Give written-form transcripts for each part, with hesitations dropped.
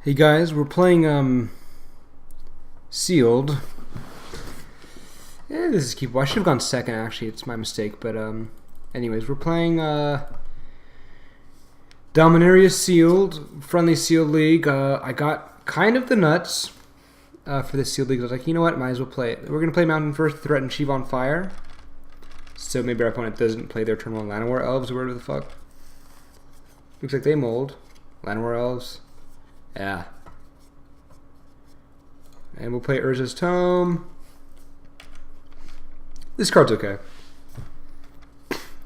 Hey guys, we're playing Sealed. This is keep. Well, I should have gone second actually. It's my mistake. But anyways, we're playing Dominaria Sealed, friendly Sealed League. I got kind of the nuts for this Sealed League. I was like, you know what, might as well play it. We're gonna play Mountain first, threaten Sheev on fire. So maybe our opponent doesn't play their turn one Llanowar Elves or whatever the fuck. Looks like they mold Llanowar Elves. Yeah. And we'll play Urza's Tome. This card's okay.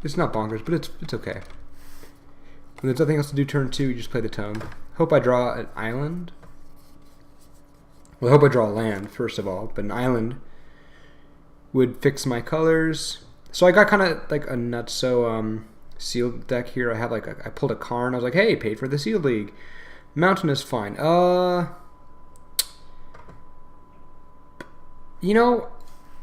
It's not bonkers, but it's okay. When there's nothing else to do turn 2, you just play the Tome. Hope I draw an island. Well, I hope I draw a land, first of all, but an island would fix my colors. So I got kind of like a nutso sealed deck here. I have like I pulled a Karn. I was like, hey, paid for the Sealed League. Mountain is fine. You know,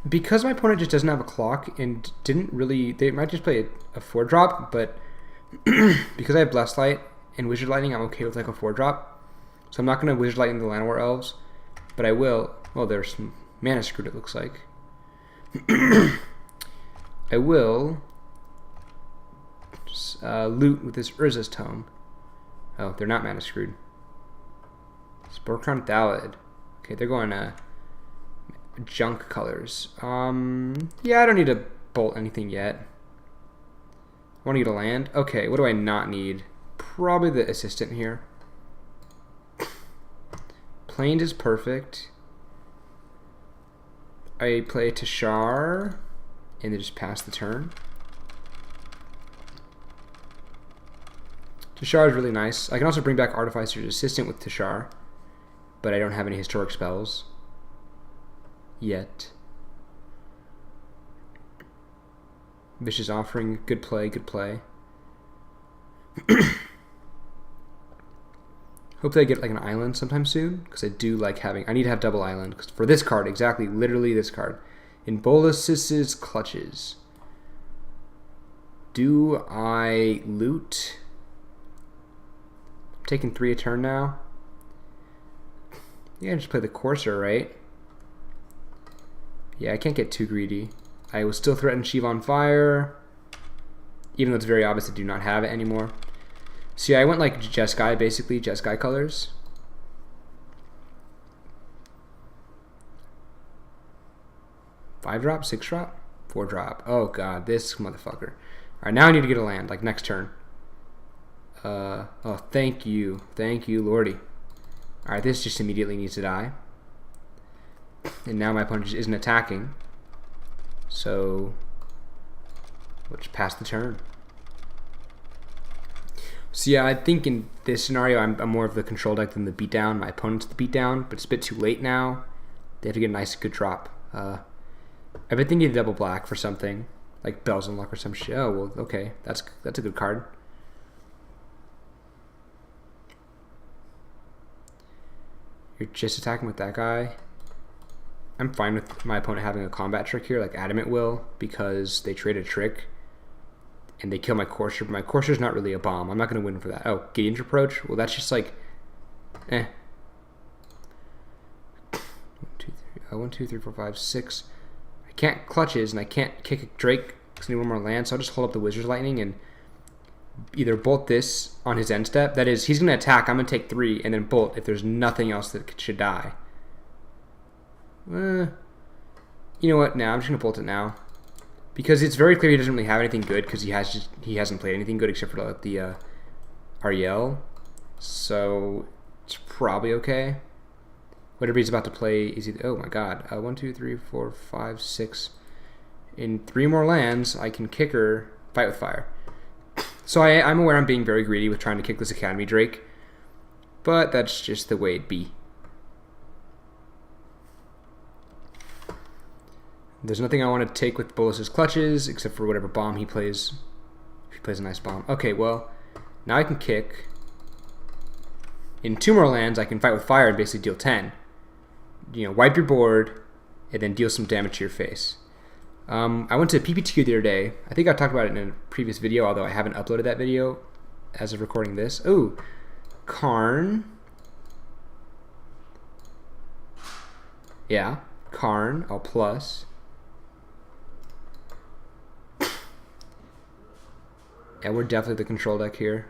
because my opponent just doesn't have a clock and didn't really, they might just play a 4-drop, but because I have Blessed Light and Wizard Lightning, I'm okay with like a 4-drop. So I'm not going to Wizard Lightning the Llanowar Elves, but I will. Well, there's some mana screwed, it looks like. I will loot with this Urza's Tome. Oh, they're not mana screwed. Sporecrown Thallid. Okay, they're going junk colors. Yeah, I don't need to bolt anything yet. I want to get a land. Okay, what do I not need? Probably the assistant here. Plains is perfect. I play Tashar and then just pass the turn. Tashar is really nice. I can also bring back Artificer's Assistant with Tashar, but I don't have any historic spells yet. Vicious Offering, good play, good play. Hope that I get like an island sometime soon, because I do like having, I need to have double island, because for this card, exactly, literally this card. In Bolus's Clutches. Do I loot? I'm taking 3 a turn now. Yeah, just play the Courser, right? Yeah, I can't get too greedy. I will still threaten Sheev on fire, even though it's very obvious I do not have it anymore. So yeah, I went like Jeskai, basically, Jeskai colors. Five drop, 6 drop, 4 drop. Oh god, this motherfucker. Alright, now I need to get a land, like next turn. Oh, thank you, lordy. Alright, this just immediately needs to die. And now my opponent just isn't attacking. So we'll just pass the turn. So yeah, I think in this scenario I'm more of the control deck than the beatdown. My opponent's the beatdown, but it's a bit too late now. They have to get a nice good drop. I bet they need a double black for something. Like Bells and Luck or some shit. Oh well, okay. That's a good card. You're just attacking with that guy. I'm fine with my opponent having a combat trick here, like Adamant will, because they trade a trick and they kill my Courser, but my Courser's not really a bomb. I'm not going to win for that. Oh, Gideon's Approach? Well, that's just like, eh. 1, 2, 3, 4, 5, 6. I can't Clutches, and I can't kick a Drake because I need one more land, so I'll just hold up the Wizard's Lightning and either bolt this on his end step. That is, he's going to attack. I'm going to take 3 and then bolt if there's nothing else that should die. You know what? Now I'm just gonna bolt it now, because it's very clear he doesn't really have anything good, because he hasn't played anything good except for the Ariel, so it's probably okay. Whatever he's about to play is either, oh my god, 1, 2, 3, 4, 5, 6. In 3 more lands, I can kick her Fight with Fire. So I'm aware I'm being very greedy with trying to kick this Academy Drake, but that's just the way it be. There's nothing I want to take with Bolus's Clutches, except for whatever bomb he plays. If he plays a nice bomb. Okay, well, now I can kick. In 2 more lands, I can Fight with Fire and basically deal 10. You know, wipe your board, and then deal some damage to your face. I went to PPTQ the other day. I think I talked about it in a previous video, although I haven't uploaded that video as of recording this. Ooh, Karn. Yeah. Karn, I'll plus. Yeah, we're definitely the control deck here.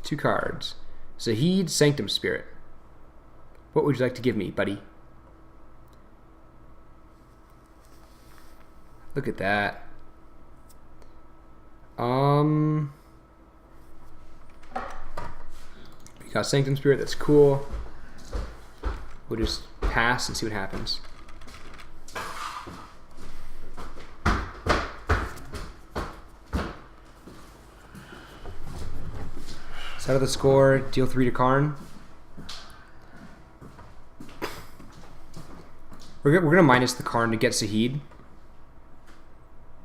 2 cards. Zahid, Sanctum Spirit. What would you like to give me, buddy? Look at that. We got Sanctum Spirit, that's cool. We'll just pass and see what happens. Settle the score, deal 3 to Karn. We're gonna minus the Karn to get Zahid.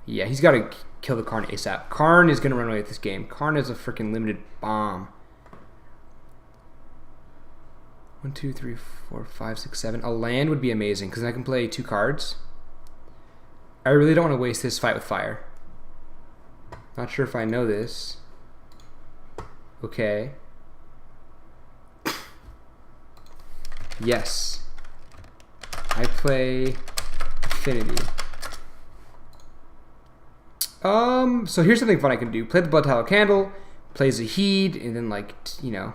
Yeah, he's gotta kill the Karn ASAP. Karn is gonna run away with this game. Karn is a freaking limited bomb. 1, 2, 3, 4, 5, 6, 7. A land would be amazing because then I can play 2 cards. I really don't want to waste this fight with fire. Not sure if I know this. Okay. Yes. I play Affinity. So here's something fun I can do. Play the Blood Tallow Candle, play Zahid, and then like, you know.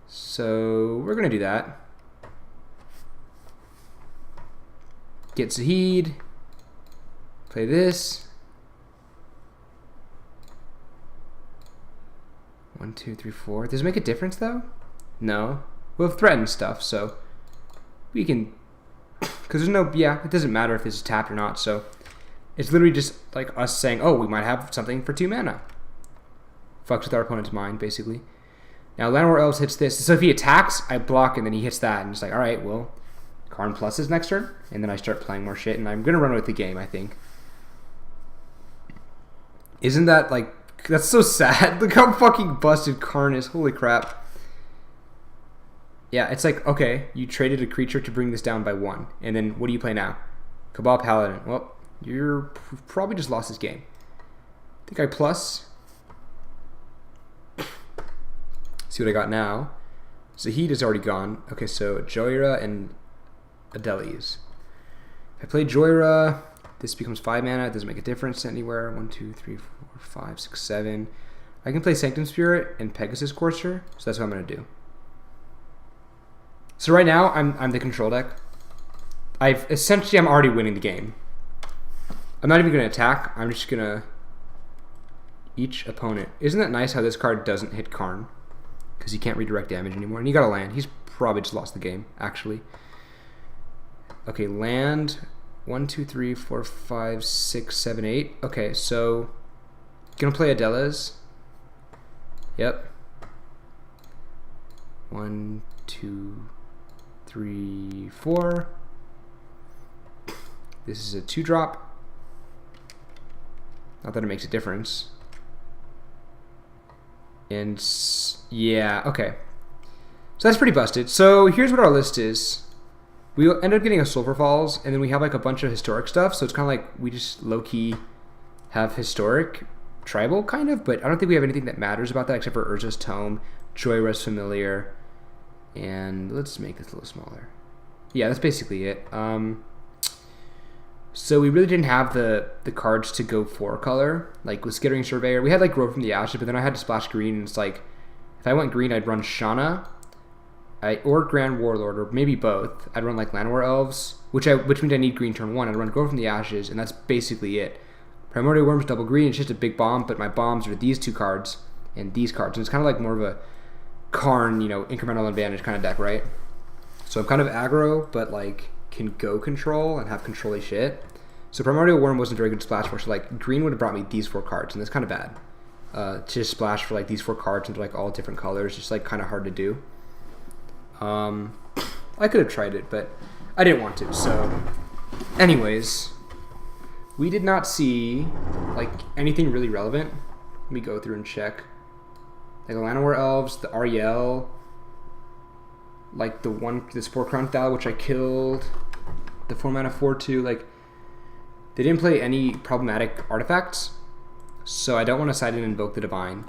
So we're gonna do that. Get Zahid. Play this. 1, 2, 3, 4. Does it make a difference though? No. We'll threaten stuff, so we can. Because there's no. Yeah, it doesn't matter if this is tapped or not. So it's literally just like us saying, "Oh, we might have something for 2 mana." Fucks with our opponent's mind, basically. Now, Llanowar Elves hits this. So if he attacks, I block, and then he hits that. And it's like, all right, well, Karn pluses next turn. And then I start playing more shit, and I'm going to run with the game, I think. Isn't that, like, that's so sad. Look how fucking busted Karn is. Holy crap. Yeah, it's like, okay, you traded a creature to bring this down by 1. And then what do you play now? Cabal Paladin. Well, you've probably just lost this game. I think I plus. See what I got now. Zahid is already gone. Okay, so Joyra and Adelis. If I play Joyra, this becomes 5 mana. It doesn't make a difference anywhere. 1, 2, 3, 4, 5, 6, 7. I can play Sanctum Spirit and Pegasus Courser, so that's what I'm going to do. So right now, I'm the control deck. I'm already winning the game. I'm not even going to attack. I'm just going to each opponent. Isn't that nice how this card doesn't hit Karn? Because he can't redirect damage anymore. And he got a land. He's probably just lost the game, actually. Okay, land. 1, 2, 3, 4, 5, 6, 7, 8. Okay, so gonna play Adelas. Yep. 1, 2, 3, 4. This is a 2-drop. Not that it makes a difference. And yeah, okay. So that's pretty busted. So here's what our list is. We end up getting a Sulfur Falls, and then we have like a bunch of historic stuff. So it's kind of like we just low-key have historic, tribal kind of, but I don't think we have anything that matters about that except for Urza's Tome, Joyra's Familiar, and let's make this a little smaller. Yeah, that's basically it. So we really didn't have the cards to go 4-color, like with Skittering Surveyor. We had like Grow from the Ashes, but then I had to splash green, and it's like, if I went green, I'd run Shauna, or Grand Warlord, or maybe both. I'd run like Llanowar Elves, which means I need green turn 1. I'd run Grow from the Ashes, and that's basically it. Primordial Worm's double green, it's just a big bomb, but my bombs are these 2 cards and these cards, and it's kind of like more of a Karn, you know, incremental advantage kind of deck, right? So I'm kind of aggro, but like can go control and have control-y shit. So Primordial Worm wasn't very good to splash for, so like green would have brought me these 4 cards, and that's kind of bad. To just splash for like these 4 cards into like all different colors, just like kind of hard to do. I could have tried it, but I didn't want to. So anyways, we did not see like anything really relevant. Let me go through and check. Like the Llanowar Elves, the Ariel, like the Spore Crown Thal, which I killed, the 4 mana 4/2, like they didn't play any problematic artifacts, so I don't want to side and invoke the Divine.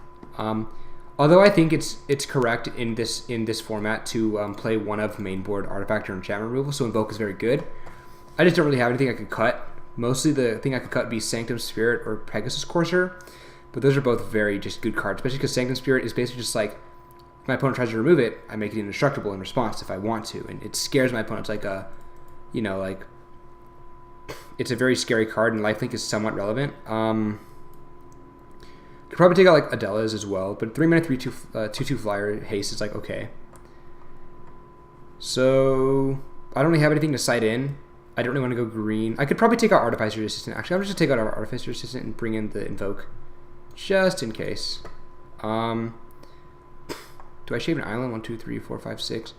Although I think it's correct in this format to play one of main board artifact or enchantment removal, so Invoke is very good. I just don't really have anything I could cut. Mostly the thing I could cut would be Sanctum Spirit or Pegasus Courser, but those are both very just good cards, especially because Sanctum Spirit is basically just like, if my opponent tries to remove it, I make it indestructible in response if I want to, and it scares my opponent. It's like a, you know, like, it's a very scary card, and Lifelink is somewhat relevant. Could probably take out like Adela's as well, but 3-mana 3/2 flyer haste is like okay. So I don't really have anything to side in. I don't really want to go green. I could probably take out Artificer's Assistant. Actually, I'm just gonna take out Artificer's Assistant and bring in the Invoke, just in case. Do I shave an island? 1, 2, 3, 4, 5, 6.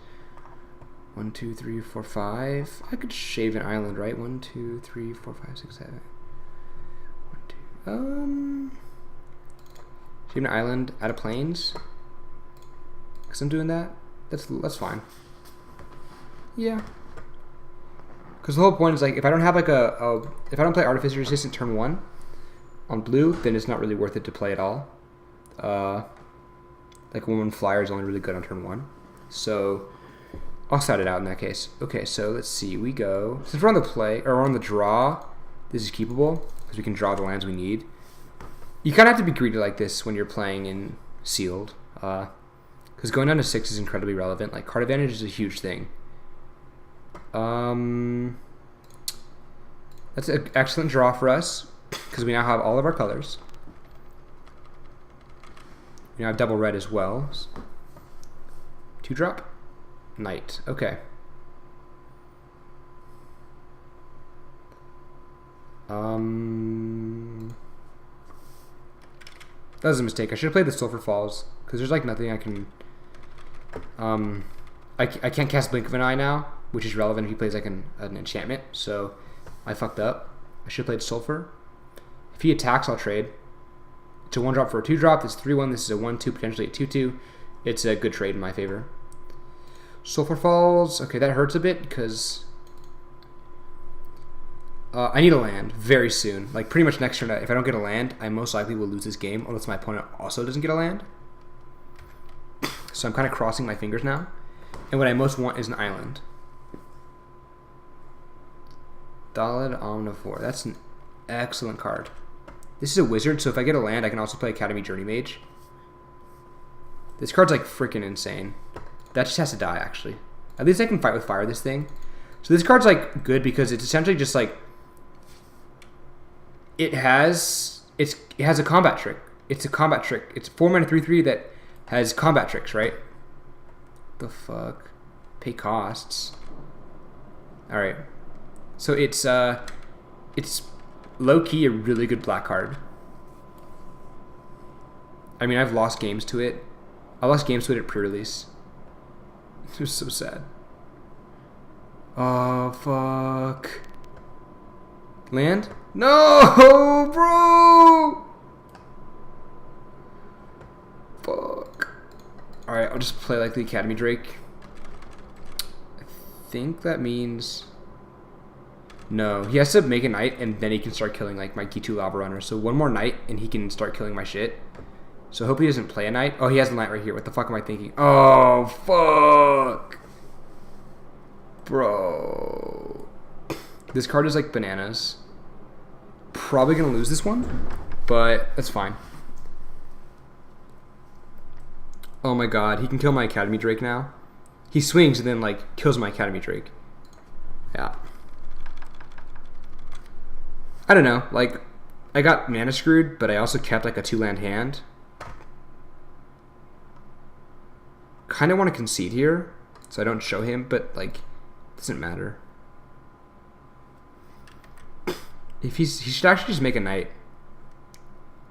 1, 2, 3, 4, 5. I could shave an island, right? 1, 2, 3, 4, 5, 6, 7. 1, 2. Shave an island out of planes. Cause I'm doing that. That's fine. Yeah. Because the whole point is like if I don't have like if I don't play Artificer Resistant turn 1 on blue, then it's not really worth it to play at all. Like 1/1 flyer is only really good on turn 1, so I'll side it out in that case. Okay, so let's see. We go since we're on the play or we're on the draw. This is keepable because we can draw the lands we need. You kind of have to be greedy like this when you're playing in sealed, because going down to 6 is incredibly relevant. Like card advantage is a huge thing. That's an excellent draw for us because we now have all of our colors. We now have double red as well. 2-drop, Knight. Okay. That was a mistake. I should have played the Sulphur Falls because there's like nothing I can. I can't cast Blink of an Eye now, which is relevant if he plays like an enchantment. So I fucked up. I should have played Sulphur. If he attacks, I'll trade. It's a 1-drop for a 2-drop. It's 3/1. This is a 1/2, potentially a 2/2. It's a good trade in my favor. Sulphur Falls. Okay, that hurts a bit because I need a land very soon. Like pretty much next turn. If I don't get a land, I most likely will lose this game unless my opponent also doesn't get a land. So I'm kind of crossing my fingers now. And what I most want is an island. Dalid Omnivore. That's an excellent card. This is a wizard, so if I get a land, I can also play Academy Journey Mage. This card's like freaking insane. That just has to die, actually. At least I can fight with fire this thing. So this card's like good because it's essentially just like it has a combat trick. It's a combat trick. It's 4-mana 3/3 that has combat tricks, right? The fuck? Pay costs. All right. So it's low key a really good black card. I mean, I've lost games to it. I lost games to it at pre-release. It was so sad. Oh fuck. Land? No, bro. Fuck. All right, I'll just play like the Academy Drake. I think that means no. He has to make a knight, and then he can start killing like my G2 Lava Runner. So one more knight, and he can start killing my shit. So I hope he doesn't play a knight. Oh, he has a knight right here. What the fuck am I thinking? Oh fuck, bro. This card is like bananas. Probably gonna lose this one, but that's fine. Oh my god, he can kill my Academy Drake now. He swings and then like kills my Academy Drake. Yeah. I don't know, like I got mana screwed, but I also kept like a 2-land hand. Kind of want to concede here, so I don't show him, but like it doesn't matter. If he should actually just make a knight.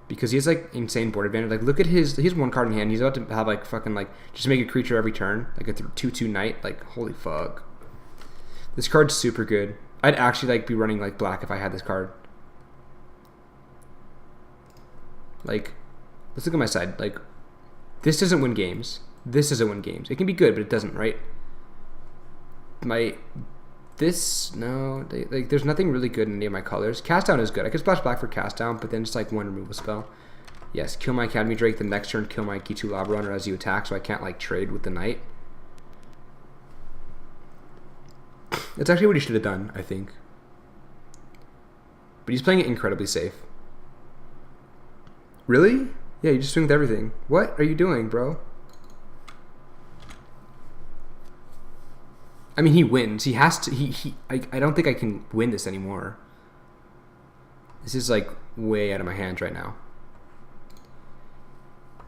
Because he has like insane board advantage. Like look at he's 1 card in hand. He's about to have like fucking like just make a creature every turn. Like a 2/2 knight. Like holy fuck. This card's super good. I'd actually like be running like black if I had this card. Like let's look at my side. Like this doesn't win games. This doesn't win games. It can be good, but it doesn't, right? Like there's nothing really good in any of my colors. Cast down is good. I could splash black for cast down, but then it's like 1 removal spell. Yes, kill my Academy Drake. The next turn, kill my Gitu Lava Runner as you attack, so I can't like trade with the Knight. That's actually what he should have done, I think. But he's playing it incredibly safe. Really? Yeah, you just swing with everything. What are you doing, bro? I mean, he wins. He has to. I don't think I can win this anymore. This is like way out of my hands right now.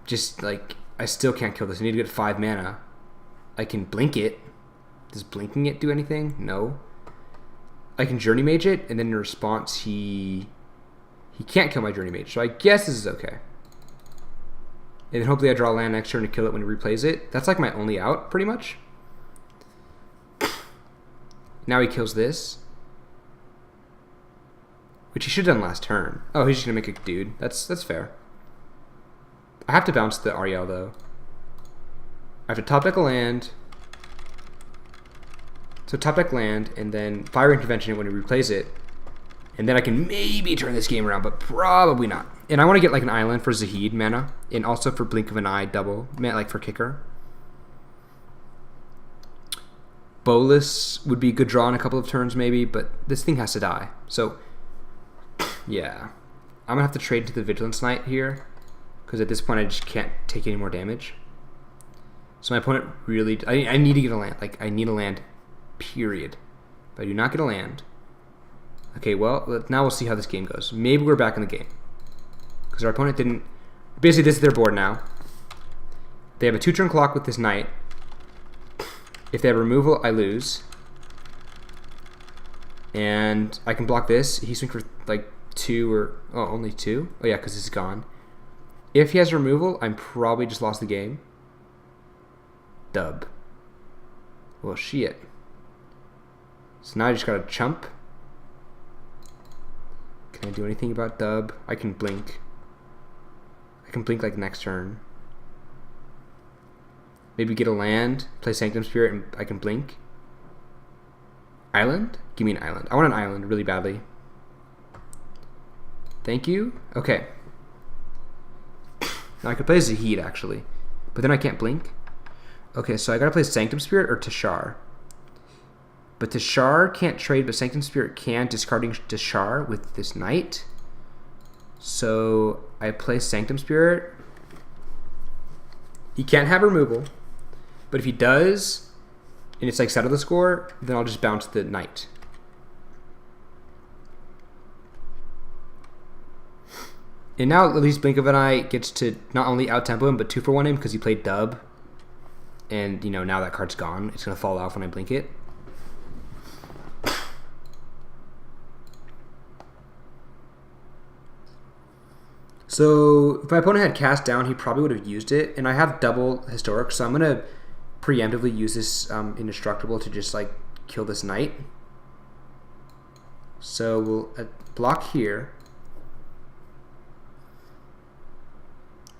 Just like, I still can't kill this. I need to get 5 mana. I can blink it. Does blinking it do anything? No. I can Journey Mage it, and then in response, he can't kill my Journey Mage. So I guess this is okay. And then hopefully I draw land next turn to kill it when he replays it. That's like my only out, pretty much. Now he kills this. Which he should have done last turn. Oh, he's just going to make a dude. That's fair. I have to bounce the Ariel, though. I have to top deck a land. So top deck land, and then Fire Intervention when he replays it. And then I can maybe turn this game around, but probably not. And I want to get like an island for Zahid mana, and also for Blink of an Eye double, like for kicker. Bolus would be a good draw in a couple of turns maybe, but this thing has to die. So, yeah. I'm going to have to trade to the Vigilance Knight here, because at this point I just can't take any more damage. So my opponent really... I need to get a land. Like, I need a land, period. If I do not get a land... Okay, well, now we'll see how this game goes. Maybe we're back in the game. Because our opponent didn't... Basically, this is their board now. They have a 2-turn clock with this knight. If they have removal, I lose. And I can block this. He swings for like 2 or... Oh, only 2? Oh, yeah, because this is gone. If he has removal, I'm probably just lost the game. Dub. Well, shit. So now I just gotta chump. Can I do anything about dub? I can blink. I can blink like next turn. Maybe get a land, play Sanctum Spirit, and I can blink. Island? Give me an island. I want an island really badly. Thank you. Okay. Now I could play Zahid actually, but then I can't blink. Okay, so I gotta play Sanctum Spirit or Tashar. But Tashar can't trade, but Sanctum Spirit can, discarding Tashar with this knight. So I play Sanctum Spirit. He can't have removal, but if he does, and it's like settle the score, then I'll just bounce the knight. And now at least Blink of an Eye gets to not only out-tempo him, but 2-for-1 him because he played dub. And, you know, now that card's gone. It's going to fall off when I blink it. So if my opponent had cast down, he probably would have used it. And I have double Historic, so I'm going to preemptively use this Indestructible to just, like, kill this knight. So we'll block here.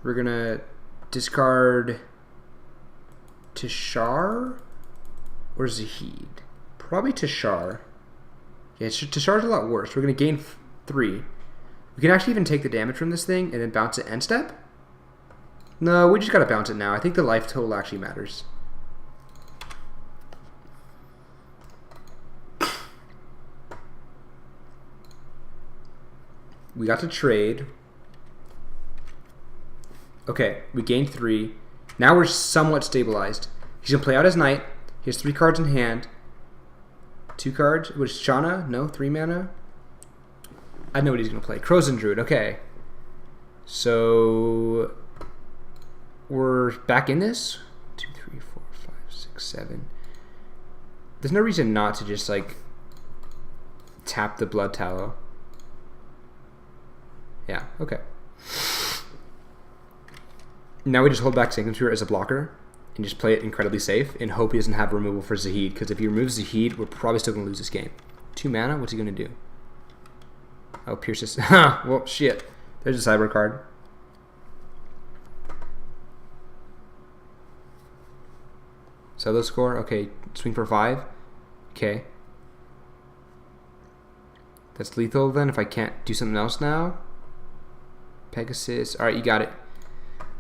We're going to discard Tashar or Zahid? Probably Tashar. Yeah, Tashar's a lot worse. We're going to gain 3. We can actually even take the damage from this thing and then bounce it end step. No, we just got to bounce it now. I think the life total actually matters. We got to trade. Okay, we gained 3. Now we're somewhat stabilized. He's going to play out his knight. He has 3 cards in hand. 2 cards. Which is Shana? No, 3 mana. I know what he's going to play. Crozen Druid. Okay. So we're back in this. 2, 3, 4, 5, 6, 7. There's no reason not to just like tap the Blood Tallow. Yeah, okay. Now we just hold back Sanctum Spirit as a blocker and just play it incredibly safe and hope he doesn't have removal for Zahid, because if he removes Zahid, we're probably still going to lose this game. 2 mana? What's he going to do? Oh, Pierce this. Well, shit. There's a Cyber card. Solo score? Okay, swing for 5. Okay. That's lethal then if I can't do something else now. Pegasus. All right, you got it.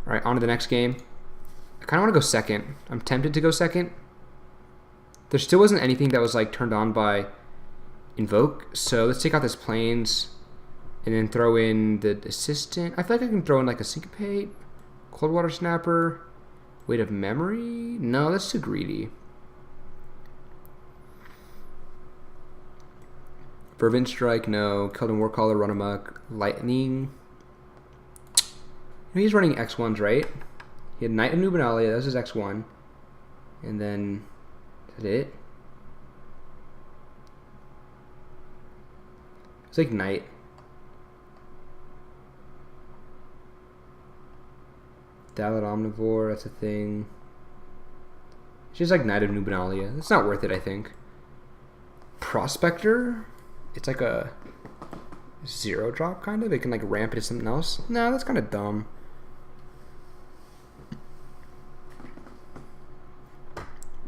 All right, on to the next game. I kind of want to go second. I'm tempted to go second. There still wasn't anything that was like turned on by Invoke. So let's take out this Plains and then throw in the Assistant. I feel like I can throw in like a Syncopate, Cold Water Snapper, Weight of Memory. No, that's too greedy. Fervent Strike, no. Keldon Warcaller, Run Amok, Lightning. He's running X1s, right? He had Knight of Nubenalia, that was his X1. And then, is that it? It's like Knight. Dalit Omnivore, that's a thing. It's just like Knight of Nubenalia. It's not worth it, I think. Prospector? It's like a 0-drop, kind of. It can like ramp it to something else. No, that's kind of dumb.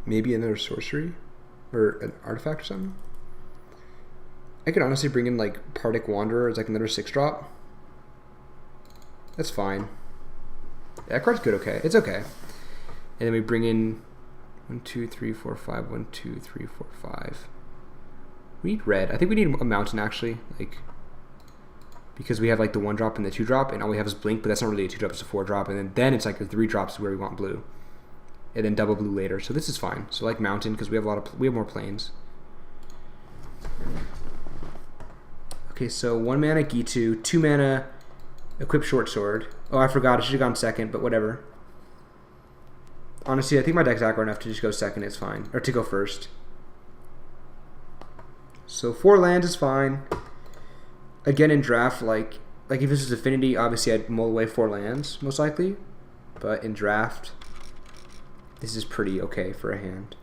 Maybe another sorcery or an artifact or something. I could honestly bring in like Pardic Wanderer as like another 6-drop. That's fine. That card's good. Okay, it's okay. And then we bring in 1, 2, 3, 4, 5. 1, 2, 3, 4, 5. We need red. I think we need a mountain actually, like because we have like the 1-drop and the 2-drop, and all we have is blink, but that's not really a 2-drop; it's a 4-drop, and then it's like the 3-drops where we want blue, and then double blue later. So this is fine. So like mountain because we have more planes. Okay, so 1 mana Gitu, 2 mana equip short sword. Oh, I forgot. I should have gone second, but whatever. Honestly, I think my deck's aggro enough to just go second. It's fine, or to go first. So 4 lands is fine. Again, in draft, like if this is Affinity, obviously I'd mull away 4 lands, most likely. But in draft, this is pretty okay for a hand.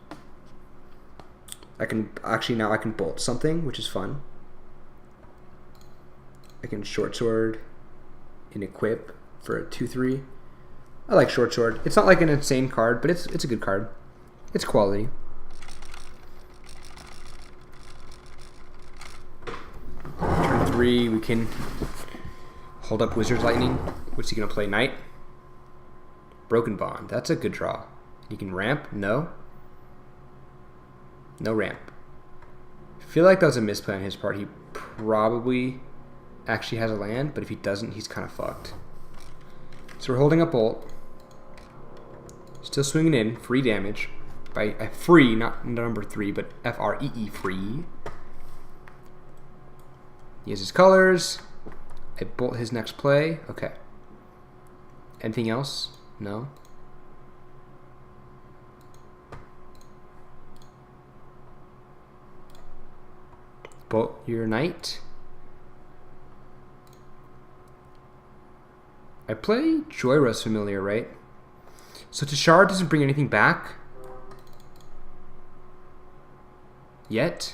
I can, actually now I can bolt something, which is fun. I can short sword and equip for a 2/3. I like short sword. It's not like an insane card, but it's a good card. It's quality. Turn 3, we can hold up Wizard's Lightning. What's he gonna play? Knight? Broken Bond. That's a good draw. He can ramp? No. No ramp. I feel like that was a misplay on his part. He probably actually has a land, but if he doesn't, he's kind of fucked. So we're holding up Bolt. Still swinging in. Free damage. By free, not number 3, but F-R-E-E, free. He has his colors. I bolt his next play. Okay. Anything else? No. Bolt your knight. I play Joyra's Familiar, right? So Tashar doesn't bring anything back yet.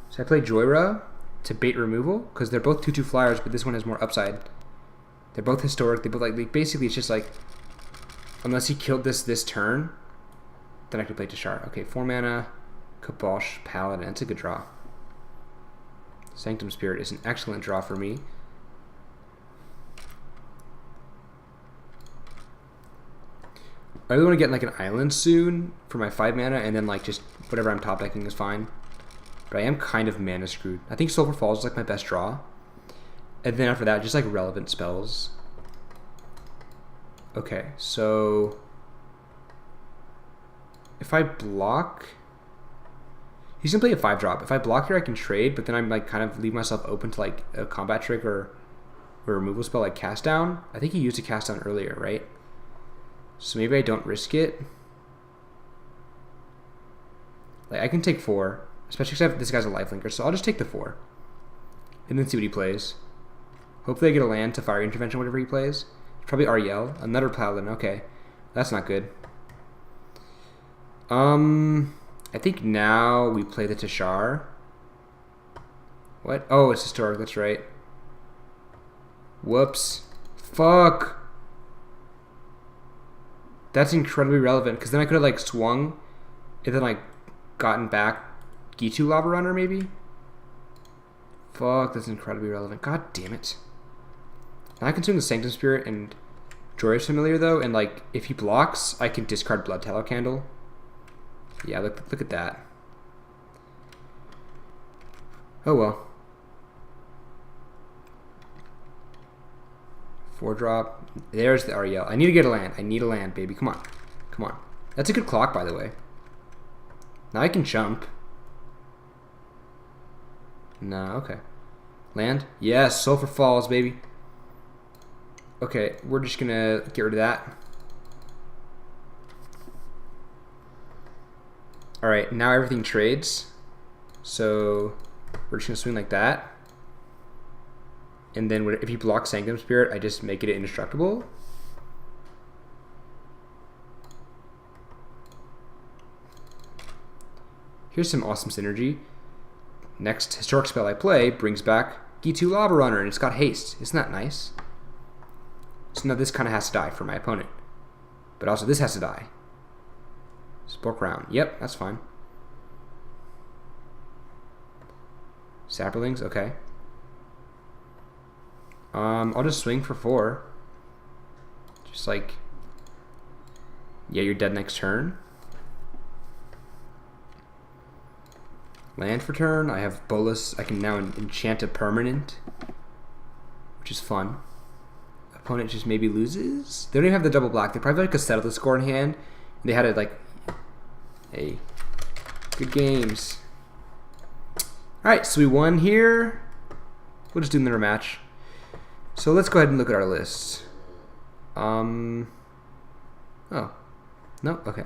So I play Joyra to bait removal because they're both 2/2 flyers, but this one has more upside. They're both historic. They both like basically it's just like unless he killed this turn, then I could play Tashar. Okay, 4 mana, Kabosh Paladin. That's a good draw. Sanctum Spirit is an excellent draw for me. I really want to get like an island soon for my 5 mana, and then like just whatever I'm top decking is fine. But I am kind of mana screwed. I think Sulfur Falls is like my best draw. And then after that, just like relevant spells. Okay, so if I block, he's gonna play a 5-drop. If I block here, I can trade, but then I'm like kind of leave myself open to like a combat trick or a removal spell like Cast Down. I think he used a Cast Down earlier, right? So maybe I don't risk it. Like I can take 4, especially because this guy's a lifelinker, so I'll just take the 4 and then see what he plays. Hopefully I get a land to Fire Intervention, whatever he plays. Probably Ariel, another Paladin. Okay, that's not good. I think now we play the Tashar. What? Oh, it's historic. That's right. Whoops. Fuck. That's incredibly relevant because then I could have like swung and then like gotten back Gitu Lava Runner maybe. Fuck, that's incredibly relevant. God damn it. Now I can swing the Sanctum Spirit and Joyous Familiar though, and like if he blocks, I can discard Blood Tallow Candle. Yeah, look at that. Oh well. 4-drop. There's the Ariel. I need to get a land. I need a land, baby. Come on. Come on. That's a good clock, by the way. Now I can jump. No, okay. Land? Yes, Sulfur Falls, baby. Okay, we're just gonna get rid of that. Alright, now everything trades. So we're just gonna swing like that. And then if you block Sanctum Spirit, I just make it indestructible. Here's some awesome synergy. Next historic spell I play brings back G2 Lava Runner, and it's got haste. Isn't that nice? So now this kind of has to die for my opponent. But also this has to die. Spoke Round. Yep, that's fine. Saplings, okay. I'll just swing for 4. Just like, yeah, you're dead next turn. Land for turn. I have Bolus. I can now enchant a permanent, which is fun. Opponent just maybe loses. They don't even have the double black. They probably could settle the score in hand. They had it like, hey, good games. All right, so we won here. We'll just do another match. So let's go ahead and look at our lists. Oh, no, okay.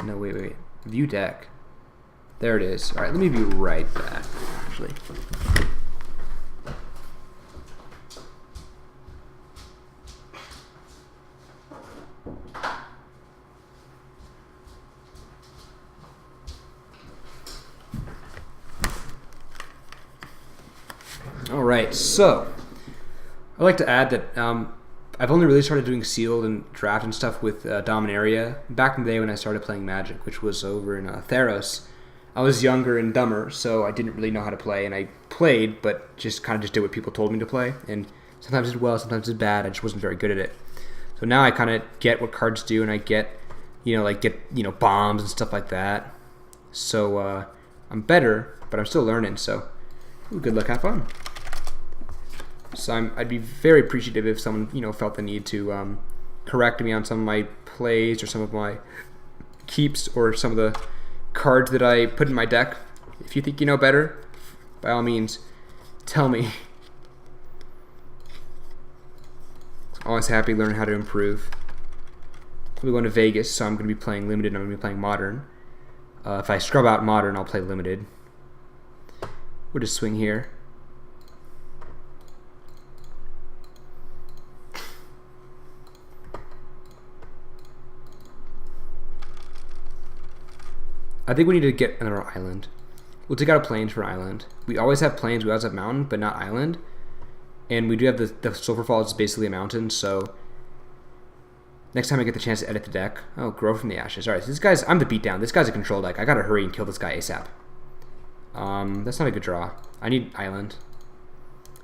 No, wait. View deck. There it is. All right, let me be right back, actually. All right, so I'd like to add that I've only really started doing sealed and draft and stuff with Dominaria back in the day when I started playing Magic, which was over in Theros. I was younger and dumber, so I didn't really know how to play, and I played, but just kind of just did what people told me to play, and sometimes it did well, sometimes it did bad. I just wasn't very good at it. So now I kind of get what cards do, and I get, bombs and stuff like that. So I'm better, but I'm still learning. So good luck, have fun. So I'd be very appreciative if someone felt the need to correct me on some of my plays or some of my keeps or some of the cards that I put in my deck. If you think you know better, by all means, tell me. Always happy learning how to improve. We're going to Vegas, so I'm going to be playing Limited and I'm going to be playing Modern. If I scrub out Modern, I'll play Limited. We'll just swing here. I think we need to get another island. We'll take out a plains for island. We always have plains, we always have mountain, but not island. And we do have the Sulfur Falls is basically a mountain, so next time I get the chance to edit the deck. Oh, Grow from the Ashes. Alright, so this guy's, I'm the beatdown. This guy's a control deck. I gotta hurry and kill this guy ASAP. That's not a good draw. I need island.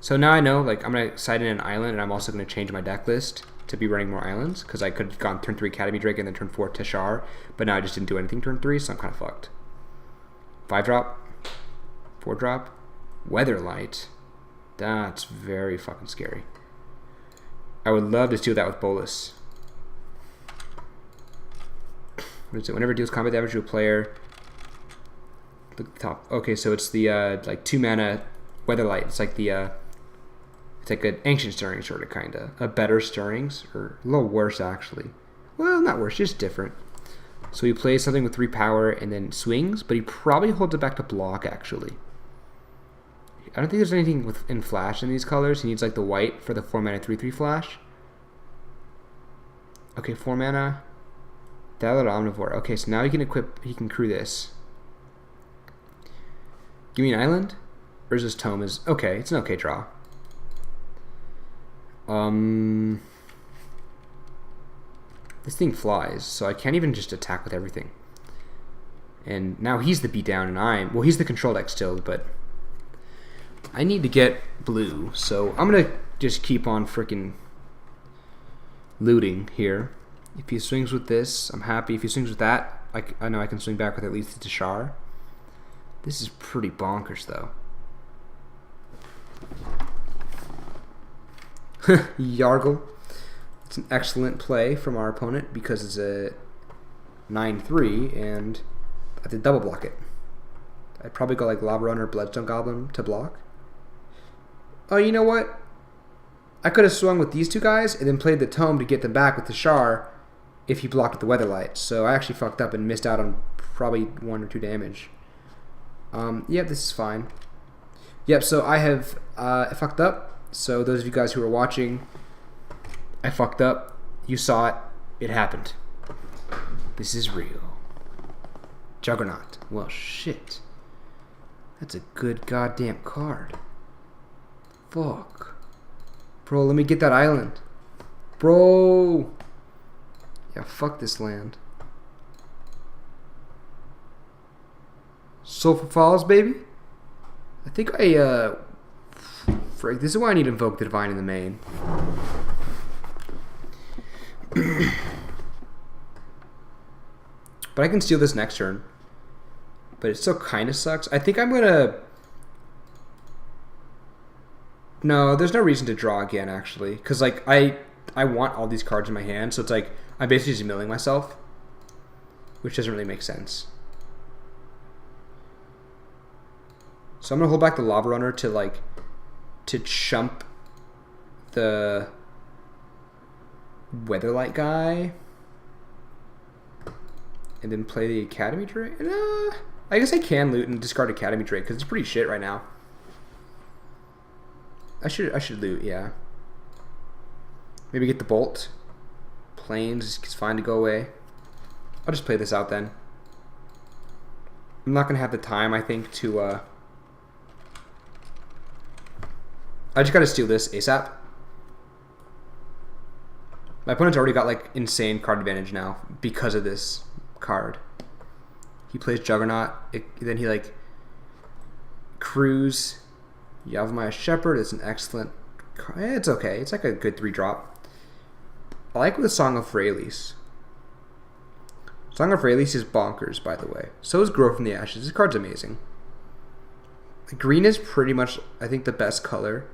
So now I know, like, I'm gonna side in an island, and I'm also gonna change my deck list to be running more islands, because I could have gone turn 3 Academy Drake and then turn 4 Teshar, but now I just didn't do anything turn 3, so I'm kind of fucked. 5-drop, 4-drop, Weatherlight. That's very fucking scary. I would love to steal that with Bolus. What is it? Whenever it deals combat damage to a player, the top. Okay, so it's the like 2-mana Weatherlight. It's like the it's like an ancient stirring sort of kinda. A better stirrings, or a little worse actually. Well, not worse, just different. So he plays something with 3 power and then swings, but he probably holds it back to block actually. I don't think there's anything in flash in these colors. He needs like the white for the 4-mana 3/3 flash. Okay, 4 mana. Valor Omnivore. Okay, so now he can crew this. Give me an island? Urza's Tome is okay, it's an okay draw. This thing flies, so I can't even just attack with everything. And now he's the beatdown and he's the control deck still, but I need to get blue, so I'm gonna just keep on freaking looting here. If he swings with this, I'm happy. If he swings with that, I know I can swing back with at least the Tashar. This is pretty bonkers, though. Yargle. It's an excellent play from our opponent because it's a 9-3, and I have to double block it. I'd probably go like Lava Runner or Bloodstone Goblin to block. Oh, you know what? I could have swung with these two guys and then played the Tome to get them back with the Shar if he blocked with the Weatherlight. So I actually fucked up and missed out on probably 1 or 2 damage. Yep, this is fine. Yep, so I have fucked up. So those of you guys who are watching, I fucked up. You saw it. It happened. This is real. Juggernaut. Well, shit. That's a good goddamn card. Fuck. Bro, let me get that island. Bro. Yeah, fuck this land. Sulphur Falls, baby. I think Frick, this is why I need to invoke the Divine in the main. But I can steal this next turn. But it still kind of sucks. I think I'm going to... No, there's no reason to draw again, actually. Because, like, I want all these cards in my hand. So it's like, I'm basically just milling myself. Which doesn't really make sense. So I'm going to hold back the Lava Runner to, like, to chump the Weatherlight guy. And then play the Academy Drake. I guess I can loot and discard Academy Drake because it's pretty shit right now. I should loot, yeah. Maybe get the Bolt. Plains is fine to go away. I'll just play this out then. I'm not gonna have the time, I think, to I just gotta steal this ASAP. My opponent's already got like insane card advantage now because of this card. He plays Juggernaut, then he like Cruise, Yavimaya Shepherd. It's an excellent card. It's okay. It's like a good 3-drop. I like the Song of Freyalise. Song of Freyalise is bonkers, by the way. So is Grow from the Ashes. This card's amazing. The green is pretty much, I think, the best color.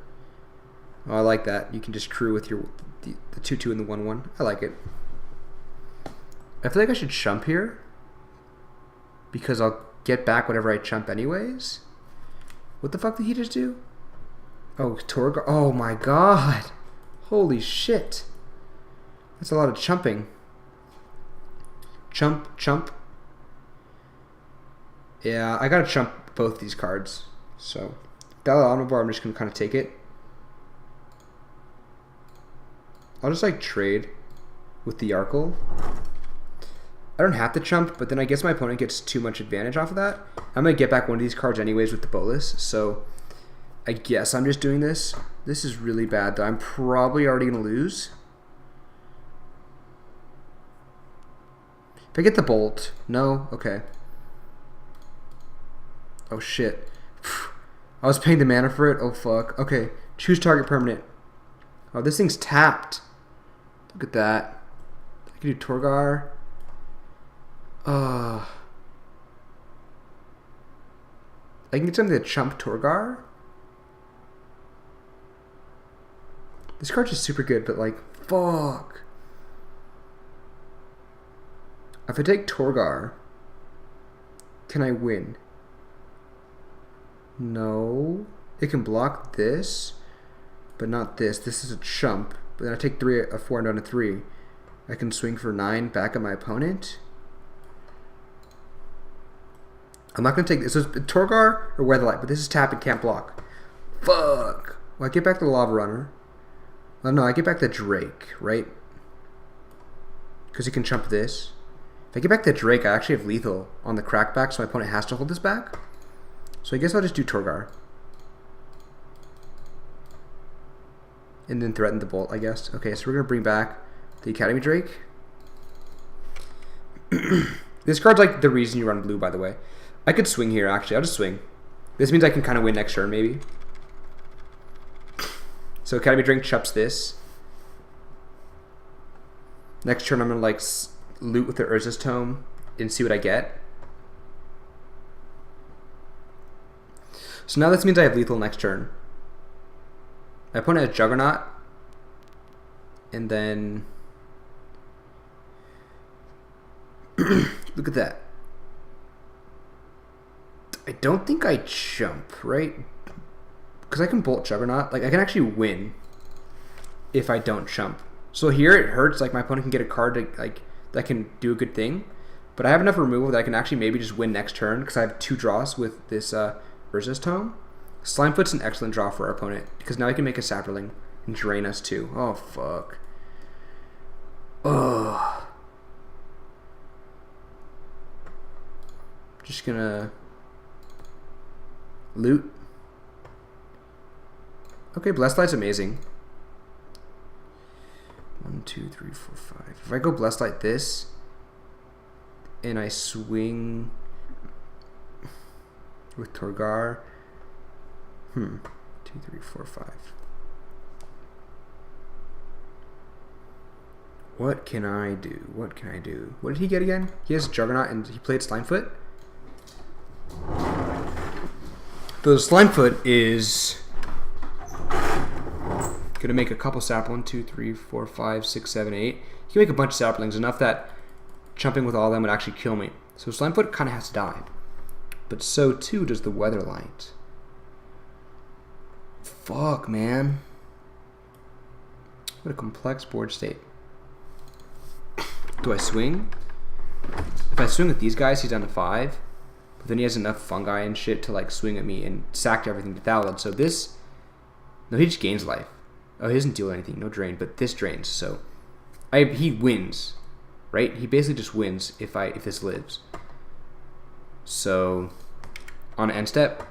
Oh, I like that. You can just crew with your the 2/2 and the 1/1. I like it. I feel like I should chump here because I'll get back whatever I chump anyways. What the fuck did he just do? Oh, Torgar. Oh my god. Holy shit. That's a lot of chumping. Chump, chump. Yeah, I gotta chump both these cards. So, Dalai Omnivore, I'm just gonna kind of take it. I'll just like trade with the Yarkle. I don't have to chump, but then I guess my opponent gets too much advantage off of that. I'm going to get back one of these cards anyways with the Bolus, so I guess I'm just doing this. This is really bad, though. I'm probably already going to lose. If I get the Bolt, no? Okay. Oh, shit. I was paying the mana for it? Oh, fuck. Okay, choose target permanent. Oh, this thing's tapped. Look at that. I can do Torgar. I can get something to chump Torgar. This card's just super good, but like, fuck. If I take Torgar, can I win? No. It can block this, but not this. This is a chump. But then I take 4 and down to 3. I can swing for 9 back at my opponent. I'm not going to take this. So it's Torgar or Weatherlight, but this is tap and can't block. Fuck. Well, I get back the Lava Runner. Oh, no, I get back the Drake, right? Because he can chump this. If I get back the Drake, I actually have lethal on the crackback, so my opponent has to hold this back. So I guess I'll just do Torgar. And then threaten the Bolt, I guess. Okay, so we're going to bring back the Academy Drake. This card's like the reason you run blue, by the way. I could swing here, actually. I'll just swing. This means I can kind of win next turn, maybe. So Academy Drink chups this. Next turn I'm gonna like loot with the Urza's Tome and see what I get. So now this means I have lethal next turn. My opponent has Juggernaut. And then look at that. I don't think I jump, right? Because I can bolt Juggernaut. Like, I can actually win if I don't jump. So here it hurts. Like, my opponent can get a card to, like, that can do a good thing. But I have enough removal that I can actually maybe just win next turn because I have 2 draws with this Urza's Tome. Slimefoot's an excellent draw for our opponent because now I can make a Saproling and drain us too. Oh, fuck. Oh. Just gonna loot. Okay, Blessed Light's amazing. 1, 2, 3, 4, 5. If I go Blessed Light this, and I swing with Torgar, 2, 3, 4, 5. What can I do? What can I do? What did he get again? He has Juggernaut and he played Slimefoot. The Slimefoot is gonna make a couple sap. 1, 2, 3, 4, 5, 6, 7, 8. He can make a bunch of saplings, enough that jumping with all of them would actually kill me. So Slimefoot kind of has to die. But so too does the Weatherlight. Fuck, man. What a complex board state. Do I swing? If I swing with these guys, he's down to 5. But then he has enough fungi and shit to like swing at me and sack everything to Thallid. So this... No, he just gains life. Oh, he doesn't deal anything. No drain. But this drains. So he wins. Right? He basically just wins if this lives. So on end step,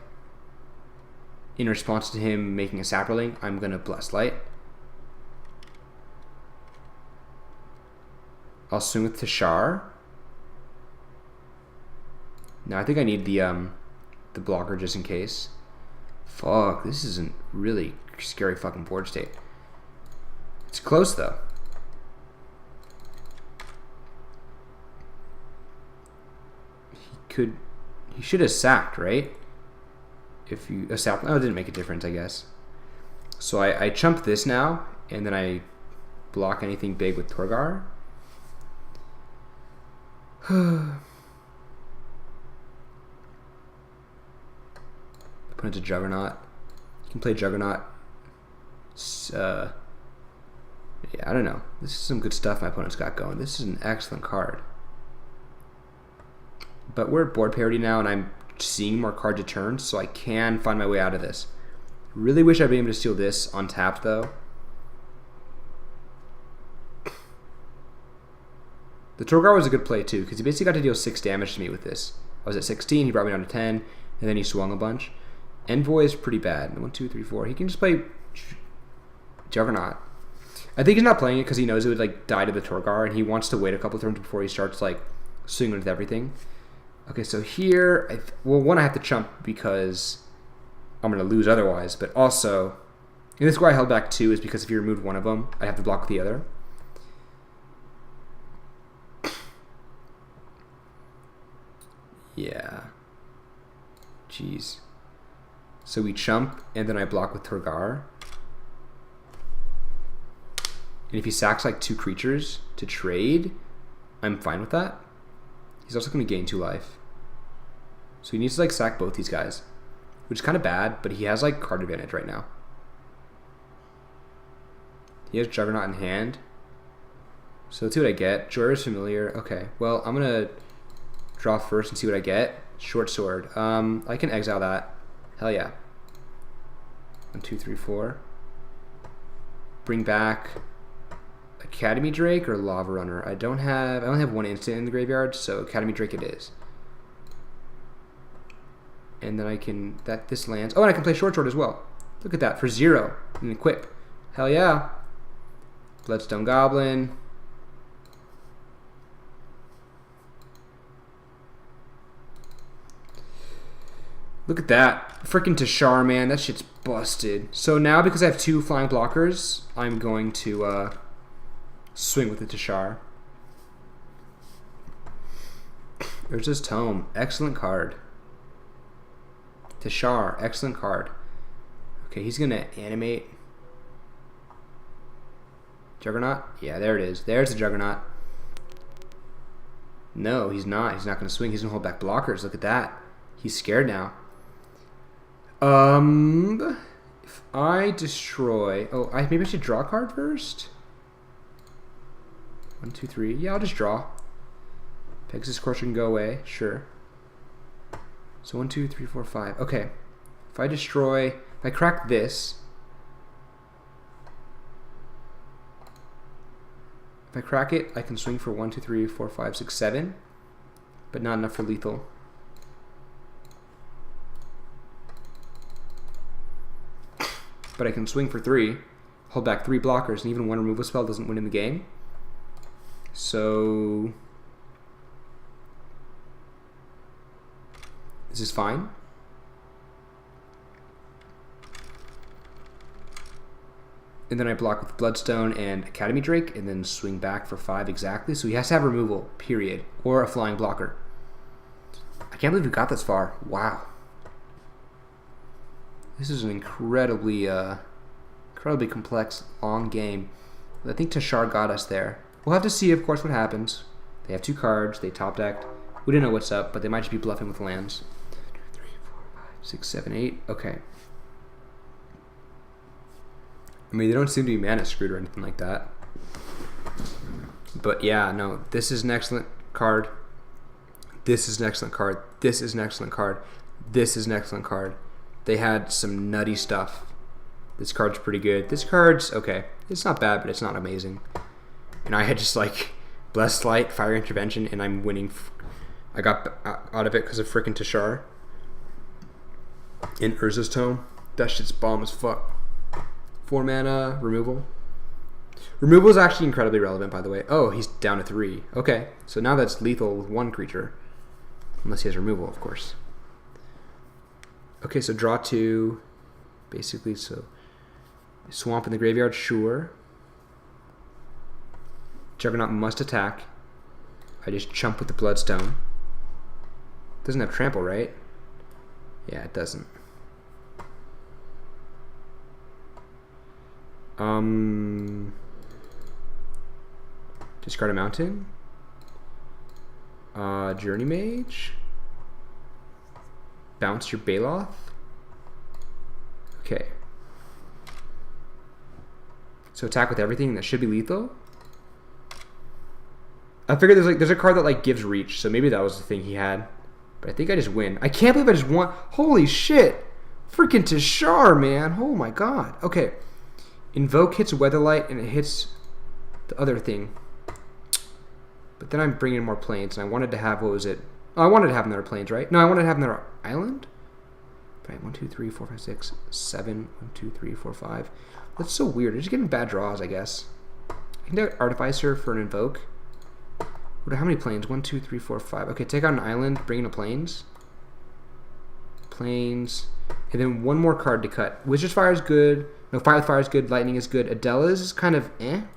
in response to him making a Saproling, I'm going to Blessed Light. I'll swing with Tashar. Now I think I need the blocker just in case. Fuck, this isn't really scary fucking board state. It's close though. He should have sacked, right? If you a sap, oh, it didn't make a difference, I guess. So I chump this now, and then I block anything big with Torgar. Opponent's a Juggernaut. You can play Juggernaut. Yeah, I don't know. This is some good stuff my opponent's got going. This is an excellent card. But we're at board parity now, and I'm seeing more cards a turn, so I can find my way out of this. Really wish I'd been able to steal this on tap, though. The Torgar was a good play, too, because he basically got to deal 6 damage to me with this. I was at 16, he brought me down to 10, and then he swung a bunch. Envoy is pretty bad. 1, 2, 3, 4. He can just play Juggernaut. I think he's not playing it because he knows it would like die to the Torgar, and he wants to wait a couple turns before he starts like swinging with everything. Okay, so here, well, one, I have to chump because I'm going to lose otherwise, but also, and this is why I held back 2 is because if you removed one of them, I'd have to block with the other. Yeah. Jeez. So we chump, and then I block with Torgar. And if he sacks like 2 creatures to trade, I'm fine with that. He's also going to gain 2 life. So he needs to like sack both these guys, which is kind of bad, but he has like card advantage right now. He has Juggernaut in hand. So let's see what I get. Jorah's Familiar. Okay, well, I'm going to draw first and see what I get. Short Sword. I can exile that. Hell yeah. 1, 2, 3, 4. Bring back Academy Drake or Lava Runner. I only have 1 instant in the graveyard, so Academy Drake it is. And then I can this lands. Oh, and I can play Short Sword as well. Look at that for 0 and equip. Hell yeah. Bloodstone Goblin. Look at that. Freaking Tashar, man. That shit's busted. So now, because I have 2 flying blockers, I'm going to swing with the Tashar. There's his tome. Excellent card. Tashar. Excellent card. Okay, he's going to animate. Juggernaut? Yeah, there it is. There's the Juggernaut. No, he's not. He's not going to swing. He's going to hold back blockers. Look at that. He's scared now. If I destroy... Oh, maybe I should draw a card first? 1, 2, 3. Yeah, I'll just draw. Pegasus Courser can go away. Sure. So 1, 2, 3, 4, 5. Okay. If I destroy... If I crack this... If I crack it, I can swing for 1, 2, 3, 4, 5, 6, 7. But not enough for lethal. But I can swing for 3, hold back 3 blockers, and even one removal spell doesn't win in the game. So this is fine. And then I block with Bloodstone and Academy Drake, and then swing back for 5 exactly. So he has to have removal, period, or a flying blocker. I can't believe we got this far. Wow. This is an incredibly complex, long game. I think Tashar got us there. We'll have to see, of course, what happens. They have 2 cards. They top decked. We didn't know what's up, but they might just be bluffing with lands. 2, 3, 4, 5, 6, 7, 8. Okay. I mean, they don't seem to be mana screwed or anything like that. But yeah, no, this is an excellent card. This is an excellent card. This is an excellent card. This is an excellent card. They had some nutty stuff. This card's pretty good. This card's okay. It's not bad, but it's not amazing. And I had just like Blessed Light, Fire Intervention, and I'm winning. I got out of it because of freaking Tashar. In Urza's Tome. That shit's bomb as fuck. 4 mana, removal. Removal is actually incredibly relevant, by the way. Oh, he's down to 3. Okay, so now that's lethal with 1 creature. Unless he has removal, of course. Okay, so draw 2, basically, so swamp in the graveyard, sure. Juggernaut must attack. I just chump with the Bloodstone. Doesn't have trample, right? Yeah, it doesn't. Discard a mountain. Journey Mage. Bounce your Baloth. Okay. So attack with everything that should be lethal. I figured there's a card that like gives reach, so maybe that was the thing he had. But I think I just win. I can't believe I just won. Holy shit! Freaking Tashar, man! Oh my god. Okay. Invoke hits Weatherlight and it hits the other thing. But then I'm bringing in more planes, and I wanted to have, what was it? Oh, I wanted to have another planes, right? No, I wanted to have another island? Right, 1, 2, 3, 4, 5, 6, 7. 1, 2, 3, 4, 5. That's so weird. I'm just getting bad draws, I guess. I can do Artificer for an Invoke. How many planes? 1, 2, 3, 4, 5. Okay, take out an island, bring in a planes. Planes. And then one more card to cut. Wizard's Fire is good. No, Fire with Fire is good. Lightning is good. Adela's is kind of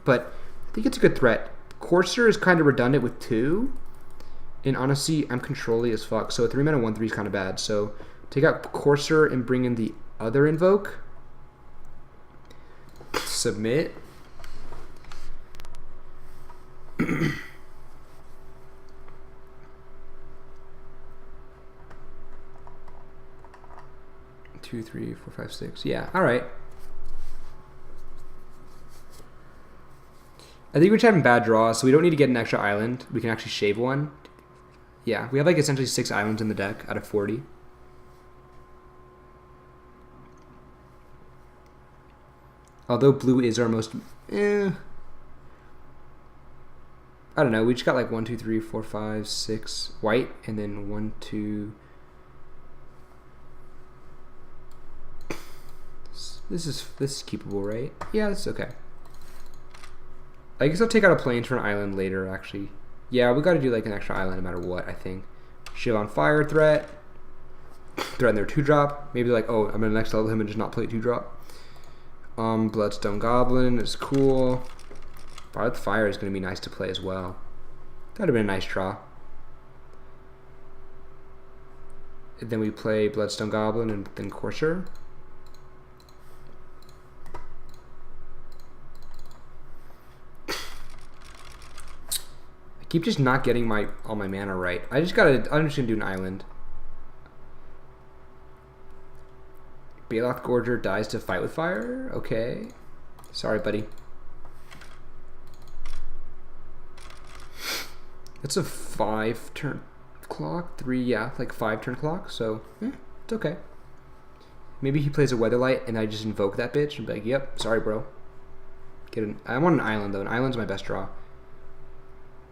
but I think it's a good threat. Courser is kind of redundant with 2. And honestly, I'm controlly as fuck. So a 3 mana 1/3 is kind of bad. So take out Courser and bring in the other Invoke. Submit. Two, 3, 4, 5, 6. Yeah, all right. I think we're just having bad draws, so we don't need to get an extra island. We can actually shave one. Yeah, we have like essentially 6 islands in the deck out of 40. Although blue is our most... I don't know. We just got like 1, 2, 3, 4, 5, 6 white, and then 1, 2... This is keepable, right? Yeah, that's okay. I guess I'll take out a plains for an island later, actually. Yeah, we got to do like an extra island no matter what, I think. Shiv on Fire threat. threaten their 2-drop. Maybe they're like, oh, I'm gonna next level him and just not play 2-drop. Bloodstone Goblin is cool. Fire with Fire is gonna be nice to play as well. That'd have been a nice draw. And then we play Bloodstone Goblin and then Courser. I keep just not getting all my mana right. I'm just gonna do an island. Baloth Gorger dies to Fight with Fire? Okay. Sorry, buddy. It's a 5-turn clock. 3, yeah, like 5-turn clock, so it's okay. Maybe he plays a Weatherlight and I just invoke that bitch and be like, yep, sorry, bro. I want an island, though. An island's my best draw.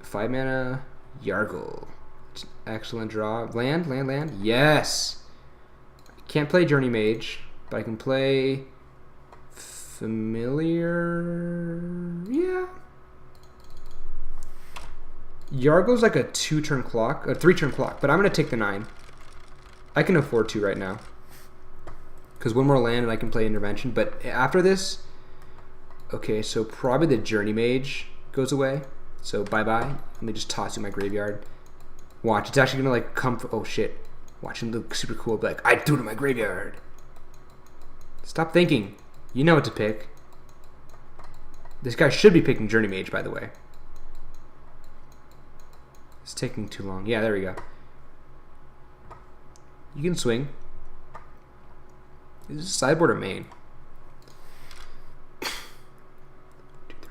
5 mana, Yargle. It's an excellent draw. Land. Yes! Can't play Journey Mage, but I can play Familiar. Yeah. Yargle's like a 2-turn clock, a 3-turn clock, but I'm gonna take the 9. I can afford to right now, because one more land and I can play Intervention. But after this, okay, so probably the Journey Mage goes away. So bye bye. Let me just toss you my graveyard. Watch, it's actually gonna like come. Oh shit. Watch him look super cool. Be like, I threw it in my graveyard. Stop thinking. You know what to pick. This guy should be picking Journey Mage, by the way. It's taking too long. Yeah, there we go. You can swing. Is this sideboard or main? 2,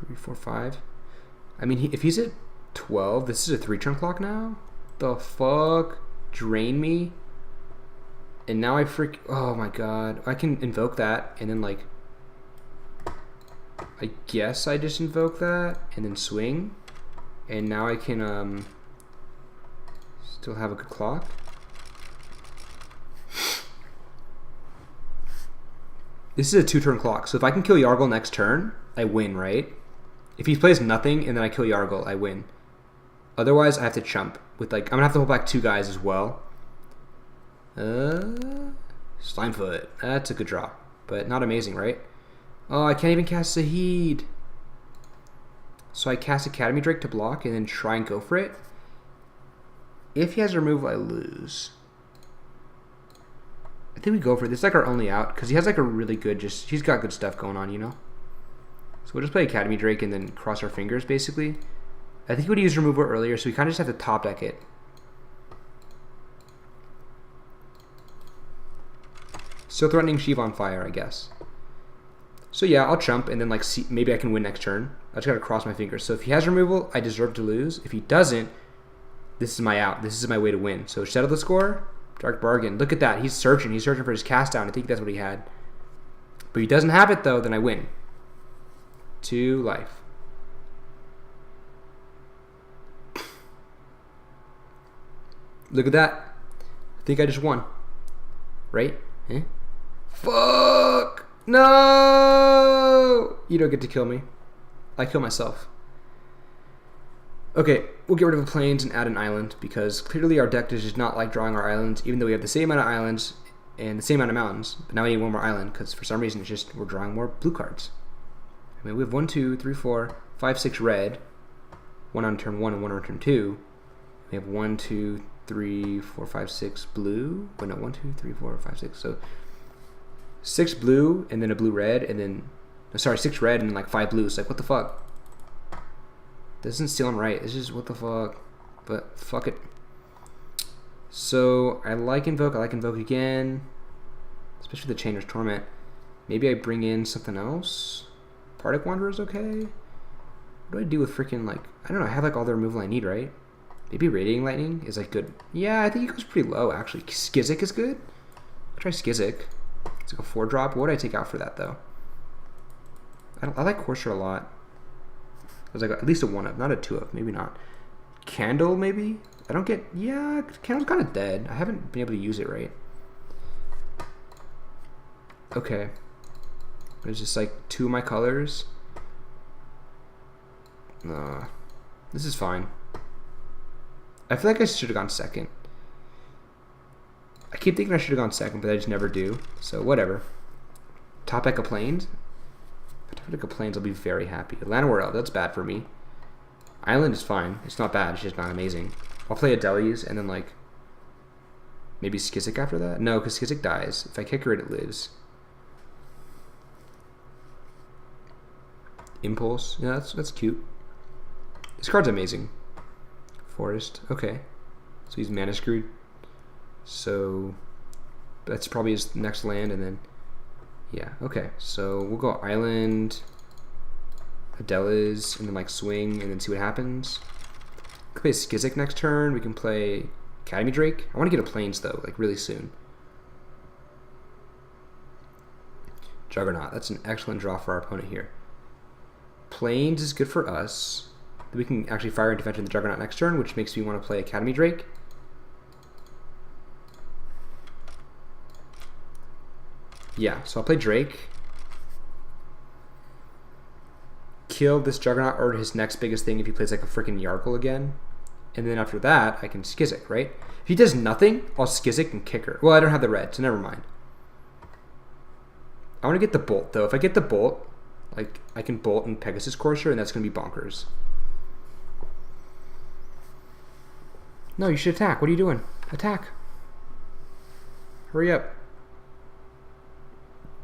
3, 4, 5. I mean, if he's at 12, this is a 3-turn clock now? The fuck? Drain me? And now I oh my god. I can invoke that and then like, I guess I just invoke that and then swing. And now I can still have a good clock. This is a 2-turn clock, so if I can kill Yargle next turn, I win, right? If he plays nothing and then I kill Yargle, I win. Otherwise, I have to chump with like, I'm gonna have to hold back 2 guys as well. Slimefoot. That's a good draw, but not amazing, right? Oh, I can't even cast Zahid. So I cast Academy Drake to block and then try and go for it. If he has removal, I lose. I think we go for it. This is like our only out because he has like a really good, he's got good stuff going on, you know? So we'll just play Academy Drake and then cross our fingers, basically. I think he would use removal earlier, so we kind of just have to top deck it. Still threatening Sheev on Fire, I guess. So yeah, I'll chump and then like see, maybe I can win next turn. I just gotta cross my fingers. So if he has removal, I deserve to lose. If he doesn't, this is my out. This is my way to win. So settle the score, Dark Bargain. Look at that. He's searching. He's searching for his cast down. I think that's what he had. But if he doesn't have it though, then I win. 2 life. Look at that. I think I just won. Right? Eh? Fuck! No! You don't get to kill me. I kill myself. Okay, we'll get rid of the plains and add an island because clearly our deck does just not like drawing our islands, even though we have the same amount of islands and the same amount of mountains. But now we need one more island because for some reason it's just we're drawing more blue cards. I mean, we have 1, 2, 3, 4, 5, 6 red. 1 on turn 1 and 1 on turn 2. We have 1, 2, 3, 4, 5, 6 blue. Wait, no, 1, 2, 3, 4, 5, 6. So 6 blue and then a blue red and then, sorry, 6 red and then like 5 blues. Like, what the fuck? This doesn't steal them right. It's just, what the fuck? But fuck it. So I like Invoke. I like Invoke again. Especially the Chainer's Torment. Maybe I bring in something else. Partick Wanderer is okay. What do I do with freaking like, I don't know. I have like all the removal I need, right? Maybe Radiating Lightning is like good. Yeah, I think it goes pretty low actually. Skizik is good. I'll try Skizik. It's like a 4-drop. What would I take out for that though? I like Courser a lot. There's like at least a 1 of, not a 2 of, maybe not. Candle maybe? I don't get, yeah, Candle's kind of dead. I haven't been able to use it right. Okay. There's just like 2 of my colors. This is fine. I feel like I should have gone second. keep thinking I should have gone second, but I just never do. So whatever. Top deck of Plains. Top deck of Plains, I'll be very happy. Llanowar Elves, that's bad for me. Island is fine. It's not bad. It's just not amazing. I'll play Adelies and then like maybe Skizik after that. No, because Skizik dies. If I kick her, it lives. Impulse. Yeah, that's cute. This card's amazing. Forest. Okay. So he's mana screwed. So that's probably his next land, and then yeah. Okay. So we'll go Island, Adelies, and then like swing, and then see what happens. We can play Skizik next turn. We can play Academy Drake. I want to get a Plains though, like really soon. Juggernaut. That's an excellent draw for our opponent here. Plains is good for us. We can actually fire and defend the Juggernaut next turn, which makes me want to play Academy Drake. Yeah, so I'll play Drake. Kill this Juggernaut or his next biggest thing if he plays like a freaking Yargle again. And then after that, I can Skizik, right? If he does nothing, I'll Skizik and kick her. Well, I don't have the red, so never mind. I want to get the Bolt, though. If I get the Bolt, like I can Bolt and Pegasus Courser, and that's going to be bonkers. No, you should attack. What are you doing? Attack. Hurry up.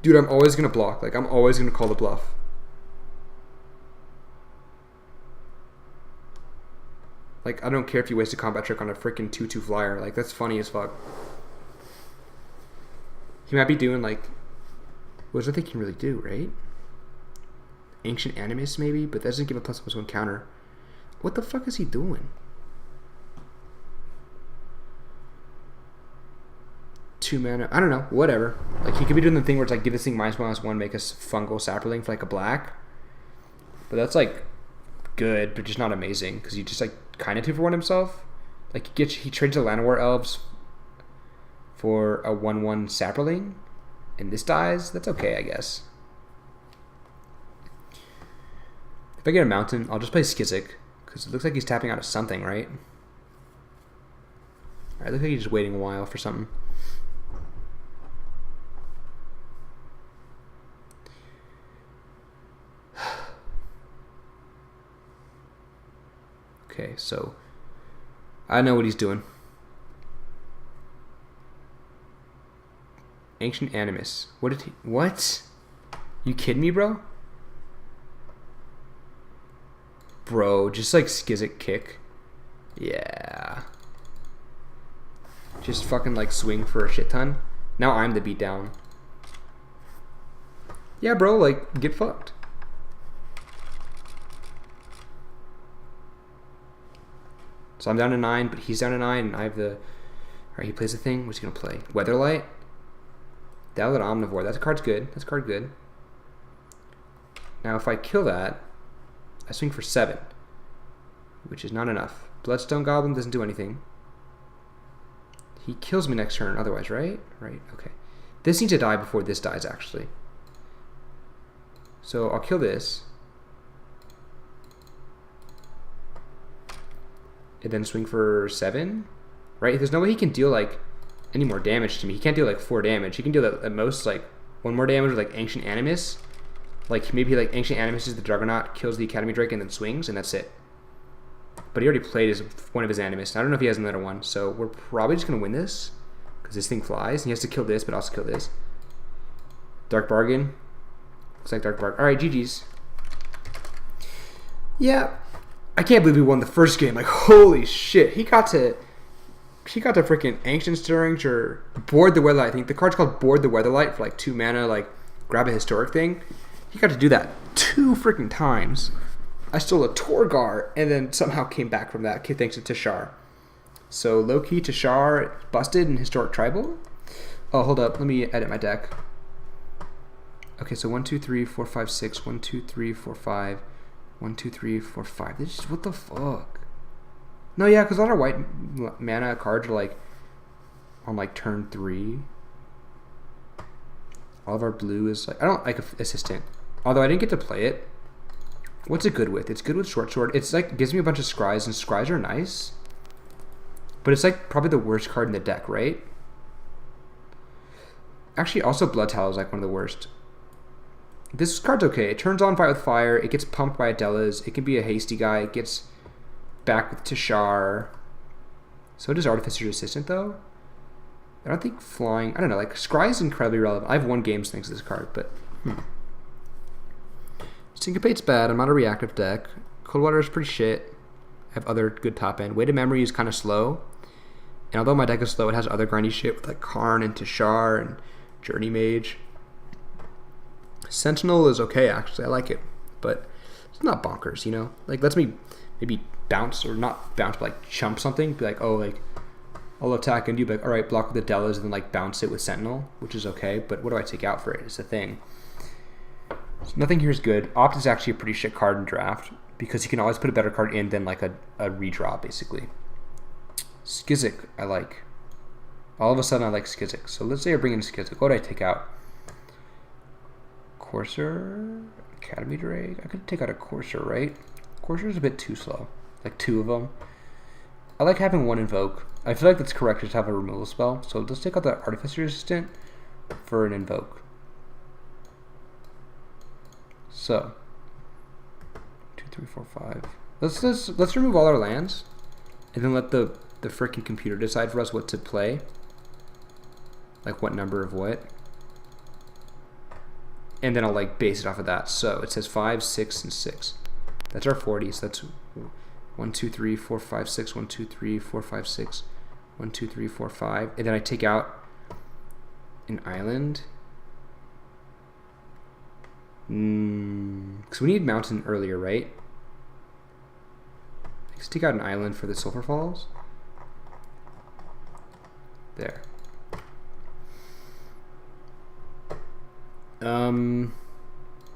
Dude, I'm always going to block. Like, I'm always going to call the bluff. Like, I don't care if you waste a combat trick on a freaking 2/2 flyer. Like, that's funny as fuck. He might be doing, like... What does I think he can really do, right? Ancient Animus, maybe? But that doesn't give a +1/+1 counter. What the fuck is he doing? 2 mana. I don't know. Whatever. Like, he could be doing the thing where it's like, give this thing -1/-1, make us fungal sapperling for like a black. But that's like good, but just not amazing because he just like kind of 2-for-1 himself. Like he trades the Llanowar Elves for a 1/1 sapperling, and this dies. That's okay, I guess. If I get a mountain, I'll just play Skizik because it looks like he's tapping out of something, right? All right, looks like he's just waiting a while for something. Okay, so I know what he's doing. Ancient Animus. What did he... What? You kidding me, bro? Bro, just like Skizik kick. Yeah. Just fucking like swing for a shit ton. Now I'm the beatdown. Yeah, bro, like, get fucked. So I'm down to 9, but he's down to 9, and I have the... Alright, he plays a thing. What's he going to play? Weatherlight? Dalit Omnivore. That card's good. That's card good. Now, if I kill that, I swing for 7, which is not enough. Bloodstone Goblin doesn't do anything. He kills me next turn otherwise, right? Right, okay. This needs to die before this dies, actually. So I'll kill this. And then swing for 7, right? There's no way he can deal like any more damage to me. He can't deal like 4 damage. He can deal at most like 1 more damage with like Ancient Animus. Like maybe like Ancient Animus is the Juggernaut, kills the Academy Drake, and then swings, and that's it. But he already played one of his Animus. I don't know if he has another one, so we're probably just gonna win this because this thing flies. And he has to kill this, but also kill this. Dark Bargain. Looks like Dark Bargain. All right, GG's. Yeah. I can't believe we won the first game. Like, holy shit. He got to freaking Ancient Stirrings or Board the Weatherlight. I think the card's called Board the Weatherlight for like 2 mana, like grab a historic thing. He got to do that 2 freaking times. I stole a Torgar and then somehow came back from that thanks to Tashar. So low-key Tashar busted in Historic Tribal. Oh, hold up. Let me edit my deck. Okay, so 1, 2, 3, 4, 5, 6. 1, 2, 3, 4, 5. 1, 2, 3, 4, 5. This is, what the fuck? No, yeah, because a lot of white mana cards are like on like turn 3. All of our blue is like, I don't like Assistant. Although I didn't get to play it. What's it good with? It's good with Short Sword. It's like, gives me a bunch of Scries, and Scries are nice. But it's like probably the worst card in the deck, right? Actually, also Blood Tallow is like one of the worst. This card's okay. It turns on Fight with Fire. It gets pumped by Adela's. It can be a hasty guy. It gets back with Tashar. So does Artificer's Assistant, though. I don't think flying... I don't know. Like, Scry is incredibly relevant. I've won games thanks to this card, but... Syncopate's bad. I'm not a reactive deck. Cold Water is pretty shit. I have other good top end. Weighted Memory is kind of slow. And although my deck is slow, it has other grindy shit with like Karn and Tashar and Journey Mage. Sentinel is okay, actually. I like it. But it's not bonkers, you know? Like, lets me maybe bounce, or not bounce, but like chump something. Be like, oh, like, I'll attack and do like, all right, block with the Delas and then like bounce it with Sentinel, which is okay. But what do I take out for it? It's the thing. So nothing here is good. Opt is actually a pretty shit card in draft because you can always put a better card in than like a redraw, basically. Skizik, I like. All of a sudden, I like Skizik. So let's say I bring in Skizik. What do I take out? Courser? Academy Drake? I could take out a Courser, right? Courser's a bit too slow. Like 2 of them. I like having 1 Invoke. I feel like that's correct just to have a removal spell. So let's take out the Artificer Assistant for an Invoke. So 2, 3, 4, 5. Let's remove all our lands, and then let the freaking computer decide for us what to play. Like what number of what. And then I'll like base it off of that. So it says 5, 6, and 6. That's our 40. So that's 1, 2, 3, 4, 5, 6. 1, 2, 3, 4, 5, 6. 1, 2, 3, 4, 5. And then I take out an island. Because we need mountain earlier, right? Let's take out an island for the Sulphur Falls. There.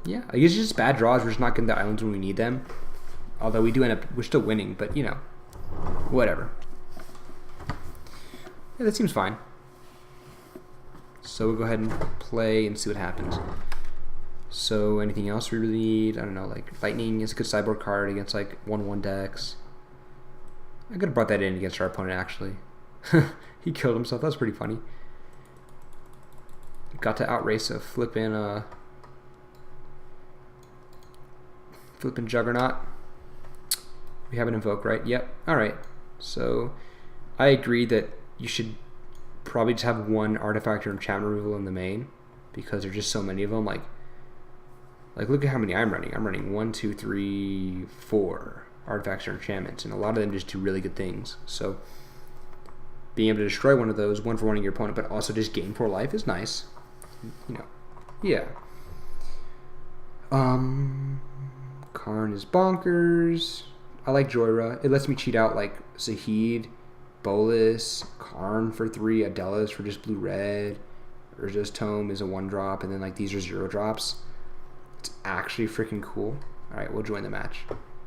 Yeah, I guess it's just bad draws. We're just not getting the islands when we need them. Although we do end up, we're still winning, but you know, whatever. Yeah, that seems fine. So we'll go ahead and play and see what happens. So anything else we really need? I don't know, like Lightning is a good sideboard card against like 1/1 decks. I could have brought that in against our opponent actually. He killed himself. That was pretty funny. Got to outrace a flippin' Juggernaut. We have an Invoke, right? Yep. Alright. So I agree that you should probably just have 1 artifact or enchantment removal in the main because there's just so many of them. Like look at how many I'm running. I'm running 1, 2, 3, 4 artifacts or enchantments, and a lot of them just do really good things. So being able to destroy one of those, 1 for 1 of your opponent, but also just gain 4 life is nice. You know, yeah. Karn is bonkers. I like Joyra. It lets me cheat out like Zahid, Bolas, Karn for 3, Adela's for just blue-red. Urza's Tome is a 1-drop, and then like these are 0 drops. It's actually freaking cool. Alright, we'll join the match.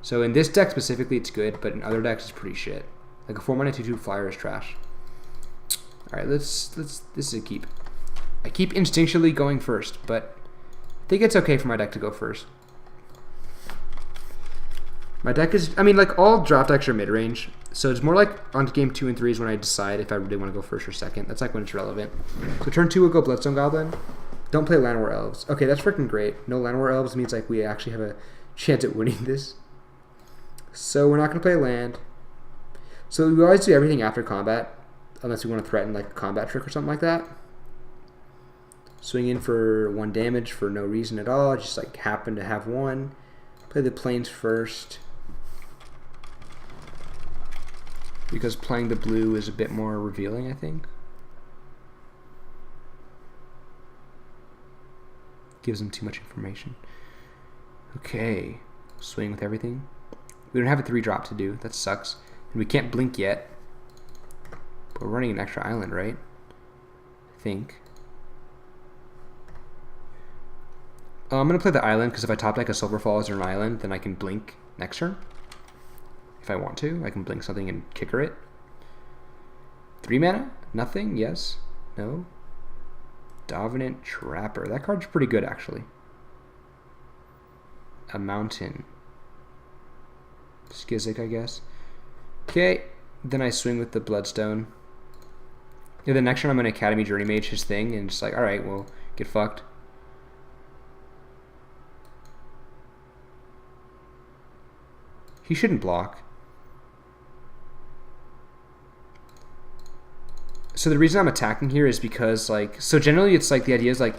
So in this deck specifically, it's good, but in other decks, it's pretty shit. Like a 4-mana 2/2 flyer is trash. Alright, let's. This is a keep. I keep instinctually going first, but I think it's okay for my deck to go first. My deck is, I mean, like all draft decks are mid-range, so it's more like on game 2 and 3 is when I decide if I really want to go first or second. That's like when it's relevant. So turn 2 will go Bloodstone Goblin. Don't play Land War Elves. Okay, that's freaking great. No Land War Elves means like we actually have a chance at winning this. So we're not going to play land. So we always do everything after combat, unless we want to threaten like a combat trick or something like that. Swing in for 1 damage for no reason at all. Just like happen to have 1. Play the plains first. Because playing the blue is a bit more revealing, I think. Gives them too much information. Okay. Swing with everything. We don't have a 3-drop to do. That sucks. And we can't blink yet. But we're running an extra island, right? I think. I'm going to play the island because if I top deck a Silver Falls or an island, then I can blink next turn. If I want to, I can blink something and kicker it. 3 mana? Nothing? Yes? No? Dominant Trapper. That card's pretty good, actually. A mountain. Skizik, I guess. Okay. Then I swing with the Bloodstone. Yeah, the next turn I'm going to Academy Journey Mage his thing, and just like, alright, well, get fucked. He shouldn't block. So the reason I'm attacking here is because, like, so generally it's like the idea is like,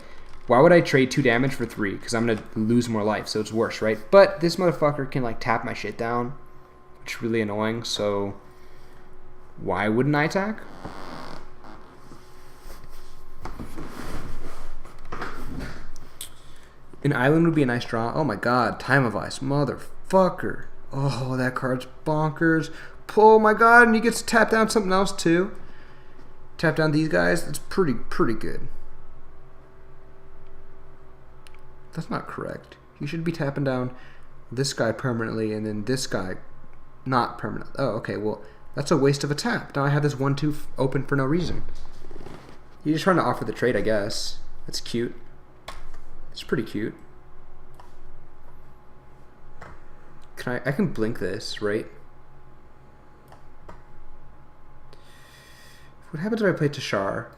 why would I trade 2 damage for 3? Because I'm going to lose more life, so it's worse, right? But this motherfucker can, like, tap my shit down, which is really annoying, so why wouldn't I attack? An island would be a nice draw. Oh my god, Time of Ice, motherfucker. Oh, that card's bonkers. Oh my god, and he gets to tap down something else too. Tap down these guys. That's pretty good. That's not correct. You should be tapping down this guy permanently and then this guy not permanent. Oh, okay, well, that's a waste of a tap. Now I have this 1-2 open for no reason. You're just trying to offer the trade, I guess. That's cute. It's pretty cute. I can blink this, right? What happens if I play Tashar?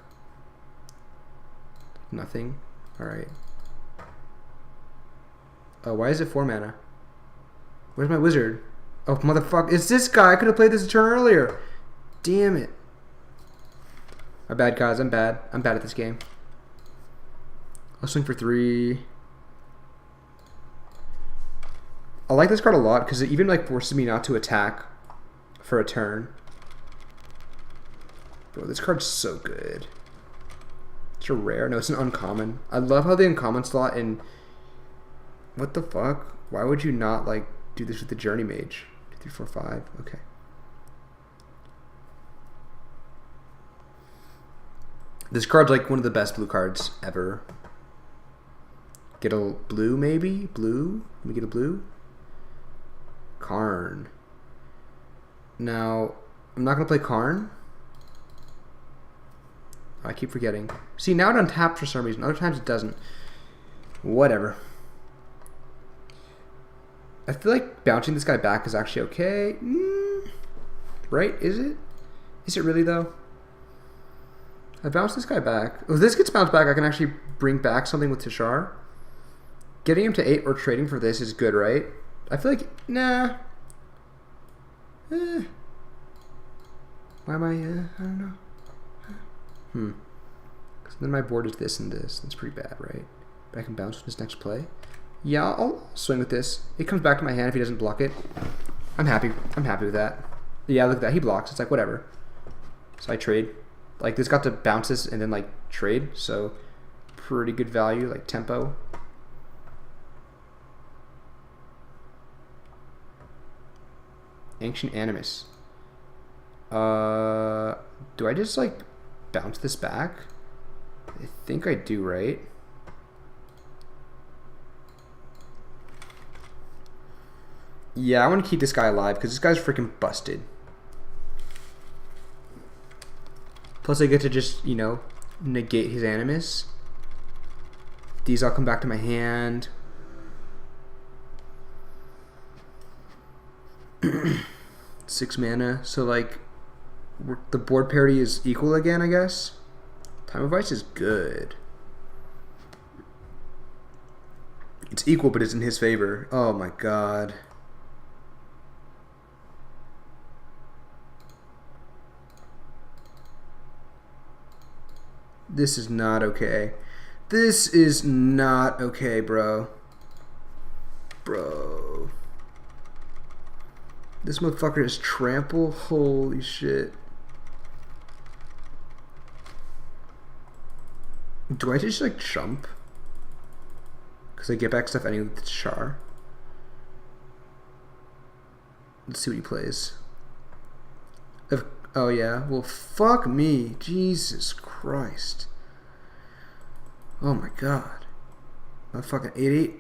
Nothing. Alright. Oh, why is it 4 mana? Where's my wizard? Oh, motherfucker. It's this guy. I could have played this a turn earlier. Damn it. My bad, guys. I'm bad. I'm bad at this game. I'll swing for 3. I like this card a lot because it even like forces me not to attack for a turn. Bro, this card's so good. It's a rare. No, it's an uncommon. I love how the uncommon slot in... What the fuck? Why would you not like do this with the Journey Mage? 2, 3, 4, 5. Okay. This card's like one of the best blue cards ever. Get a blue, maybe? Blue? Let me get a blue. Karn. Now, I'm not going to play Karn. I keep forgetting. See, now it untaps for some reason. Other times it doesn't. Whatever. I feel like bouncing this guy back is actually okay. Right? Is it? Is it really, though? I bounced this guy back. If this gets bounced back, I can actually bring back something with Tashar. Getting him to 8 or trading for this is good, right? I feel like, nah. Why am I, I don't know. Because then my board is this and this. That's pretty bad, right? But I can bounce with his next play. Yeah, I'll swing with this. It comes back to my hand if he doesn't block it. I'm happy. I'm happy with that. Yeah, look at that. He blocks. It's like, whatever. So I trade. Like, this got to bounce this and then, like, trade. So, pretty good value, like, tempo. Ancient Animus. Do I just, like, bounce this back? I think I do, right? Yeah, I want to keep this guy alive because this guy's freaking busted. Plus I get to just, you know, negate his Animus. These all come back to my hand. 6 mana, so like the board parity is equal again, I guess. Time of Ice is good. It's equal, but it's in his favor. Oh my god. This is not okay. This is not okay, bro. Bro. This motherfucker is trample. Holy shit. Do I just like jump? Because I get back stuff anyway with Char. Let's see what he plays. Oh yeah, well fuck me. Jesus Christ. Oh my god. Motherfucking 8/8.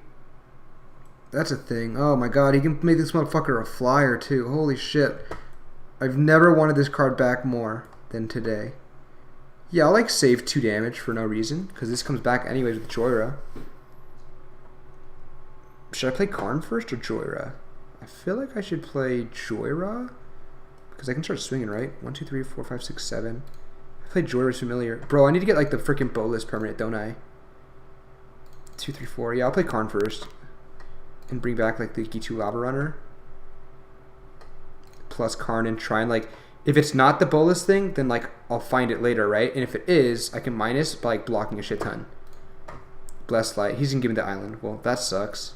That's a thing. Oh my god, he can make this motherfucker a flyer too. Holy shit. I've never wanted this card back more than today. Yeah, I'll like save 2 damage for no reason, because this comes back anyways with Joyra. Should I play Karn first or Joyra? I feel like I should play Joyra, because I can start swinging, right? 1, 2, 3, 4, 5, 6, 7. Play Joyra's Familiar. Bro, I need to get like the freaking Bolas permanent, don't I? 2, 3, 4. Yeah, I'll play Karn first. And bring back like the Gitu Lava Runner. Plus Karn and try and like... If it's not the Bolas thing, then like I'll find it later, right? And if it is, I can minus by like blocking a shit ton. Blessed Light. He's gonna give me the island. Well, that sucks.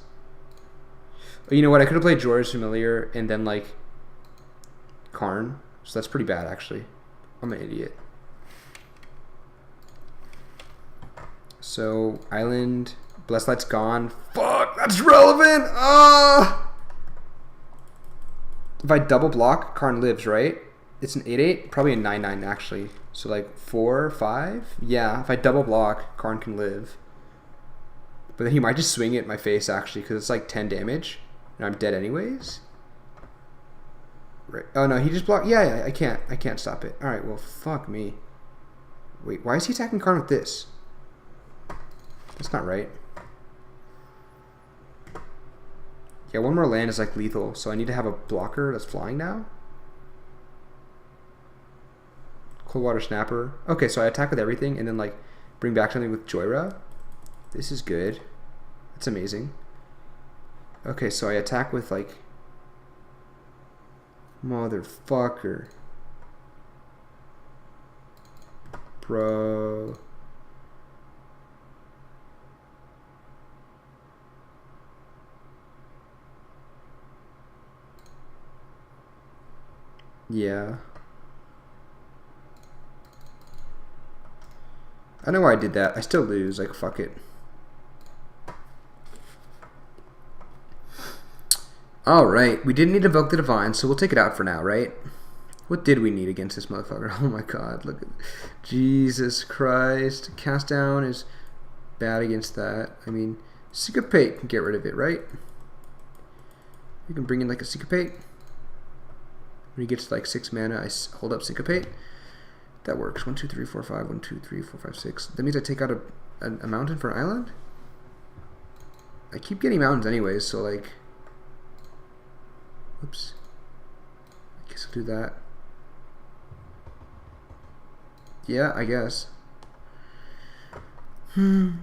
You know what? I could have played Joyra's Familiar and then like Karn. So that's pretty bad actually. I'm an idiot. So island, Blessed Light's gone. Fuck, that's relevant. If I double block, Karn lives, right? It's an 8/8, probably a 9/9 actually. So like 4, 5. Yeah, if I double block, Karn can live. But then he might just swing it in my face actually, because it's like 10 damage, and I'm dead anyways. Right. Oh no, he just blocked. Yeah, I can't stop it. All right, well, fuck me. Wait, why is he attacking Karn with this? That's not right. Yeah, one more land is like lethal, so I need to have a blocker that's flying now. Cold Water Snapper. Okay, so I attack with everything and then like bring back something with Joyra. This is good. That's amazing. Okay, so I attack with like... Motherfucker. Bro. Yeah. I know why I did that. I still lose. Like, fuck it. Alright. We didn't need to Invoke the Divine, so we'll take it out for now, right? What did we need against this motherfucker? Oh my god. Look at... Jesus Christ. Cast Down is bad against that. I mean, Syncopate can get rid of it, right? You can bring in like a Syncopate. When he gets like 6 mana, I hold up Syncopate. That works. 1, 2, 3, 4, 5. 1, 2, 3, 4, 5, 6. That means I take out a mountain for an island? I keep getting mountains anyways, so like... Oops. I guess I'll do that. Yeah, I guess. D2,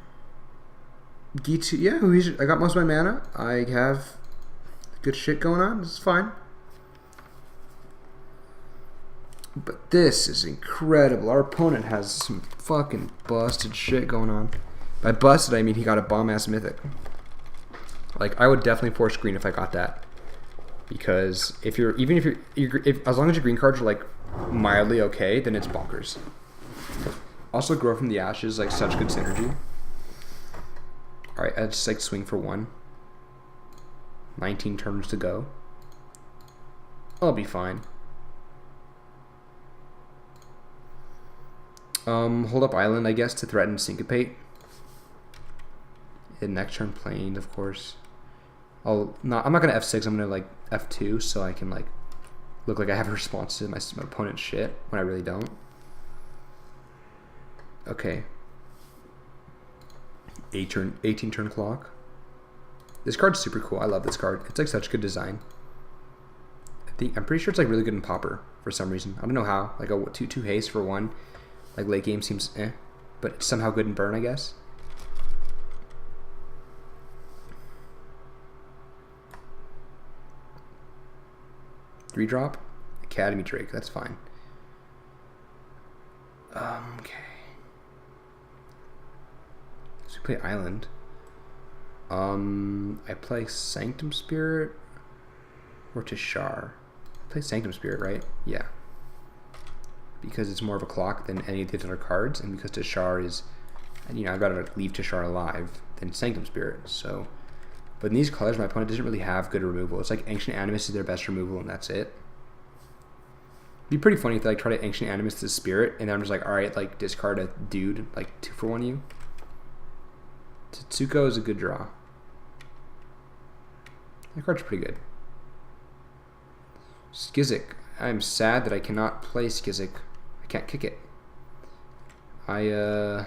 yeah, I got most of my mana. I have good shit going on. This is fine. But this is incredible. Our opponent has some fucking busted shit going on. By busted, I mean he got a bomb-ass mythic. Like, I would definitely force green if I got that. Because if as long as your green cards are like mildly okay, then it's bonkers. Also, Grow from the Ashes, like such good synergy. Alright, I just like swing for 1. 19 turns to go. I'll be fine. Hold up island, I guess, to threaten Syncopate. And next turn planed, of course. I'm not gonna F6, I'm gonna like F2 so I can like look like I have a response to my opponent's shit when I really don't. Okay. 18 turn clock. This card's super cool. I love this card. It's like such good design. I'm pretty sure it's like really good in Pauper for some reason. I don't know how. Like a 2/2 haste for 1. Like late game seems but it's somehow good in burn, I guess. Three drop, Academy Drake. That's fine. Okay. So we play Island. I play Sanctum Spirit or Tishar. I play Sanctum Spirit, right? Yeah. Because it's more of a clock than any of the other cards, and because Tishar is, you know, I'd rather leave Tishar alive than Sanctum Spirit. So, but in these colors, my opponent doesn't really have good removal. It's like Ancient Animus is their best removal, and that's it. It'd be pretty funny if they like try to Ancient Animus the Spirit, and then I'm just like, all right, like discard a dude, like 2 for 1 you. Tetsuko is a good draw. That card's pretty good. Skizik. I'm sad that I cannot play Skizik. I can't kick it. I'm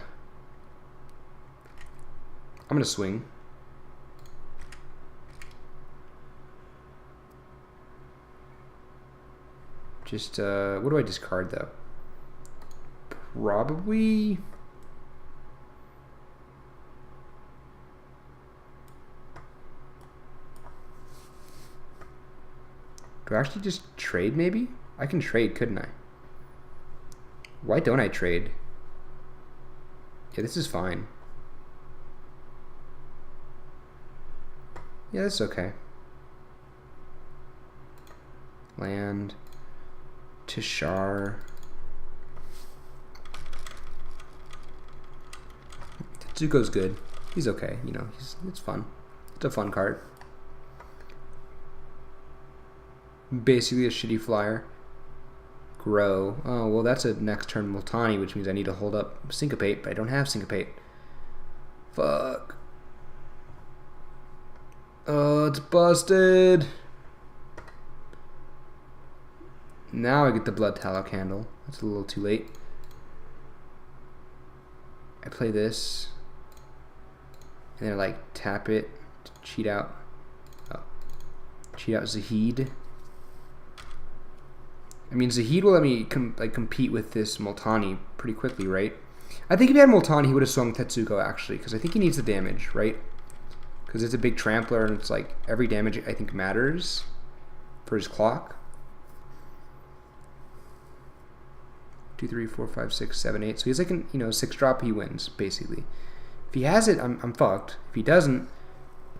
gonna swing. Just what do I discard though? probably... Do I actually just trade, maybe? I can trade, couldn't I? Why don't I trade? Yeah, this is fine. Yeah, that's okay. Land. Tishar. Zuko's good. He's okay, you know, it's fun. It's a fun card. Basically a shitty flyer. Grow. Oh, well, that's a next turn Multani, which means I need to hold up Syncopate, but I don't have Syncopate. Fuck. Oh, it's busted. Now I get the Blood Tallow Candle. That's a little too late. I play this. And then I like tap it to cheat out. Oh. Cheat out Zahid. I mean, Zahid will let me compete with this Multani pretty quickly, right? I think if he had Multani, he would have swung Tetsuko, actually, because I think he needs the damage, right? Because it's a big trampler, and it's like every damage, I think, matters for his clock. 2, 3, 4, 5, 6, 7, 8. So he's like, you know, 6 drop, he wins, basically. If he has it, I'm fucked. If he doesn't,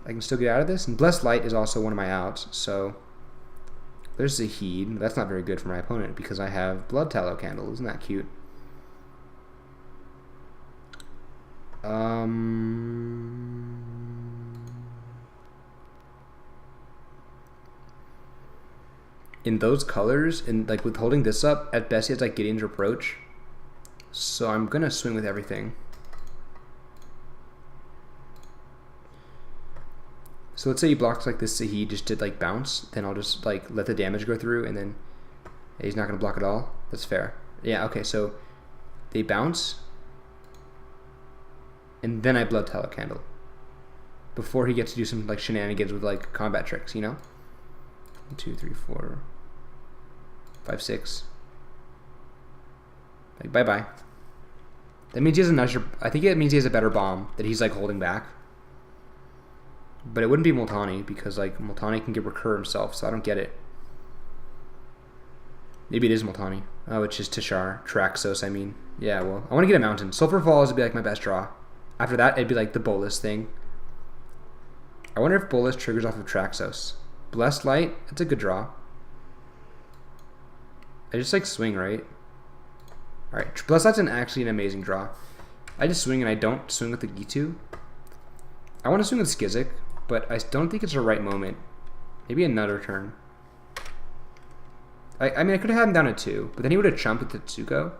I can still get out of this. And Blessed Light is also one of my outs, so... There's Zahid. That's not very good for my opponent because I have Blood Tallow Candle. Isn't that cute? In those colors, and like with holding this up, at best he has like Gideon's Reproach. So I'm gonna swing with everything. So let's say he blocks like this, so he just did like bounce, then I'll just like let the damage go through, and then he's not gonna block at all. That's fair. Yeah, okay, so they bounce, and then I Blood Tallow Candle before he gets to do some like shenanigans with like combat tricks, you know? 1, 2, 3, 4, 5, 6. Like bye bye. That means he has a nicer. I think it means he has a better bomb that he's like holding back. But it wouldn't be Multani because like Multani can get recur himself, so I don't get it. Maybe it is Multani. Oh, it's just Tishar. Traxos, I mean. Yeah, well, I want to get a mountain. Sulfur Falls would be like my best draw. After that, it'd be like the Bolus thing. I wonder if Bolus triggers off of Traxos. Blessed Light, that's a good draw. I just like swing, right? Alright, Blessed Light's actually an amazing draw. I just swing and I don't swing with the Gitu. I want to swing with Skizik, but I don't think it's the right moment. Maybe another turn. I mean, I could have had him down at 2, but then he would have chumped with Tetsuko.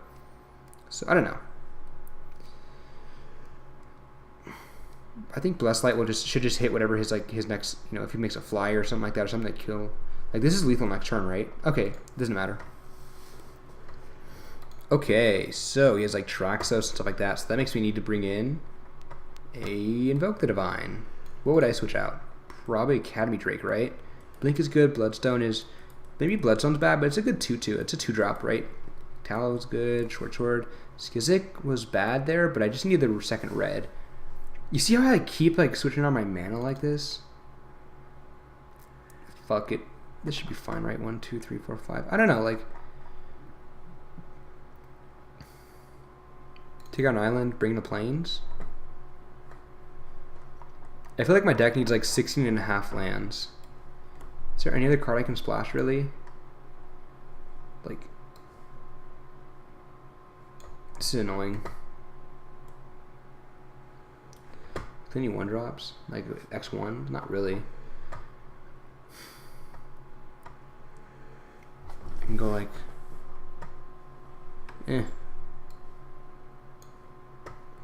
So, I don't know. I think Blessed Light should just hit whatever his next, you know, if he makes a fly or something like that, or something that kill. Like, this is lethal next turn, right? Okay, doesn't matter. Okay, so he has like Traxos and stuff like that, so that makes me need to bring in a Invoke the Divine. What would I switch out? Probably Academy Drake, right? Blink is good. Bloodstone is... Maybe Bloodstone's bad, but it's a good 2-2. It's a 2-drop, right? Tallow is good. Short Sword. Skizik was bad there, but I just need the second red. You see how I keep like switching on my mana like this? Fuck it. This should be fine, right? 1, 2, 3, 4, 5. I don't know, like... Take out an island, bring the plains. I feel like my deck needs like 16.5 lands. Is there any other card I can splash, really? Like... This is annoying. Any 1-drops? Like X1? Not really. I can go like... 2,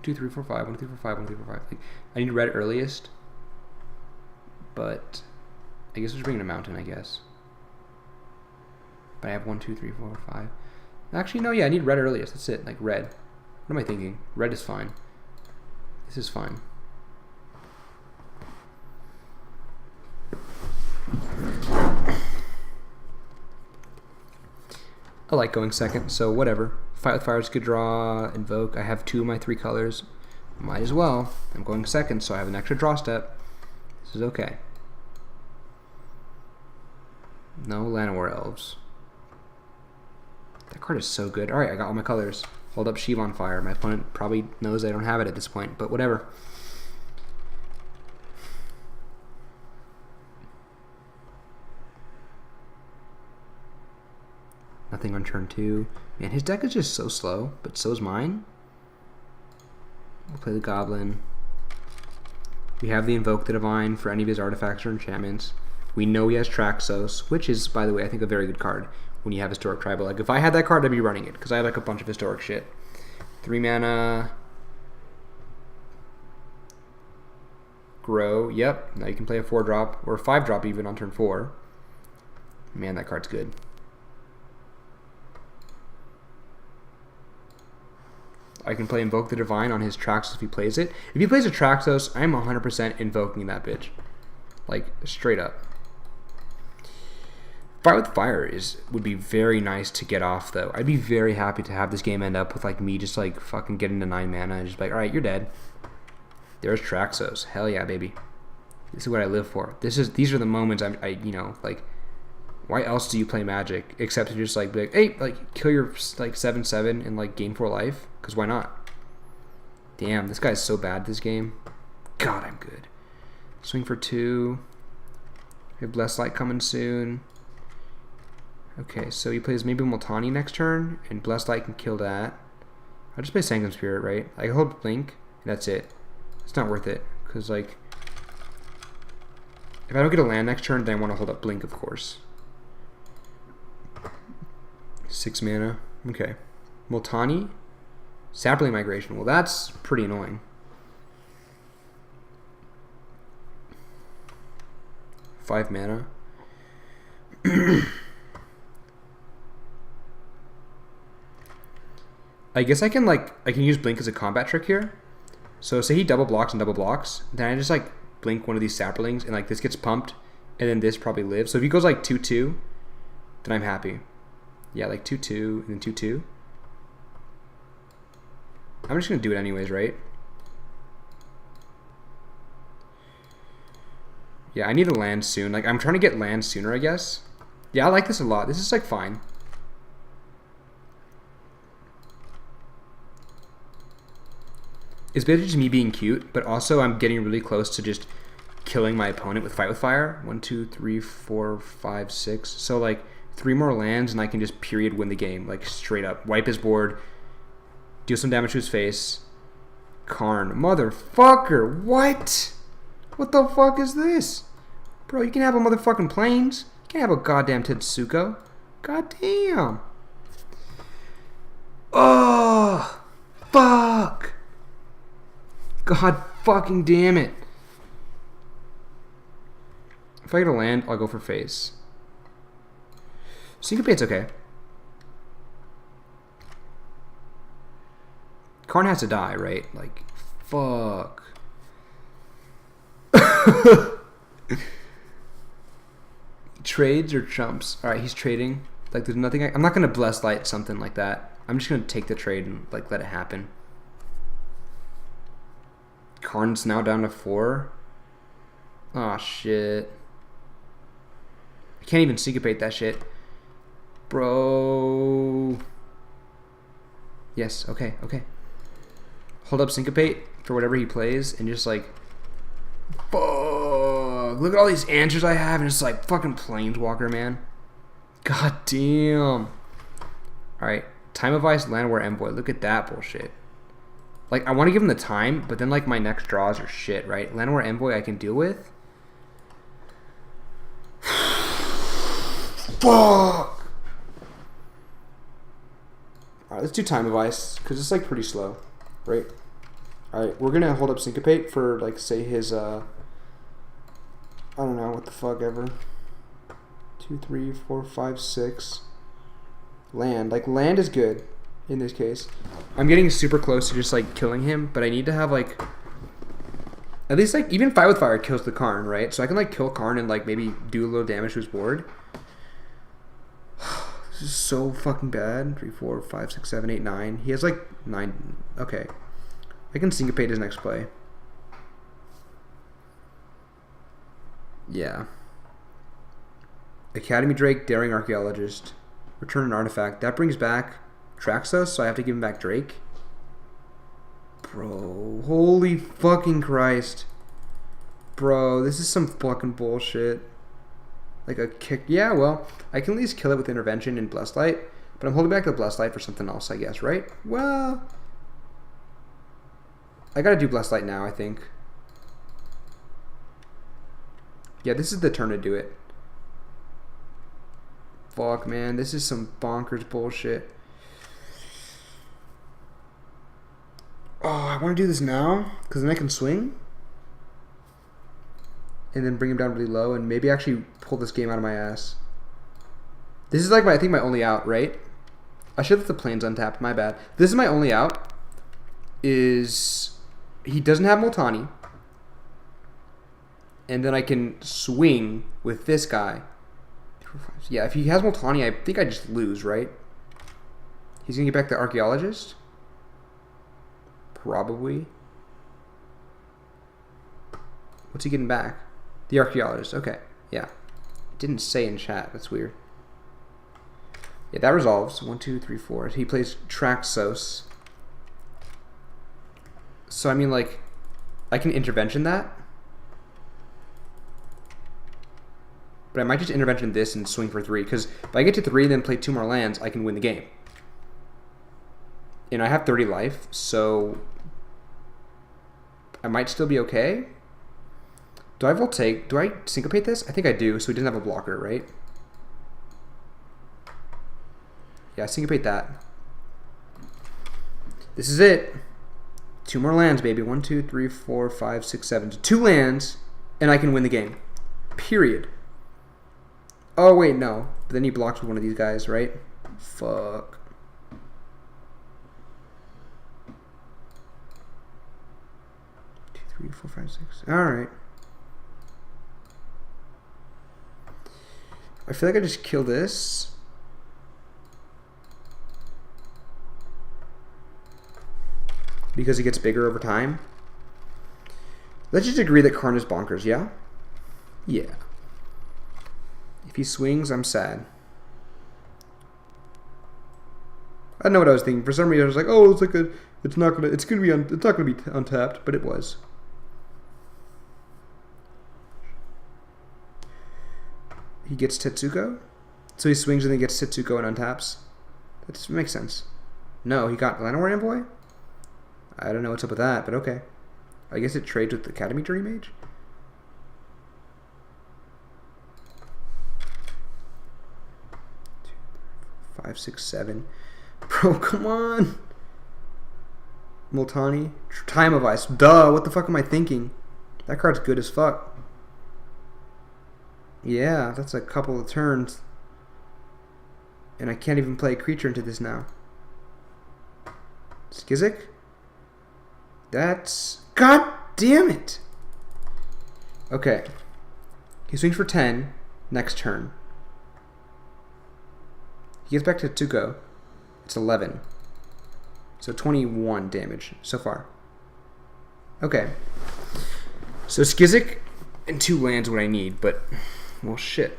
3, 4, 5. 1, 2, 3, 4, 5. 1, 2, 3, 4, 5. Like, I need red earliest. But I guess we're just bringing a mountain, I guess. But I have 1, 2, 3, 4, 5. Actually, no, yeah, I need red earliest. That's it. Like red. What am I thinking? Red is fine. This is fine. I like going second, so whatever. Fight with Fire is a good draw. Invoke. I have 2 of my 3 colors. Might as well. I'm going second, so I have an extra draw step. This is okay. No Llanowar Elves. That card is so good. Alright, I got all my colors. Hold up Sheev on Fire. My opponent probably knows I don't have it at this point, but whatever. Nothing on turn 2. Man, his deck is just so slow, but so is mine. We'll play the Goblin. We have the Invoke the Divine for any of his artifacts or enchantments. We know he has Traxos, which is, by the way, I think a very good card when you have Historic Tribal. Like, if I had that card, I'd be running it, because I have like a bunch of historic shit. 3 mana. Grow. Yep. Now you can play a 4-drop, or a 5-drop even on turn 4. Man, that card's good. I can play Invoke the Divine on his Traxos if he plays it. If he plays a Traxos, I'm 100% invoking that bitch. Like, straight up. Fight with Fire would be very nice to get off, though. I'd be very happy to have this game end up with, like, me just, like, fucking getting to 9 mana and just be like, alright, you're dead. There's Traxos. Hell yeah, baby. This is what I live for. These are the moments you know, like, why else do you play Magic except to just, like, be like, hey, like, kill your, like, 7/7 and, like, gain 4 life? Because why not? Damn, this guy's so bad this game. God, I'm good. Swing for 2. We have Blessed Light coming soon. Okay, so he plays maybe Multani next turn, and Blessed Light can kill that. I'll just play Sanguine Spirit, right? I can hold Blink, and that's it. It's not worth it, because, like, if I don't get a land next turn, then I want to hold up Blink, of course. 6 mana. Okay. Multani. Sapling Migration. Well, that's pretty annoying. Five mana. I guess I can use Blink as a combat trick here. So say he double blocks and double blocks, then I just like blink one of these Saplings and like this gets pumped, and then this probably lives. So if he goes like 2/2, then I'm happy. Yeah, like 2/2 and then 2/2. I'm just gonna do it anyways, right? Yeah, I need to land soon. Like, I'm trying to get land sooner, I guess. Yeah, I like this a lot. This is like fine. It's basically just me being cute, but also I'm getting really close to just killing my opponent with Fight with Fire. 1, 2, 3, 4, 5, 6. So like 3 more lands and I can just period win the game, like straight up. Wipe his board, deal some damage to his face. Karn. Motherfucker, what? What the fuck is this? Bro, you can have a motherfucking Plains. You can't have a goddamn Tetsuko. Goddamn. Oh, fuck. God fucking damn it. If I get a land, I'll go for face. Syncopate's okay. Karn has to die, right? Like, fuck. Trades or chumps? Alright, he's trading. Like, there's nothing I'm not going to Bless Light something like that. I'm just going to take the trade and, like, let it happen. Karn's now down to 4. Aw, shit. I can't even syncopate that shit. Bro. Yes, okay, okay. Hold up syncopate for whatever he plays and just, like, fuck. Look at all these answers I have and it's like fucking Planeswalker, man. God damn. Alright. Time of Ice, Llanowar Envoy. Look at that bullshit. Like, I want to give him the time, but then, like, my next draws are shit, right? Llanowar Envoy I can deal with. Fuck! Alright, let's do Time of Ice, because it's, like, pretty slow, right? Alright, we're going to hold up Syncopate for, like, say his, I don't know, what the fuck ever. 2, 3, 4, 5, 6. Land. Like, land is good in this case. I'm getting super close to just, like, killing him, but I need to have, like, at least, like, even Fight with Fire kills the Karn, right? So I can, like, kill Karn and, like, maybe do a little damage to his board. This This is so fucking bad. 3, 4, 5, 6, 7, 8, 9. He has like 9. Okay. I can syncopate his next play. Yeah. Academy Drake, Daring Archaeologist. Return an artifact. That brings back Traxos, so I have to give him back Drake. Bro, holy fucking Christ. Bro, this is some fucking bullshit. Like a kick. Yeah, well, I can at least kill it with Intervention and Blessed Light, but I'm holding back the Blessed Light for something else, I guess, right? Well, I gotta do Blessed Light now, I think. Yeah, this is the turn to do it. Fuck, man, this is some bonkers bullshit. Oh, I want to do this now, because then I can swing. And then bring him down really low, and maybe actually pull this game out of my ass. This is like, I think, my only out, right? I should have the planes untapped, my bad. This is my only out, is he doesn't have Multani. And then I can swing with this guy. Yeah, if he has Multani, I think I just lose, right? He's going to get back the Archaeologist? Probably. What's he getting back? The Archaeologist. Okay, yeah. Didn't say in chat. That's weird. Yeah, that resolves. 1, 2, 3, 4. He plays Traxos. So, I mean, like, I can Intervention that. But I might just Intervention this and swing for 3. Because if I get to 3 and then play 2 more lands, I can win the game. And I have 30 life, so I might still be okay. Do I Voltaic? Do I syncopate this? I think I do, so he doesn't have a blocker, right? Yeah, syncopate that. This is it. 2 more lands, baby. 1, 2, 3, 4, 5, 6, 7. 2 lands, and I can win the game. Period. Oh, wait, no. But then he blocks with one of these guys, right? Fuck. Two, 3, 4, 5, 6. Alright. I feel like I just kill this. Because it gets bigger over time. Let's just agree that Karn is bonkers, yeah? Yeah. If he swings, I'm sad. I don't know what I was thinking. For some reason, I was like, "Oh, it's not gonna be untapped," but it was. He gets Tetsuko, so he swings and then gets Tetsuko and untaps. That makes sense. No, he got Llanowar Envoy. I don't know what's up with that, but okay. I guess it trades with the Academy Dream Mage. 5, 6, 7. Bro, come on. Multani. Time of Ice. Duh, what the fuck am I thinking? That card's good as fuck. Yeah, that's a couple of turns. And I can't even play a creature into this now. Skizik? That's... God damn it! Okay. He swings for 10 next turn. He gets back to Tuco. It's 11. So 21 damage so far. Okay. So Skizik and 2 lands what I need, but... Well, shit.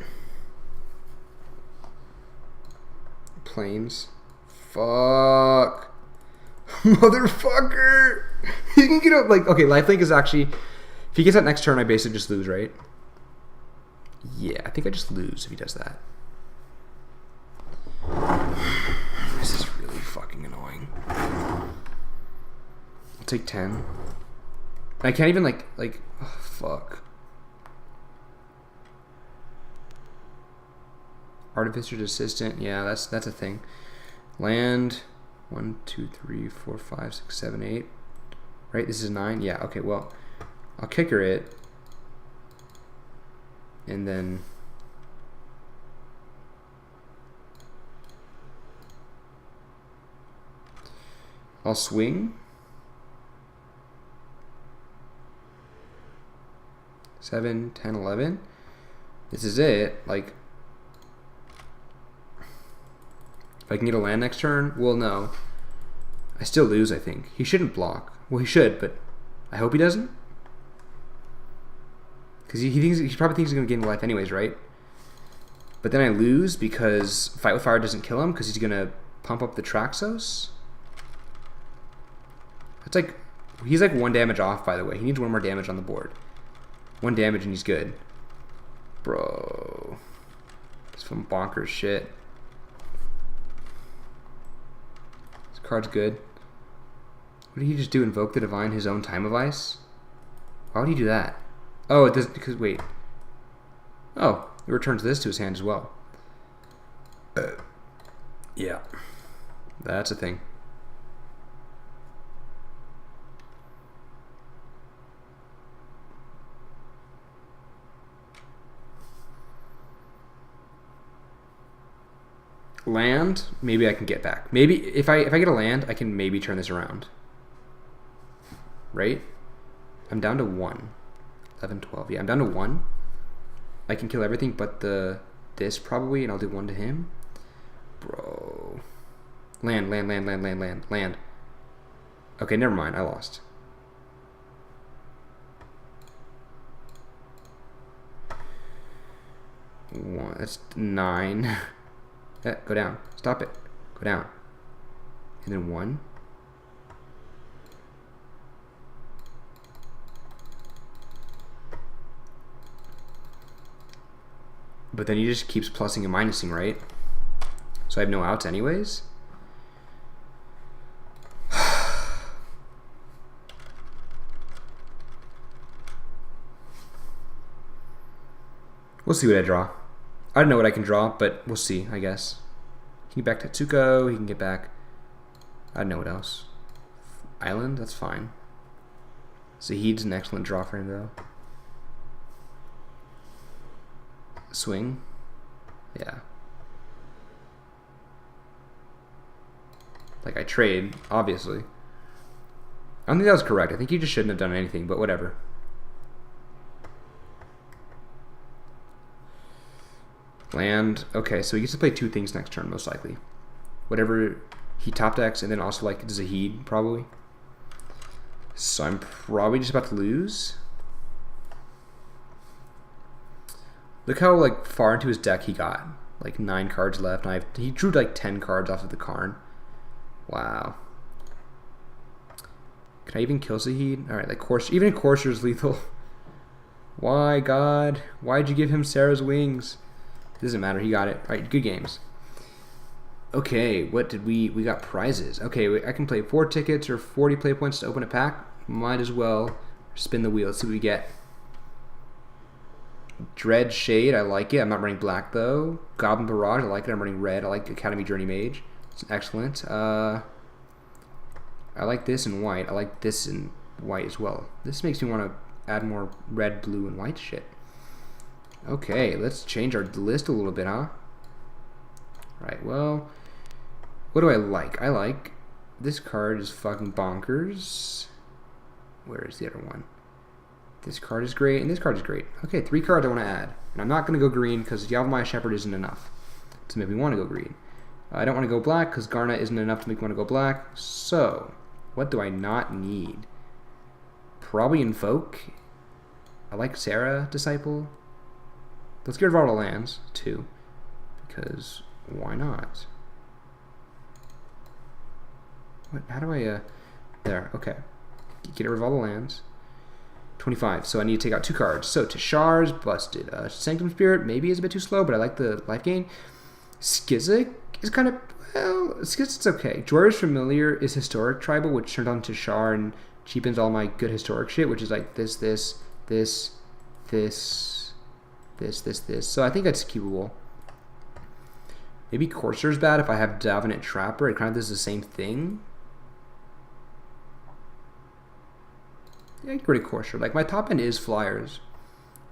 Planes. Fuck. Motherfucker! He can get up, like... Okay, lifelink is actually... If he gets that next turn, I basically just lose, right? Yeah, I think I just lose if he does that. This is really fucking annoying. I'll take 10. I can't even, like... Oh, fuck. Artificer's Assistant. Yeah, that's a thing. Land. 1, 2, 3, 4, 5, 6, 7, 8. Right? This is 9. Yeah, okay, well. I'll kicker it. And then... I'll swing. 7, 10, 11. This is it. Like... If I can get a land next turn, well, no. I still lose, I think. He shouldn't block. Well, he should, but I hope he doesn't. Because he probably thinks he's going to gain life anyways, right? But then I lose because Fight with Fire doesn't kill him because he's going to pump up the Traxos. It's like, he's like 1 damage off, by the way. He needs 1 more damage on the board. 1 damage and he's good. Bro. It's some bonkers shit. This card's good. What did he just do? Invoke the Divine, his own Time of Ice? Why would he do that? Oh, it doesn't, because, wait. Oh, it returns this to his hand as well. Yeah. That's a thing. Land, maybe I can get back. Maybe if I get a land, I can maybe turn this around. Right? I'm down to 1. 11, 12. Yeah, I'm down to 1. I can kill everything but this probably, and I'll do 1 to him. Bro. Land. Okay, never mind. I lost. One. That's 9. Yeah, go down. Stop it. Go down. And then 1. But then he just keeps plussing and minusing, right? So I have no outs anyways. We'll see what I draw. I don't know what I can draw, but we'll see, I guess. He can get back Tetsuko, he can get back... I don't know what else. Island, that's fine. Zahid's an excellent draw for him, though. Swing. Yeah. Like, I trade, obviously. I don't think that was correct. I think he just shouldn't have done anything, but whatever. Land. Okay, so he gets to play 2 things next turn, most likely. Whatever he top decks, and then also, like, Zahid, probably. So I'm probably just about to lose. Look how, like, far into his deck he got. Like, 9 cards left. And he drew, like, 10 cards off of the Karn. Wow. Can I even kill Zahid? Alright, like, even Courser's lethal. Why, God? Why'd you give him Sarah's wings? Doesn't matter, he got it. Alright, good games. Okay, what did we got prizes. Okay, I can play 4 tickets or 40 play points to open a pack. Might as well spin the wheel. Let's see what we get. Dread Shade, I like it. I'm not running black though. Goblin Barrage, I like it. I'm running red. I like Academy Journey Mage. It's excellent. I like this in white. I like this in white as well. This makes me want to add more red, blue, and white shit. Okay, let's change our list a little bit, huh? Right, well, what do I like? I like this card is fucking bonkers. Where is the other one? This card is great, and this card is great. Okay, 3 cards I want to add. And I'm not going to go green because Yavimaya Shepherd isn't enough to make me want to go green. I don't want to go black because Garnet isn't enough to make me want to go black. So, what do I not need? Probably Invoke. I like Sarah Disciple. Let's get rid of all the lands, too. Because, why not? What? How do I, there, okay. Get rid of all the lands. 25, so I need to take out 2 cards. So, Tashar's busted. Sanctum Spirit maybe is a bit too slow, but I like the life gain. Skizzik is kind of, well, Skizzik's okay. Jorah's Familiar is Historic Tribal, which turned on Tashar and cheapens all my good historic shit, which is like this. So I think that's keepable. Maybe Courser's bad if I have Davenant Trapper. It kind of does the same thing. Yeah, get rid of Courser. Like, my top end is Flyers.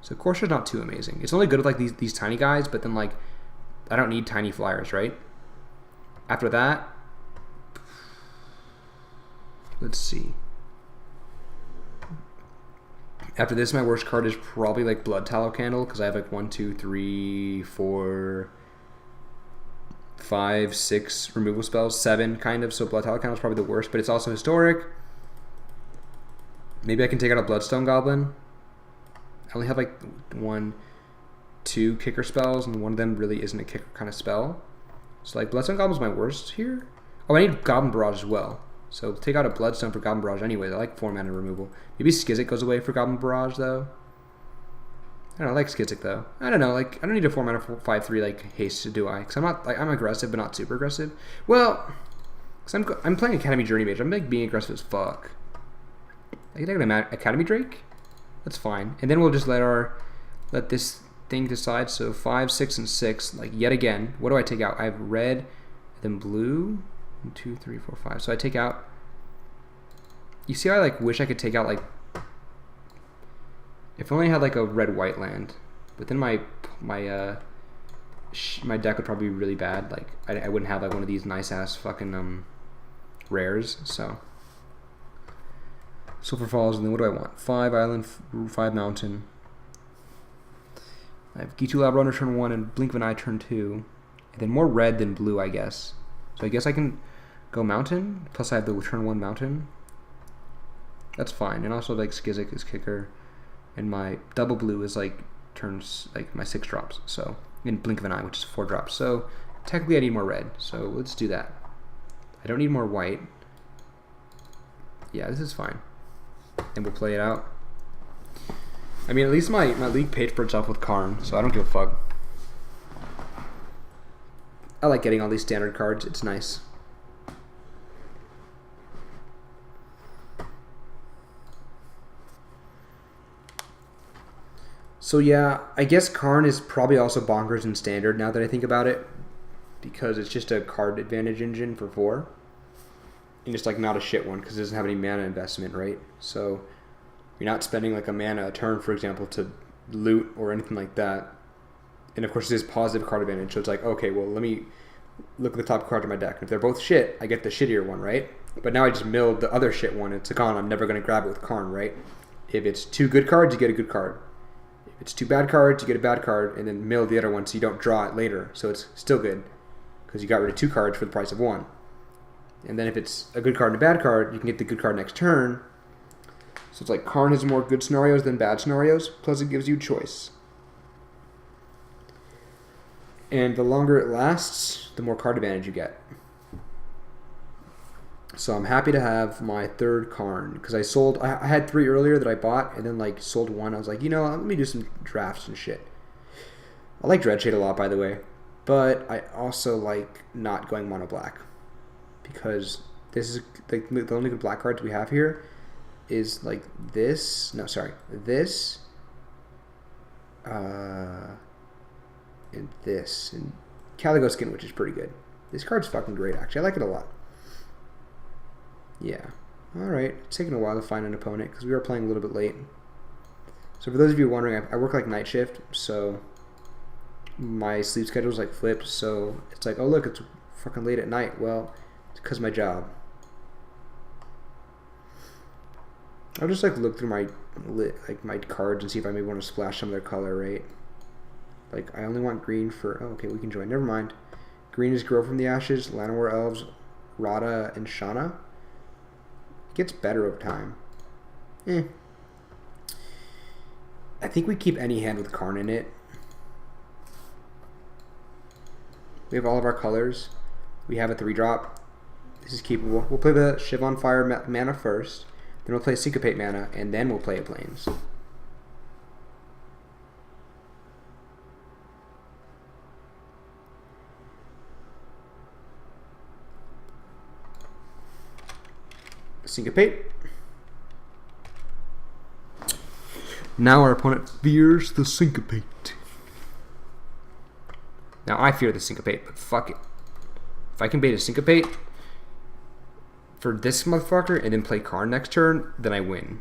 So Courser's not too amazing. It's only good with, like, these tiny guys, but then, like, I don't need tiny Flyers, right? After that, let's see. After this, my worst card is probably, like, Blood Tallow Candle, because I have, like, 1, 2, 3, 4, 5, 6 removal spells, 7 kind of. So Blood Count is probably the worst, but it's also historic. Maybe I can take out a Bloodstone Goblin. I only have like 1, 2 kicker spells, and one of them really isn't a kicker kind of spell. So like Bloodstone Goblin's my worst here. Oh, I need Goblin Barrage as well. So take out a Bloodstone for Goblin Barrage anyways. I like 4 mana removal. Maybe Skizzik goes away for Goblin Barrage though. I don't know, I like Skizzik though. I don't know, like I don't need a 4 mana 5/3 like haste, do I? Because I'm not like I'm aggressive but not super aggressive. Well, because I'm playing Academy Journey Mage. I'm like being aggressive as fuck. I can take an Academy Drake. That's fine. And then we'll just let this thing decide. So 5, 6, and 6. Like yet again, what do I take out? I have red, then blue. 1, 2, 3, 4, 5. So I take out. You see how I like wish I could take out like. If only I had like a red-white land, but then my deck would probably be really bad. Like I wouldn't have like one of these nice ass fucking rares. So Sulfur Falls, and then what do I want? 5 island, 5 mountain. I have Gitu Lab Runner turn 1 and Blink of an Eye turn 2, and then more red than blue, I guess. So I guess I can go mountain. Plus I have the turn 1 mountain. That's fine, and also like Skizzik is kicker. And my double blue is like turns like my 6 drops. So in Blink of an Eye, which is 4 drops. So technically I need more red. So let's do that. I don't need more white. Yeah, this is fine. And we'll play it out. I mean, at least my league paid for itself with Karn, so I don't give a fuck. I like getting all these standard cards. It's nice. So yeah, I guess Karn is probably also bonkers in standard now that I think about it, because it's just a card advantage engine for 4, and it's like not a shit one because it doesn't have any mana investment, right? So you're not spending like a mana a turn, for example, to loot or anything like that. And of course, it is positive card advantage, so it's like, okay, well, let me look at the top card of my deck. If they're both shit, I get the shittier one, right? But now I just milled the other shit one. It's gone. I'm never going to grab it with Karn, right? If it's 2 good cards, you get a good card. If it's 2 bad cards, you get a bad card, and then mill the other one so you don't draw it later. So it's still good because you got rid of 2 cards for the price of 1. And then if it's a good card and a bad card, you can get the good card next turn. So it's like Karn has more good scenarios than bad scenarios, plus it gives you choice. And the longer it lasts, the more card advantage you get. So I'm happy to have my 3rd Karn, because I had 3 earlier that I bought, and then like sold 1. I was like, you know, let me do some drafts and shit. I like Dreadshade a lot, by the way, but I also like not going mono black, because this is like the only good black cards we have here is like this. No, sorry, this, and this, and Calico Skin, which is pretty good. This card's fucking great, actually. I like it a lot. Yeah. Alright. It's taken a while to find an opponent because we were playing a little bit late. So for those of you wondering, I work like night shift, so my sleep schedule is like flipped. So it's like, oh look, it's fucking late at night. Well, it's because of my job. I'll just like look through my cards and see if I maybe want to splash some of their color, right? Like I only want green for. Oh, okay, we can join. Never mind. Green is Grow from the Ashes, Llanowar Elves, Rada, and Shana. It gets better over time. I think we keep any hand with Karn in it. We have all of our colors. We have a 3-drop. This is keepable. We'll play the Shiv on Fire mana first. Then we'll play Syncopate mana, and then we'll play a Plains. Syncopate. Now our opponent fears the Syncopate. Now I fear the Syncopate, but fuck it. If I can bait a Syncopate for this motherfucker and then play Karn next turn, then I win.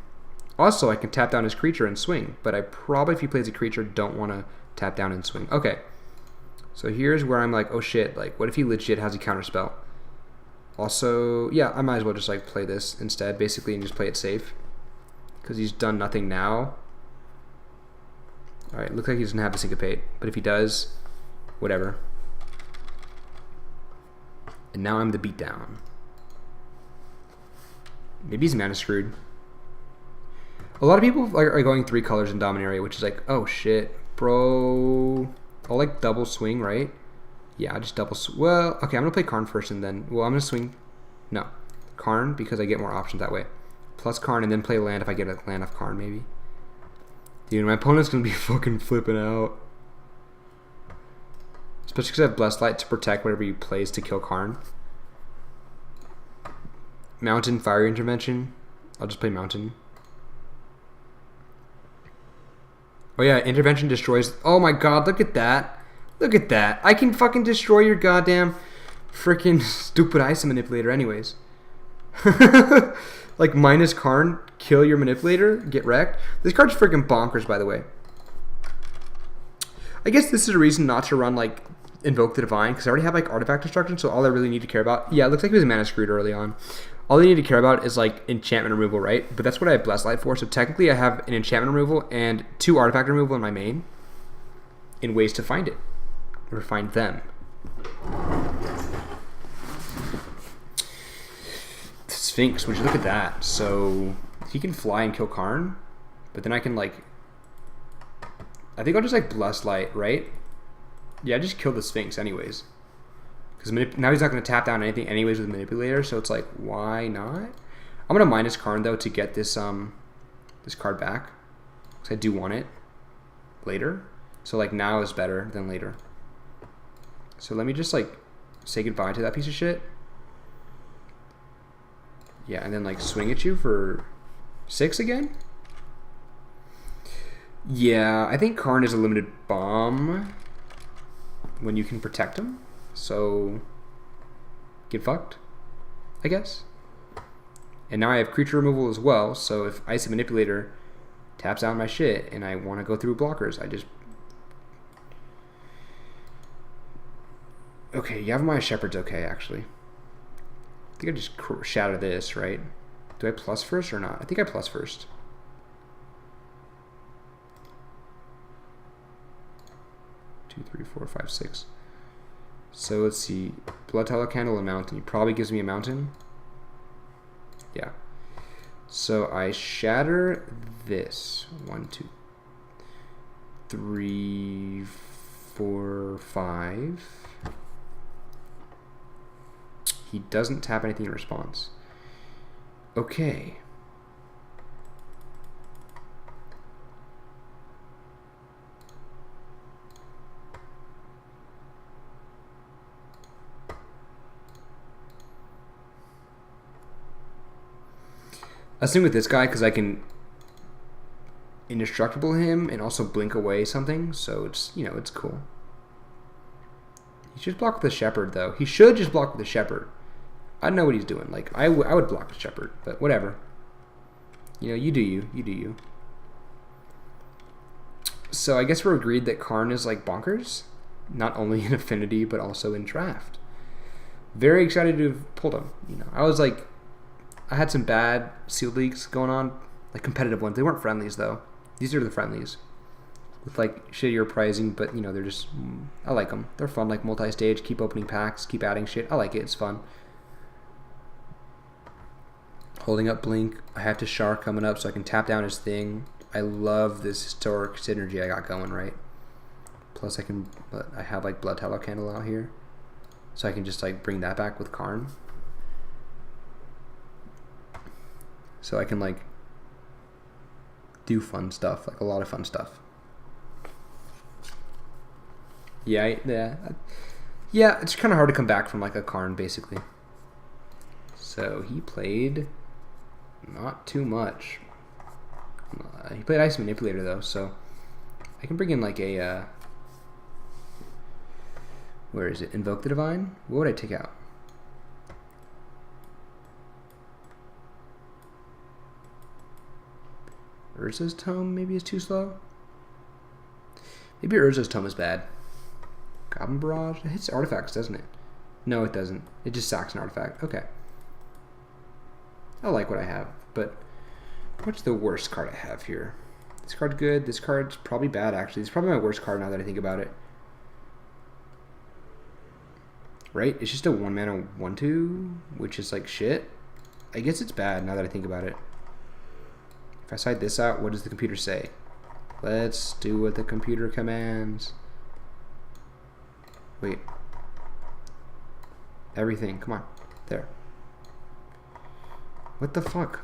Also, I can tap down his creature and swing, but I probably, if he plays a creature, don't want to tap down and swing. Okay. So here's where I'm like, oh shit, like, what if he legit has a counterspell? Also, yeah, I might as well just like play this instead, basically, and just play it safe. Because he's done nothing now. Alright, looks like he doesn't have a Syncopate. But if he does, whatever. And now I'm the beatdown. Maybe he's mana screwed. A lot of people are going 3 colors in Dominaria, which is like, oh shit, bro. I'll like double swing, right? Yeah, I just double. Well, okay, I'm gonna play Karn first, and then I'm gonna swing. No, Karn because I get more options that way. Plus Karn, and then play land if I get a land off Karn, maybe. Dude, my opponent's gonna be fucking flipping out. Especially because I have Blessed Light to protect whatever he plays to kill Karn. Mountain, Fire Intervention. I'll just play Mountain. Oh yeah, Intervention destroys. Oh my god, look at that. Look at that. I can fucking destroy your goddamn freaking stupid Ice Manipulator anyways. Like minus Karn, kill your Manipulator, get wrecked. This card's freaking bonkers, by the way. I guess this is a reason not to run like Invoke the Divine, because I already have like Artifact Destruction, so all I really need to care about... Yeah, it looks like he was mana screwed early on. All I need to care about is like enchantment removal, right? But that's what I have Blessed Light for, so technically I have an enchantment removal and 2 artifact removal in my main in ways to find it. Or find them. Sphinx, would you look at that? So he can fly and kill Karn, but then I can like... I think I'll just like Blessed Light, right? Yeah, just kill the Sphinx anyways. Because now he's not going to tap down anything anyways with Manipulator, so it's like, why not? I'm going to minus Karn, though, to get this this card back. Because I do want it later. So, like, now is better than later. So let me just, like, say goodbye to that piece of shit. Yeah, and then, like, swing at you for 6 again? Yeah, I think Karn is a limited bomb when you can protect him. So, get fucked, I guess. And now I have creature removal as well, so if Icy Manipulator taps out my shit and I want to go through blockers, I just... Okay, Yavimaya Shepherd's okay, actually. I think I just shatter this, right? Do I plus first or not? I think I plus first. Two, three, four, five, six. So let's see, Blood Tallow Candle and Mountain. He probably gives me a Mountain. Yeah. So I shatter this. 1, 2, 3, 4, 5. He doesn't tap anything in response. Okay. I was thinking with this guy because I can indestructible him and also blink away something, so it's, you know, it's cool. He should block with the Shepherd, though. He should just block with the Shepherd. I don't know what he's doing. Like, I would block the Shepherd, but whatever. You know, you do you. You do you. So I guess we're agreed that Karn is, like, bonkers. Not only in Affinity, but also in Draft. Very excited to have pulled him. You know, I was like... I had some bad sealed leagues going on, like competitive ones. They weren't friendlies though. These are the friendlies with like shittier pricing, but you know they're just I like them. They're fun, like multi-stage. Keep opening packs, keep adding shit. I like it. It's fun. Holding up Blink. I have to Shark coming up, so I can tap down his thing. I love this historic synergy I got going right. Plus I have like Blood Tallow Candle out here, so I can just like bring that back with Karn. So I can like do fun stuff, like a lot of fun stuff. Yeah, it's kind of hard to come back from like a Karn basically. So he played not too much. He played Ice Manipulator though, so I can bring in like a where is it? Invoke the Divine? What would I take out? Urza's Tome maybe is too slow. Maybe Urza's Tome is bad. Goblin Barrage? It hits artifacts, doesn't it? No, it doesn't. It just sacks an artifact. Okay. I like what I have, but what's the worst card I have here? This card's good. This card's probably bad, actually. It's probably my worst card now that I think about it. Right? It's just a 1 mana 1/2, which is like shit. I guess it's bad now that I think about it. If I side this out, what does the computer say? Let's do what the computer commands. Wait. Everything, come on. There. What the fuck?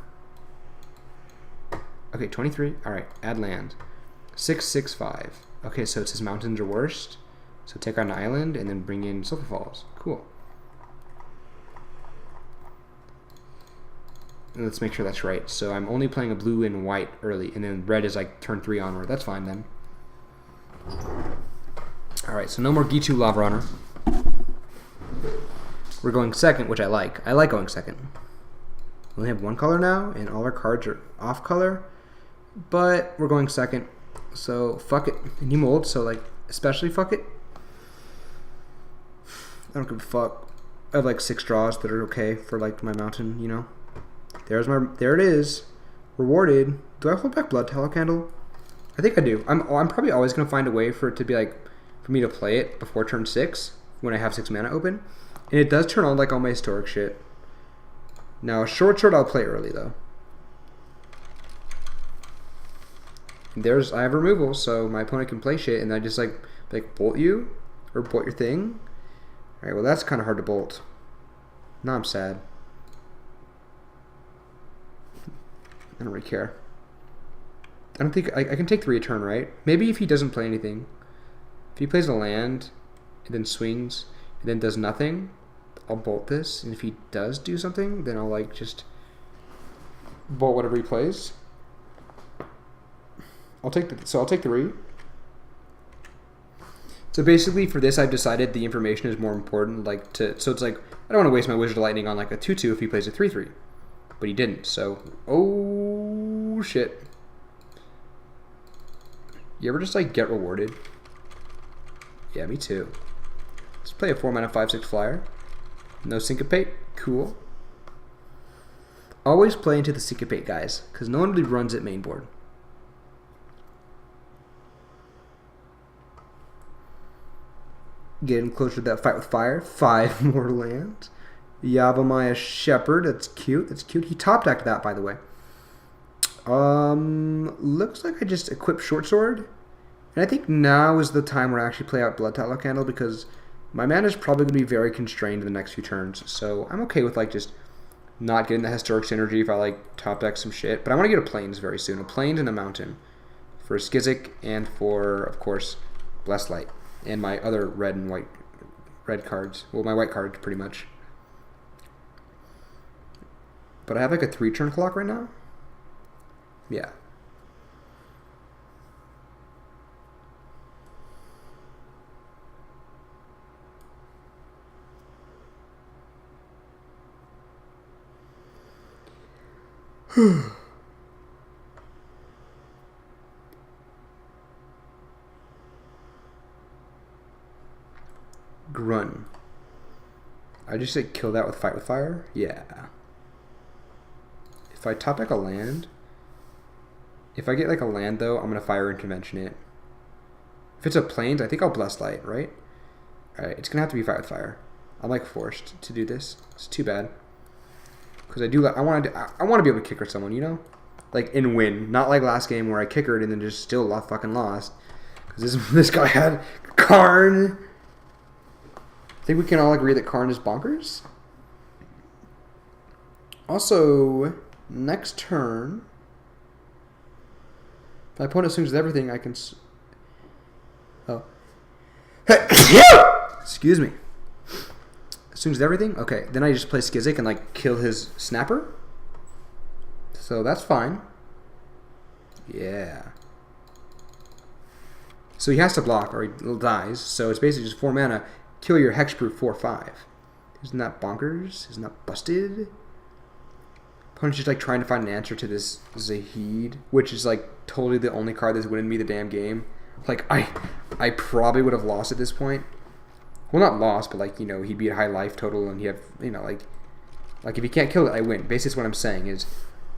Okay, 23. Alright, add land. 6/6/5. Okay, so it says mountains are worst. So take out an island and then bring in Sulphur Falls. Cool. Let's make sure that's right. So I'm only playing a blue and white early, and then red is like turn 3 onward. That's fine then. Alright, so no more Gitu Lava Runner. We're going second, which I like. I like going second. We only have 1 color now, and all our cards are off color. But we're going second. So fuck it. And you mold, so like, especially fuck it. I don't give a fuck. I have like 6 draws that are okay for like my mountain, you know. There it is. Rewarded. Do I hold back Blood Tallow Candle? I think I do. I'm probably always gonna find a way for it to be like, for me to play it before turn 6 when I have 6 mana open. And it does turn on like all my historic shit. Now a short I'll play early though. I have removal, so my opponent can play shit, and I just like bolt you or bolt your thing. All right, well that's kind of hard to bolt. Now I'm sad. I don't really care. I don't think I can take 3 a turn, right? Maybe if he doesn't play anything. If he plays a land and then swings and then does nothing, I'll bolt this. And if he does do something, then I'll like just bolt whatever he plays. I'll take 3. So basically for this I've decided the information is more important, so it's like I don't want to waste my Wizard of Lightning on like a 2/2 if he plays a 3/3. But he didn't, so oh shit. You ever just like get rewarded? Yeah, me too. Let's play a 4 mana 5/6 flyer. No syncopate, cool. Always play into the syncopate, guys, because no one really runs it main board. Getting closer to that fight with fire. 5 more lands. Yavimaya Shepherd. That's cute. That's cute. He top decked that, by the way. Looks like I just equipped Short Sword. And I think now is the time where I actually play out Blood Tallow Candle, because my mana is probably going to be very constrained in the next few turns. So I'm okay with like just not getting the Historic Synergy if I like top deck some shit. But I want to get a Plains very soon. A Plains and a Mountain. For Skizzik and for, of course, Blessed Light. And my other red cards. Well, my white cards, pretty much. But I have like a 3-turn clock right now? Yeah. Grun. I just like kill that with Fight with Fire? Yeah. If I top deck a land, if I get like a land though, I'm gonna Fire Intervention it. If it's a Plains, I think I'll Bless Light, right? Alright, it's gonna have to be Fight with Fire. I'm like forced to do this. It's too bad. Because I want to be able to kicker someone, you know? Like, and win. Not like last game where I kickered and then just still fucking lost. Because this guy had Karn. I think we can all agree that Karn is bonkers. Also, next turn, if my opponent swings with everything, I can... Oh. Excuse me. Swings with everything? Okay, then I just play Skizzik and like kill his Snapper. So that's fine. Yeah. So he has to block or he dies. So it's basically just 4 mana. Kill your Hexproof 4/5. Isn't that bonkers? Isn't that busted? Opponent's just like trying to find an answer to this Zahid, which is like totally the only card that's winning me the damn game. Like I probably would have lost at this point. Well, not lost, but like, you know, he'd be at high life total and he'd have, you know, like if he can't kill it, I win. Basically what I'm saying is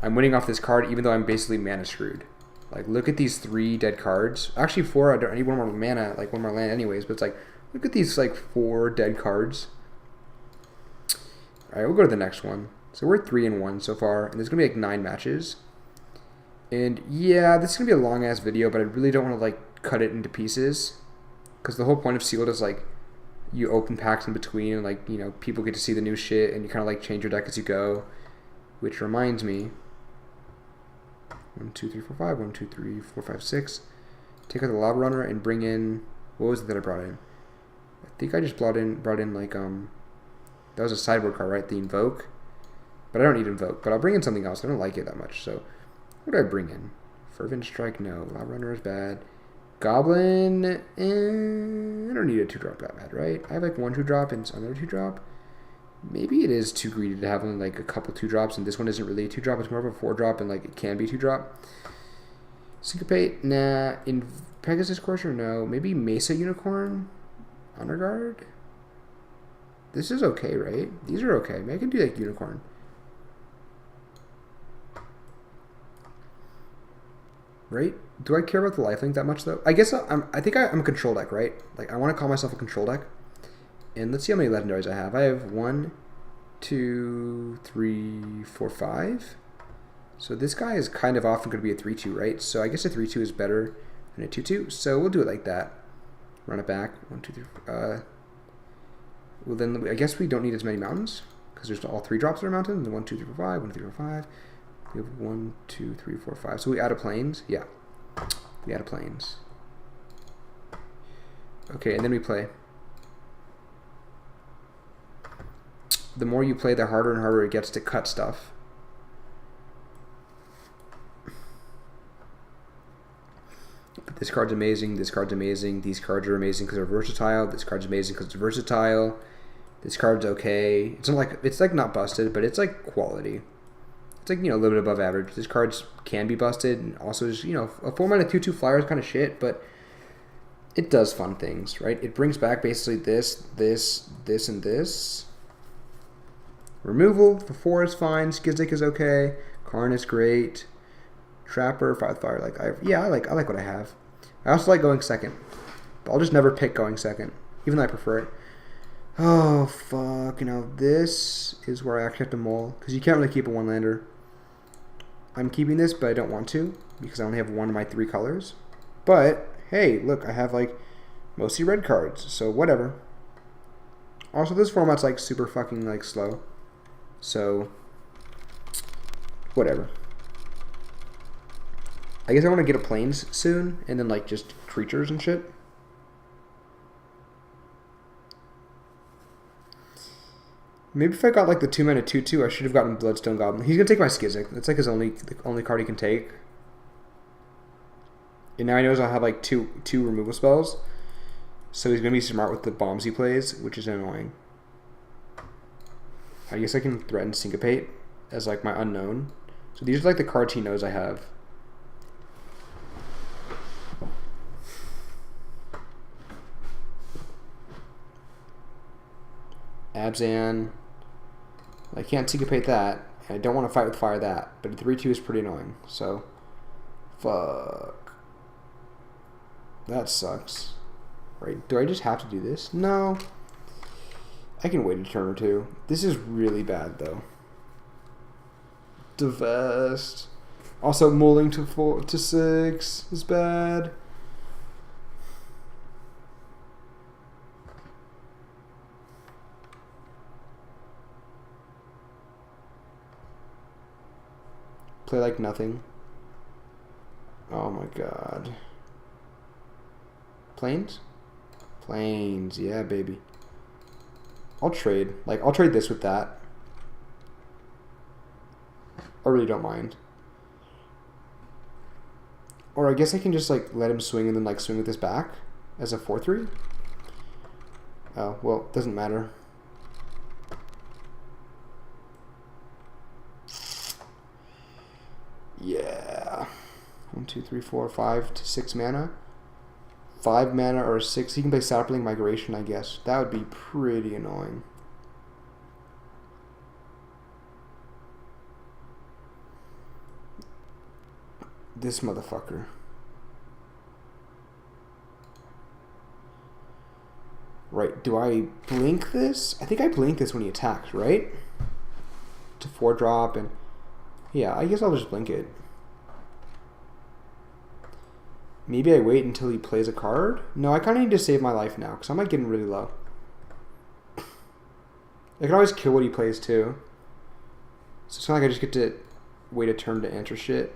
I'm winning off this card even though I'm basically mana screwed. Like, look at these 3 dead cards. Actually 4, I need 1 more mana, like 1 more land anyways, but it's like, look at these like 4 dead cards. All right, we'll go to the next one. So we're 3-1 so far, and there's gonna be like 9 matches. And yeah, this is gonna be a long ass video, but I really don't want to like cut it into pieces, because the whole point of sealed is like you open packs in between, and like, you know, people get to see the new shit, and you kind of like change your deck as you go. Which reminds me, 1, 2, 3, 4, 5. 1, 2, 3, 4, 5, 6. Take out the Lava Runner and bring in, what was it that I brought in? I think I just brought in like that was a sideboard card, right? The Invoke. But I don't need Invoke. But I'll bring in something else. I don't like it that much. So what do I bring in? Fervent Strike, no. Lava Runner is bad. Goblin, I don't need a 2-drop that bad, right? I have like 1 2-drop and another 2-drop. Maybe it is too greedy to have only like a couple 2-drops, and this one isn't really a 2-drop. It's more of a 4-drop, and like it can be 2-drop. Syncopate, nah. In Pegasus Courser, no. Maybe Mesa Unicorn? Honor Guard? This is okay, right? These are okay. Maybe I can do like Unicorn. Right? Do I care about the lifelink that much though? I guess I think I'm a control deck, right? Like I want to call myself a control deck. And let's see how many legendaries I have. I have 1, 2, 3, 4, 5. So this guy is kind of often going to be a 3-2, right? So I guess a 3-2 is better than a 2-2. So we'll do it like that. Run it back. 1, 2, 3. Well then I guess we don't need as many mountains, because there's all 3 drops that are mountains. 1, 2, 3, 4, 5. 1, 2, 3, 4, 5. We have 1, 2, 3, 4, 5. So we add a plains. Yeah. We add a plains. Okay, and then we play. The more you play, the harder and harder it gets to cut stuff. But this card's amazing. This card's amazing. These cards are amazing because they're versatile. This card's amazing because it's versatile. This card's okay. It's like not busted, but it's like quality. It's like, you know, a little bit above average. This card can be busted, and also is, you know, a 4-mana 2/2 flyer is kind of shit, but it does fun things, right? It brings back basically this, and this. Removal for 4 is fine. Skizzik is okay. Karn is great. Trapper, Fire, like I like what I have. I also like going second, but I'll just never pick going second, even though I prefer it. Oh fuck! You know, this is where I actually have to mull, because you can't really keep a 1-lander. I'm keeping this, but I don't want to, because I only have 1 of my 3 colors. But hey, look, I have like mostly red cards, so whatever. Also, this format's like super fucking like slow. So, whatever. I guess I want to get a plains soon, and then like just creatures and shit. Maybe if I got like the 2-mana 2/2, I should have gotten Bloodstone Goblin. He's gonna take my Skizzik. That's like the only card he can take. And now he knows I'll have like two removal spells, so he's gonna be smart with the bombs he plays, which is annoying. I guess I can threaten Syncopate as like my unknown. So these are like the cards he knows I have. Abzan. I can't Syncopate that. And I don't want to fight with fire that. But a 3/2 is pretty annoying. So, fuck. That sucks. Right, do I just have to do this? No. I can wait a turn or two. This is really bad, though. Divest. Also, mulling to 4 to 6 is bad. Play like nothing. Oh my god. Plains? Plains, yeah, baby. I'll trade. Like, I'll trade this with that. I really don't mind. Or I guess I can just, like, let him swing and then, like, swing with this back as a 4/3. Oh, well, doesn't matter. Yeah. 1, 2, 3, 4, 5 to 6 mana. 5 mana or 6. He can play Sapling Migration, I guess. That would be pretty annoying. This motherfucker. Right, do I blink this? I think I blink this when he attacks, right? 4-drop, and yeah, I guess I'll just blink it. Maybe I wait until he plays a card? No, I kind of need to save my life now, because I might get him really low. I can always kill what he plays, too. So it's not like I just get to wait a turn to answer shit.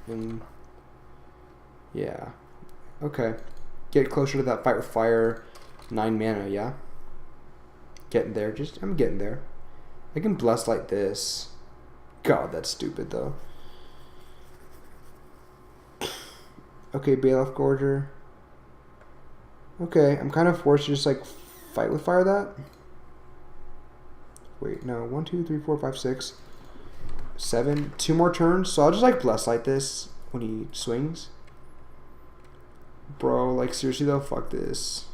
And yeah. Okay. Get closer to that fight with fire. 9 mana, yeah? Getting there. I'm getting there. I can bless like this. God, that's stupid, though. Okay, Baloth Gorger. Okay, I'm kind of forced to just, like, fight with fire that. Wait, no. 1, 2, 3, 4, 5, 6, 7. 2 more turns. So I'll just, like, bless like this when he swings. Bro, like, seriously, though? Fuck this.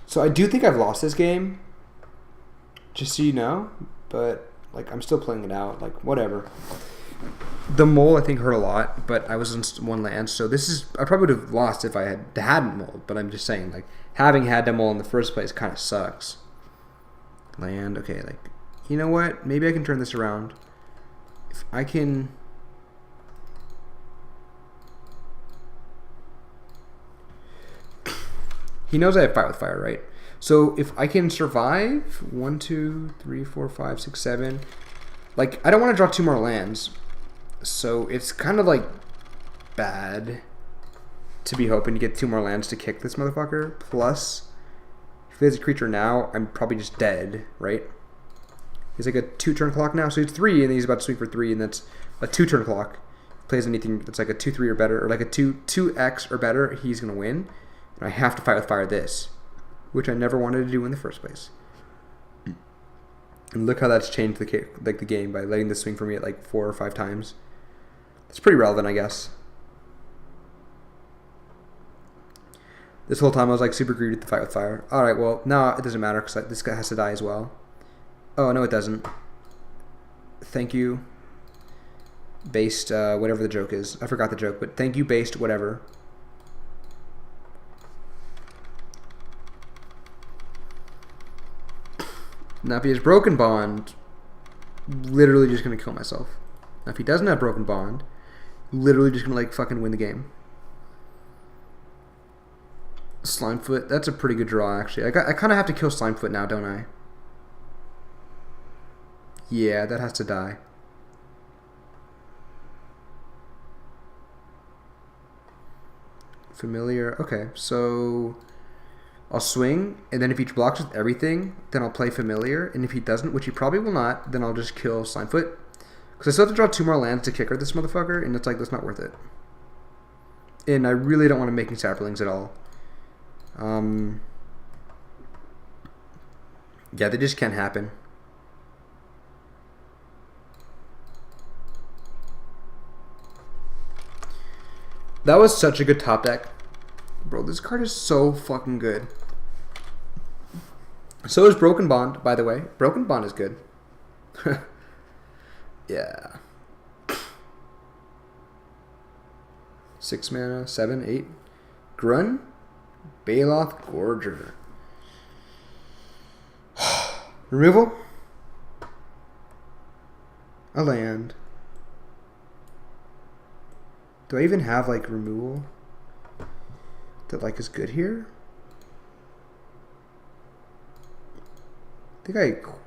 So I do think I've lost this game, just so you know, but like I'm still playing it out, like whatever. The mole I think hurt a lot, but I was in 1 land, so this is I probably would have lost if I hadn't mold, but I'm just saying like having had to mole in the first place kind of sucks. Land, okay, like you know what? Maybe I can turn this around. If I can. He knows I have fight with fire, right? So if I can survive 1, 2, 3, 4, 5, 6, 7, like I don't want to draw 2 more lands, so it's kind of like bad to be hoping to get 2 more lands to kick this motherfucker. Plus, if he has a creature now, I'm probably just dead, right? He's like a 2-turn clock now, so he's 3, and then he's about to swing for 3, and that's a 2-turn clock. If he plays anything that's like a 2-3 or better, or like a 2x or better, he's gonna win. I have to fight with fire this, which I never wanted to do in the first place. And look how that's changed the game by letting this swing for me at like 4 or 5 times. It's pretty relevant, I guess. This whole time I was like super greedy to fight with fire. All right, well now it doesn't matter because this guy has to die as well. Oh no, it doesn't. Thank you. Based whatever the joke is. I forgot the joke, but thank you based whatever. Now, if he has Broken Bond, literally just going to kill myself. Now, if he doesn't have Broken Bond, literally just going to, like, fucking win the game. Slimefoot, that's a pretty good draw, actually. I kind of have to kill Slimefoot now, don't I? Yeah, that has to die. Familiar. Okay, so I'll swing, and then if he blocks with everything, then I'll play Familiar, and if he doesn't, which he probably will not, then I'll just kill Slimefoot. Because I still have to draw 2 more lands to kicker this motherfucker, and it's like, that's not worth it. And I really don't want to make any saplings at all. Yeah, they just can't happen. That was such a good top deck. Bro, this card is so fucking good. So is Broken Bond, by the way. Broken Bond is good. Yeah. 6 mana, 7, 8. Grun? Baloth Gorger. Removal? A land. Do I even have, like, removal that, like, is good here? I think I equip.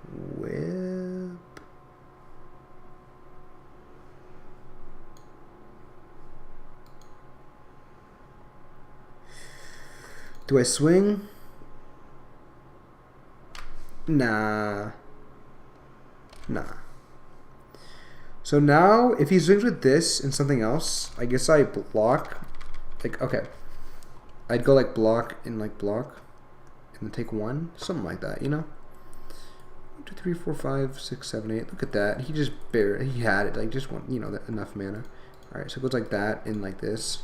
Do I swing? Nah. So now, if he swings with this and something else, I guess I block. Like, okay. I'd go like block and like block. And then take 1. Something like that, you know? 1, 2, 3, 4, 5, 6, 7, 8. Look at that. He just he had it. Like, just one, you know, enough mana. Alright, so it goes like that and like this.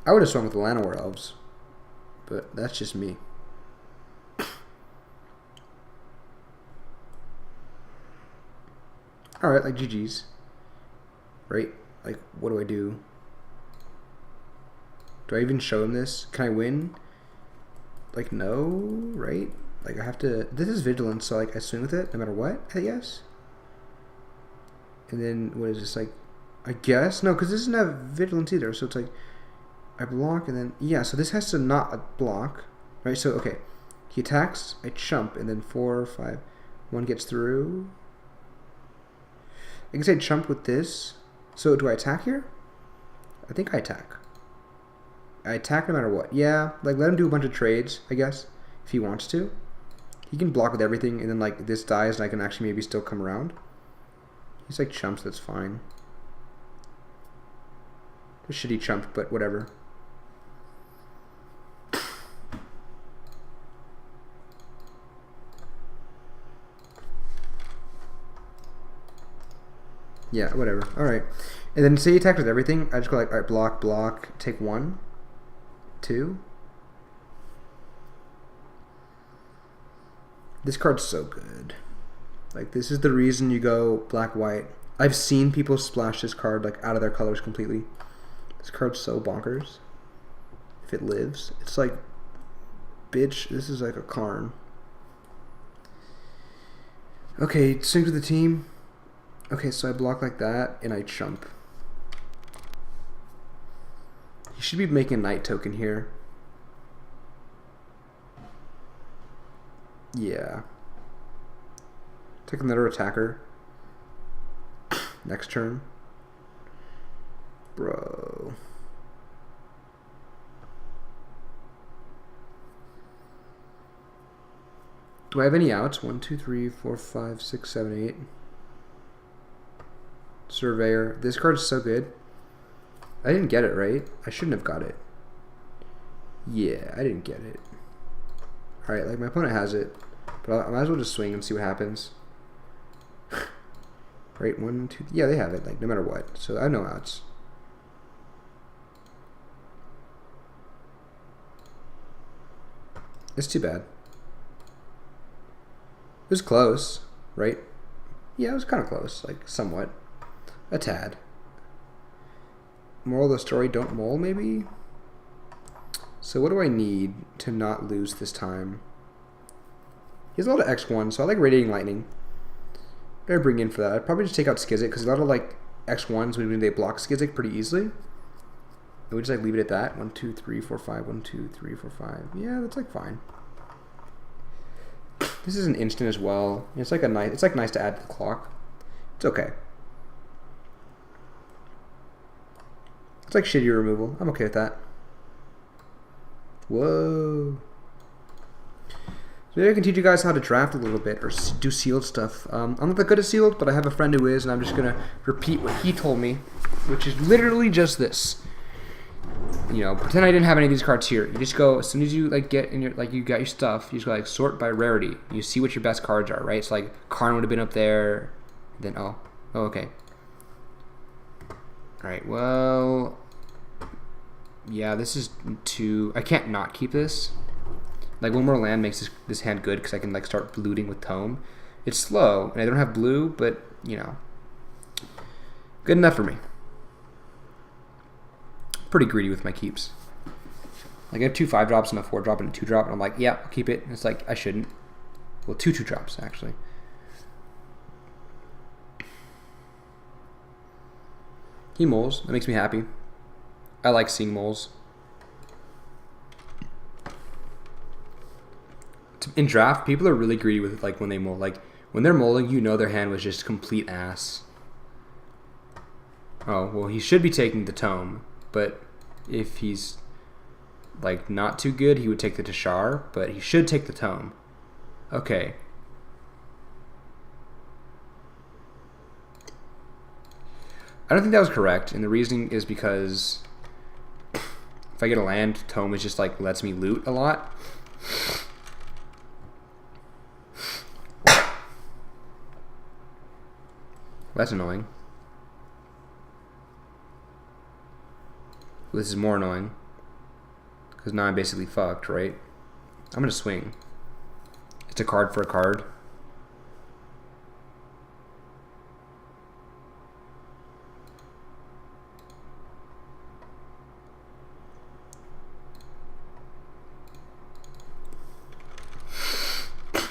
I would have swung with the Llanowar Elves. But that's just me. Alright, like GG's. Right? Like, what do I do? Do I even show him this? Can I win? Like, no, right? Like, I have to... This is vigilance, so, like, I swing with it no matter what, I guess? And then, what is this, like... I guess? No, because this doesn't have vigilance either, so it's like... I block, and then... Yeah, so this has to not block, right? So, okay. He attacks, I chump, and then 4, 5... 1 gets through. I guess I chump with this. So, do I attack here? I think I attack. I attack no matter what. Yeah, like, let him do a bunch of trades, I guess, if he wants to. He can block with everything, and then, like, this dies, and I can actually maybe still come around. He's, like, chumps, that's fine. A shitty chump, but whatever. Yeah, whatever. Alright. And then say he attacks with everything, I just go like, alright, block, block, take 1, 2. This card's so good. Like, this is the reason you go black, white. I've seen people splash this card, like, out of their colors completely. This card's so bonkers. If it lives. It's like, bitch, this is like a Karn. Okay, sync with the team. Okay, so I block like that, and I chump. He should be making a knight token here. Yeah. Take another attacker. Next turn. Bro. Do I have any outs? 1, 2, 3, 4, 5, 6, 7, 8. Surveyor. This card is so good. I didn't get it, right? I shouldn't have got it. Yeah, I didn't get it. Alright, like, my opponent has it. But I might as well just swing and see what happens. Right, 1, 2... Yeah, they have it, like, no matter what. So I have no outs. It's too bad. It was close, right? Yeah, it was kind of close, like, somewhat. A tad. Moral of the story, don't mole, maybe? So what do I need to not lose this time? He has a lot of X1, so I like Radiating Lightning. Better bring in for that. I'd probably just take out Skizzik, because a lot of, like, X1s, when they block Skizzik pretty easily. And we just, like, leave it at that. 1, 2, 3, 4, 5. 1, 2, 3, 4, 5. Yeah, that's, like, fine. This is an instant as well. It's like nice to add to the clock. It's okay. It's like shitty removal. I'm okay with that. Whoa. So maybe I can teach you guys how to draft a little bit or do sealed stuff. I'm not that good at sealed, but I have a friend who is, and I'm just going to repeat what he told me, which is literally just this. You know, pretend I didn't have any of these cards here. You just go, as soon as you, like, get in your, like, you got your stuff, you just go, like, sort by rarity. You see what your best cards are, right? So, like, Karn would have been up there. Then, oh, okay. Alright, well, yeah, this is 2. I can't not keep this. Like, one more land makes this hand good because I can, like, start looting with Tome. It's slow, and I don't have blue, but, you know, good enough for me. Pretty greedy with my keeps. Like, I have 2 5-drops and a 4-drop and a 2-drop, and I'm like, yeah, I'll keep it. And it's like, I shouldn't. Well, 2 2-drops, actually. He moles. That makes me happy. I like seeing moles. In draft, people are really greedy with, like, when they mole. Like, when they're moling, you know their hand was just complete ass. Oh, well, he should be taking the Tome. But if he's, like, not too good, he would take the Tashar. But he should take the Tome. Okay. I don't think that was correct, and the reasoning is because if I get a land, Tome is just, like, lets me loot a lot. That's annoying. This is more annoying. Because now I'm basically fucked, right? I'm going to swing. It's a card for a card.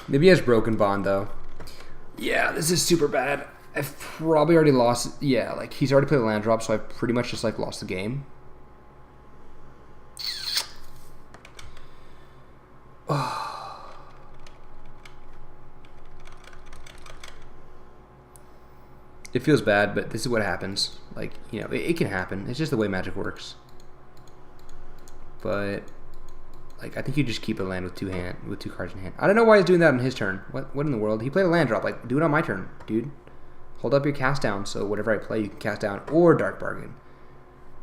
Maybe he has Broken Bond, though. Yeah, this is super bad. I've probably already lost... Yeah, like, he's already played a land drop, so I've pretty much just, like, lost the game. It feels bad, but this is what happens. Like, you know, it can happen. It's just the way Magic works. But... Like, I think you just keep a land with two cards in hand. I don't know why he's doing that on his turn. What in the world? He played a land drop. Like, do it on my turn, dude. Hold up your cast down, so whatever I play, you can cast down or Dark Bargain.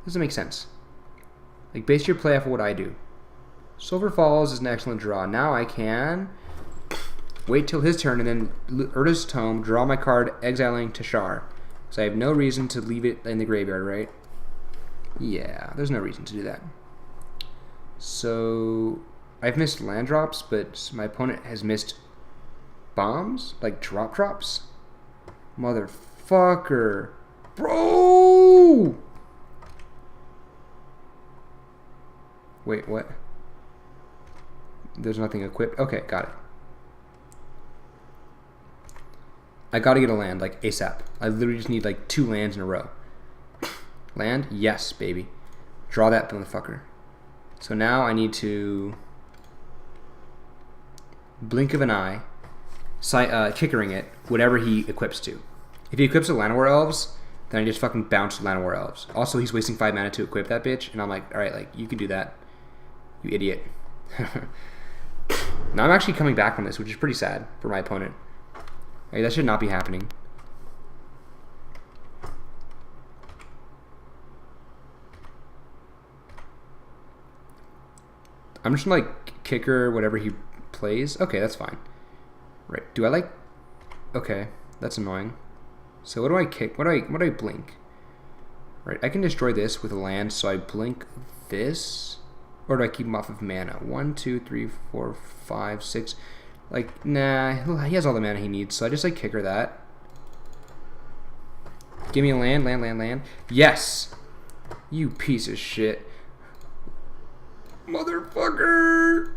Doesn't make sense. Like, base your play off of what I do. Silver Falls is an excellent draw. Now I can wait till his turn and then Urda's Tome, draw my card, exiling Tashar. So I have no reason to leave it in the graveyard, right? Yeah, there's no reason to do that. So, I've missed land drops, but my opponent has missed bombs? Like drops? Motherfucker. Bro! Wait, what? There's nothing equipped? Okay, got it. I gotta get a land, like, ASAP. I literally just need, like, 2 lands in a row. Land? Yes, baby. Draw that motherfucker. So now I need to blink of an eye, kickering it, whatever he equips to. If he equips to Llanowar Elves, then I just fucking bounce Llanowar Elves. Also, he's wasting 5 mana to equip that bitch, and I'm like, alright, like, you can do that. You idiot. Now I'm actually coming back from this, which is pretty sad for my opponent. Like, that should not be happening. I'm just gonna, like, kicker whatever he plays. Okay, that's fine. Right. Do I, like... Okay, that's annoying. So what do I kick? What do I blink? Right, I can destroy this with a land, so I blink this. Or do I keep him off of mana? 1, 2, 3, 4, 5, 6. Like, nah, he has all the mana he needs, so I just, like, kicker that. Give me a land. Yes! You piece of shit. Motherfucker!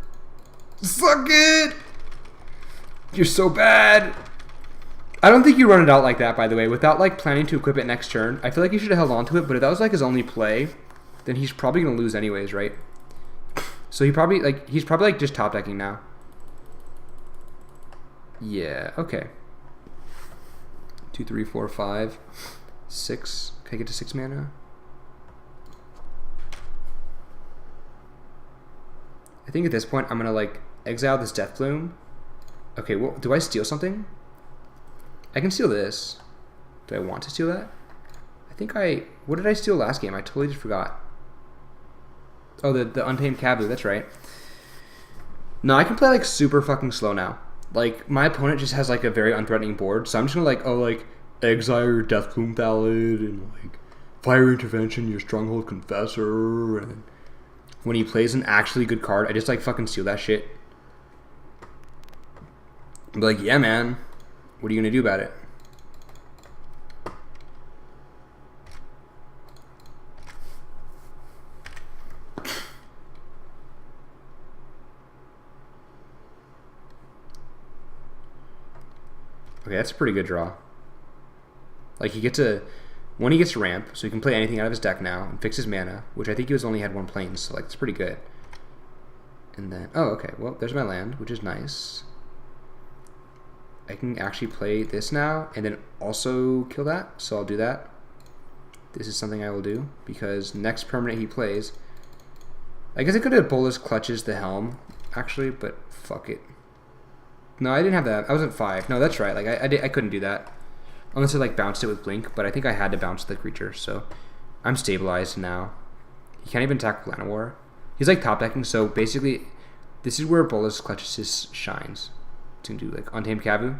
Suck it! You're so bad! I don't think you run it out like that, by the way, without, like, planning to equip it next turn. I feel like you should have held on to it, but if that was, like, his only play, then he's probably gonna lose anyways, right? So he's probably, like, just top decking now. Yeah, okay. 2, 3, 4, 5, 6. Can I get to 6 mana? I think at this point I'm gonna, like, exile this Death Bloom. Okay, well, do I steal something? I can steal this. Do I want to steal that? I think what did I steal last game? I totally just forgot. Oh, the Untamed Kabu, that's right. No, I can play, like, super fucking slow now. Like, my opponent just has, like, a very unthreatening board, so I'm just gonna, like, exile your Death Bloom Ballad, and, like, Fire Intervention, your Stronghold Confessor, and when he plays an actually good card, I just, like, fucking steal that shit. I'm like, yeah, man. What are you gonna do about it? Okay, that's a pretty good draw. Like, when he gets to ramp, so he can play anything out of his deck now and fix his mana, which I think he only had 1 plane, so, like, it's pretty good. And then, oh, okay, well, there's my land, which is nice. I can actually play this now and then also kill that, so I'll do that. This is something I will do, because next permanent he plays, I guess I could have Bolus Clutches the Helm, actually, but fuck it. No, I didn't have that. I was at 5. No, that's right. Like, I couldn't do that. Unless I, like, bounced it with Blink, but I think I had to bounce the creature, so I'm stabilized now. He can't even attack Llanowar. He's, like, top decking, so basically, this is where Bolus Clutches shines. To do, like, Untamed Kabu.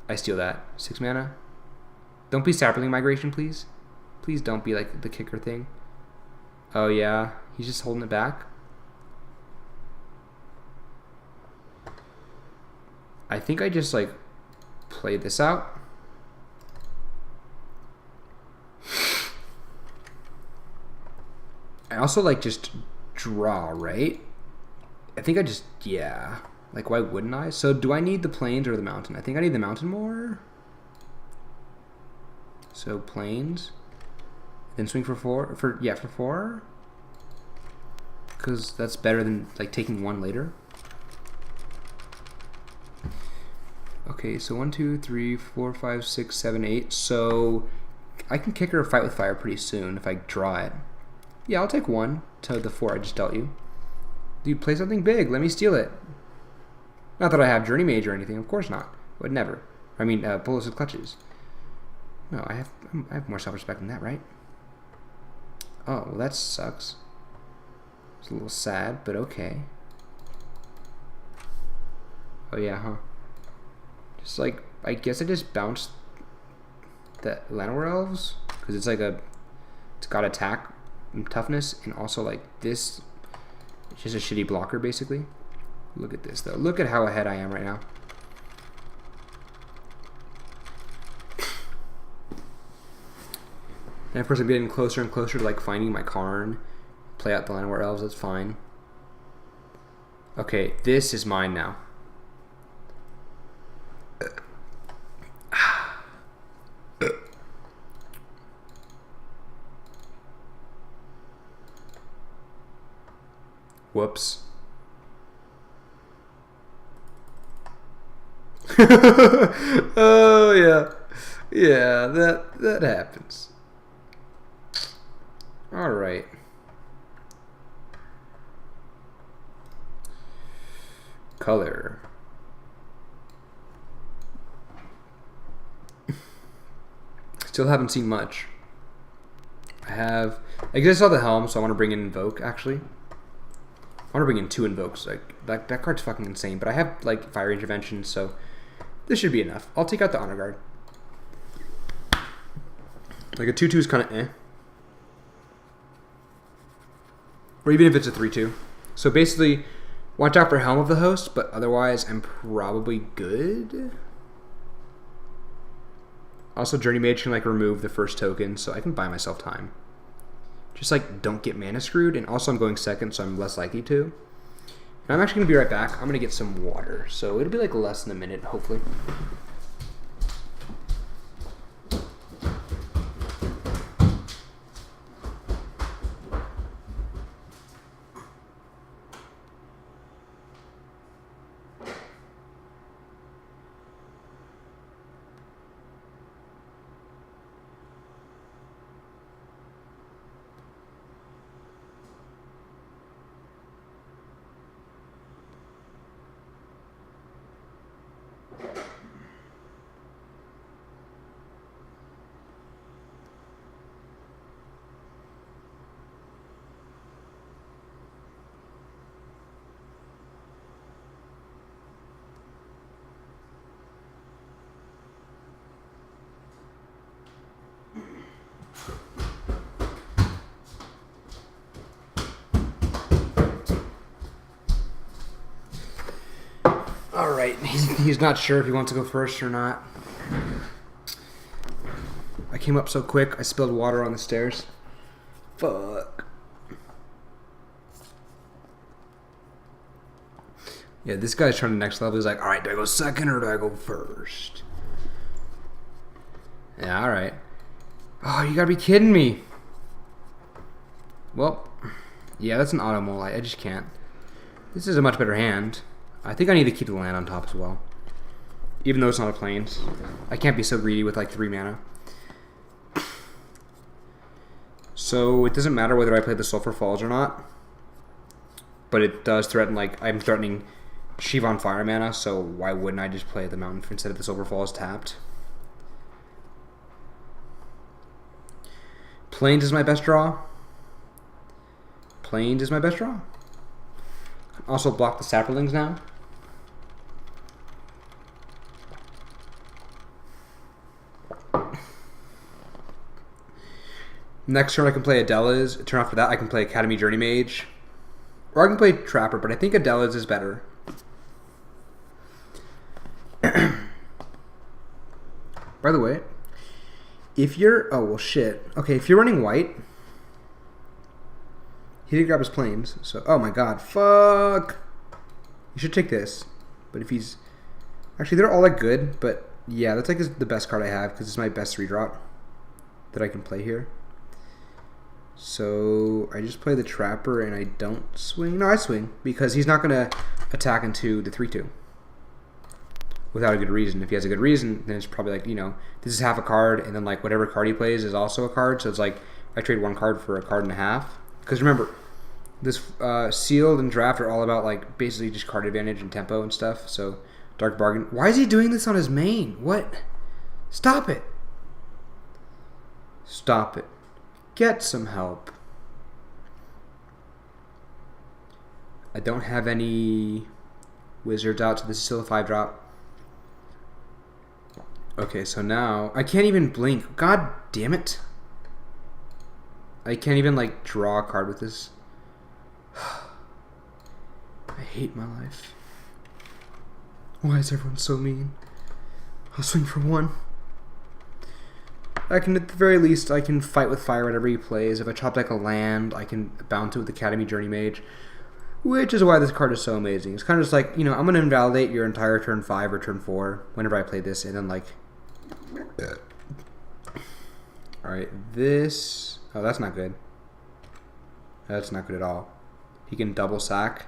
I steal that. 6 mana. Don't be Saproling Migration, please. Please don't be, like, the kicker thing. Oh, yeah. He's just holding it back. I think I just, like, played this out. I also, like, just draw, right? I think I just, yeah. Like, why wouldn't I? So do I need the plains or the mountain? I think I need the mountain more. So plains. Then swing for 4. For 4. Because that's better than like taking 1 later. Okay, so 1, 2, 3, 4, 5, 6, 7, 8. So I can kick her a fight with fire pretty soon if I draw it. Yeah, I'll take 1 to the 4 I just dealt you. Dude, play something big. Let me steal it. Not that I have Journey Mage or anything. Of course not. Would never. I mean, bullets with clutches. No, I have more self-respect than that, right? Oh, well, that sucks. It's a little sad, but okay. Oh, yeah, huh? Just like, I guess I just bounced the Llanowar Elves, because it's like it's got attack and toughness, and also like this, it's just a shitty blocker, basically. Look at this, though. Look at how ahead I am right now. And of course, I'm getting closer and closer to like finding my Karn. Play out the Llanowar Elves, that's fine. Okay, this is mine now. Whoops. Oh yeah. Yeah, that happens. All right. Color. Still haven't seen much. I guess I saw the helm, so I want to bring in Invoke, actually. I want to bring in 2 Invokes. Like that card's fucking insane, but I have like Fire Intervention, so this should be enough. I'll take out the Honor Guard. Like a 2/2 is kind of eh. Or even if it's a 3/2. So basically, watch out for Helm of the Host, but otherwise I'm probably good. Also, Journey Mage can like remove the first token, so I can buy myself time. Just like don't get mana screwed, and also I'm going second, so I'm less likely to. And I'm actually going to be right back. I'm going to get some water, so it'll be like less than a minute, hopefully. Alright, he's not sure if he wants to go first or not. I came up so quick, I spilled water on the stairs. Fuck. Yeah, this guy's trying to next level. He's like, alright, do I go second or do I go first? Yeah, alright. Oh, you gotta be kidding me. Well, yeah, that's an auto mole. I just can't. This is a much better hand. I think I need to keep the land on top as well. Even though it's not a plains. I can't be so greedy with like 3 mana. So it doesn't matter whether I play the Sulphur Falls or not. But it does threaten, like, I'm threatening Shivan Fire mana, so why wouldn't I just play the Mountain instead of the Sulphur Falls tapped? Plains is my best draw. Plains is my best draw. Also block the Saprolings now. Next turn I can play Adela's. Turn after that I can play Academy Journey Mage. Or I can play Trapper, but I think Adela's is better. By the way, if you're... Oh, well, shit. Okay, if you're running white... He did grab his planes, so... Oh my god, fuck! You should take this. But if he's... Actually, they're all like good, but yeah, that's like the best card I have because it's my best 3-drop that I can play here. So I just play the Trapper and I don't swing. No, I swing because he's not going to attack into the 3/2 without a good reason. If he has a good reason, then it's probably like, you know, this is half a card and then like whatever card he plays is also a card. So it's like I trade one card for a card and a half. Because remember, this Sealed and Draft are all about like basically just card advantage and tempo and stuff. So Dark Bargain. Why is he doing this on his main? What? Stop it. Stop it. Get some help. I don't have any wizards out, so this is still a 5-drop. Okay, so now I can't even blink. God damn it. I can't even like draw a card with this. I hate my life. Why is everyone so mean? I'll swing for 1. I can, at the very least, I can fight with fire whenever he plays. If I chop like a land, I can bounce it with Academy Journey Mage, which is why this card is so amazing. It's kind of just like, you know, I'm going to invalidate your entire turn 5 or turn 4 whenever I play this, and then like... Alright, this... Oh, that's not good. That's not good at all. He can double sack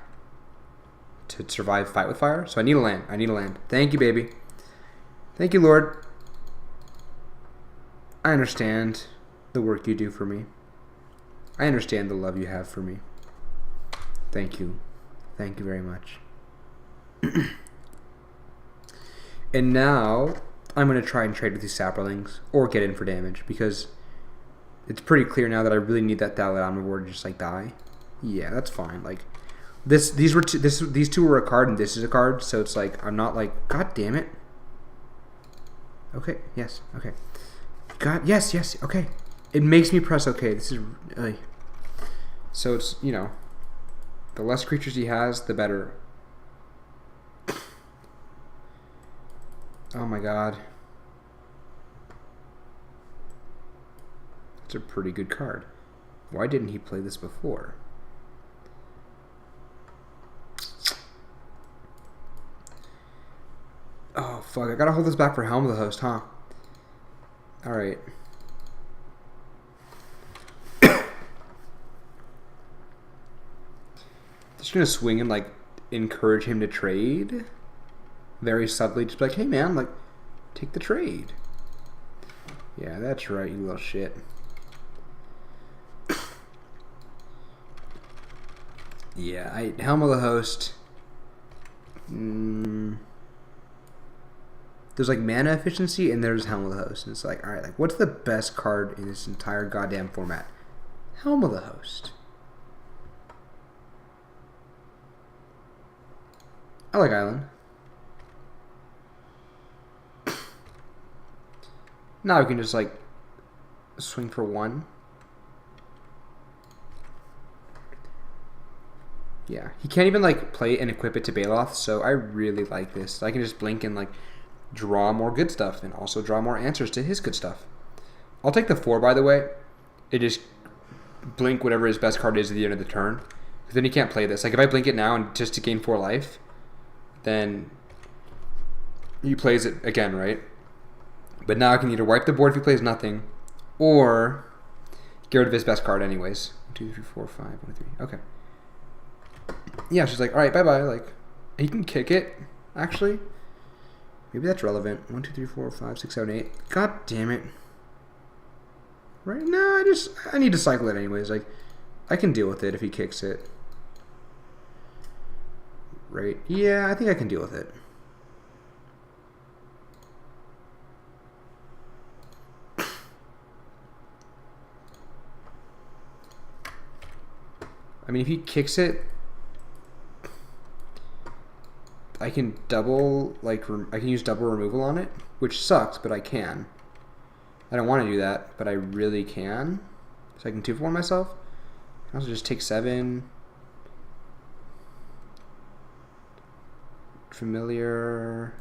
to survive fight with fire. So I need a land. I need a land. Thank you, baby. Thank you, Lord. I understand the work you do for me. I understand the love you have for me. Thank you. Thank you very much. And now I'm going to try and trade with these Saprolings or get in for damage because it's pretty clear now that I really need that Thalion on my board to just like die. Yeah, that's fine. Like these two were a card and this is a card, so it's like I'm not like, god damn it. Okay, yes, okay. God, yes, okay. It makes me press okay. This is so it's, you know, the less creatures he has, the better. Oh my god. That's a pretty good card. Why didn't he play this before? Oh fuck, I gotta hold this back for Helm of the Host, huh? Alright. Just gonna swing and like encourage him to trade. Very subtly, just be like, hey man, like, take the trade. Yeah, that's right, you little shit. Yeah, Helm of the Host. There's like mana efficiency and there's Helm of the Host. And it's like, alright, like what's the best card in this entire goddamn format? Helm of the Host. I like Island. Now we can just like swing for 1. Yeah, he can't even like play and equip it to Baloth, so I really like this. I can just blink and like draw more good stuff and also draw more answers to his good stuff. I'll take the 4, by the way. It just blink whatever his best card is at the end of the turn. Because then he can't play this. Like if I blink it now and just to gain 4 life, then he plays it again, right? But now I can either wipe the board if he plays nothing, or get rid of his best card anyways. 1, 2, 3, 4, 5, 1, 3. Okay. Yeah, she's like, alright, bye-bye. Like, he can kick it, actually. Maybe that's relevant. 1, 2, 3, 4, 5, 6, 7, 8. God damn it. Right now, I need to cycle it anyways. Like, I can deal with it if he kicks it. Right? Yeah, I think I can deal with it. I mean, if he kicks it, I can double, like, I can use double removal on it, which sucks, but I can. I don't want to do that, but I really can. So I can 2-for-1 myself. I can also just take 7. Familiar.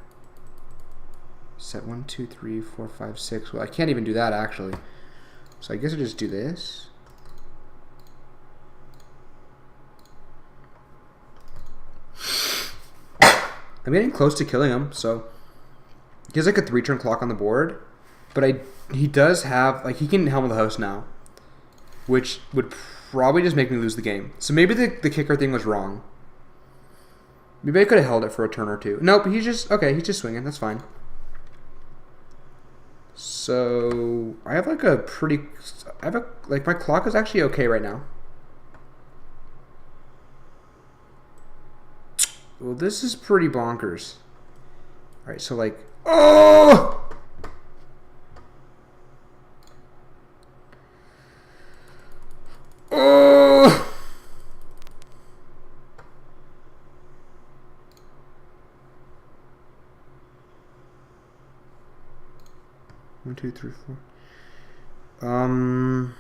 Set 1, 2, 3, 4, 5, 6. Well, I can't even do that, actually. So I guess I just do this. I'm getting close to killing him, so he has like a 3-turn clock on the board, but he does have like he can Helm of the Host now, which would probably just make me lose the game. So maybe the kicker thing was wrong. Maybe I could have held it for a turn or two. Nope, he's just swinging. That's fine. So I have like my clock is actually okay right now. Well, this is pretty bonkers. All right, so like, oh! Oh! 1, 2, 3, 4.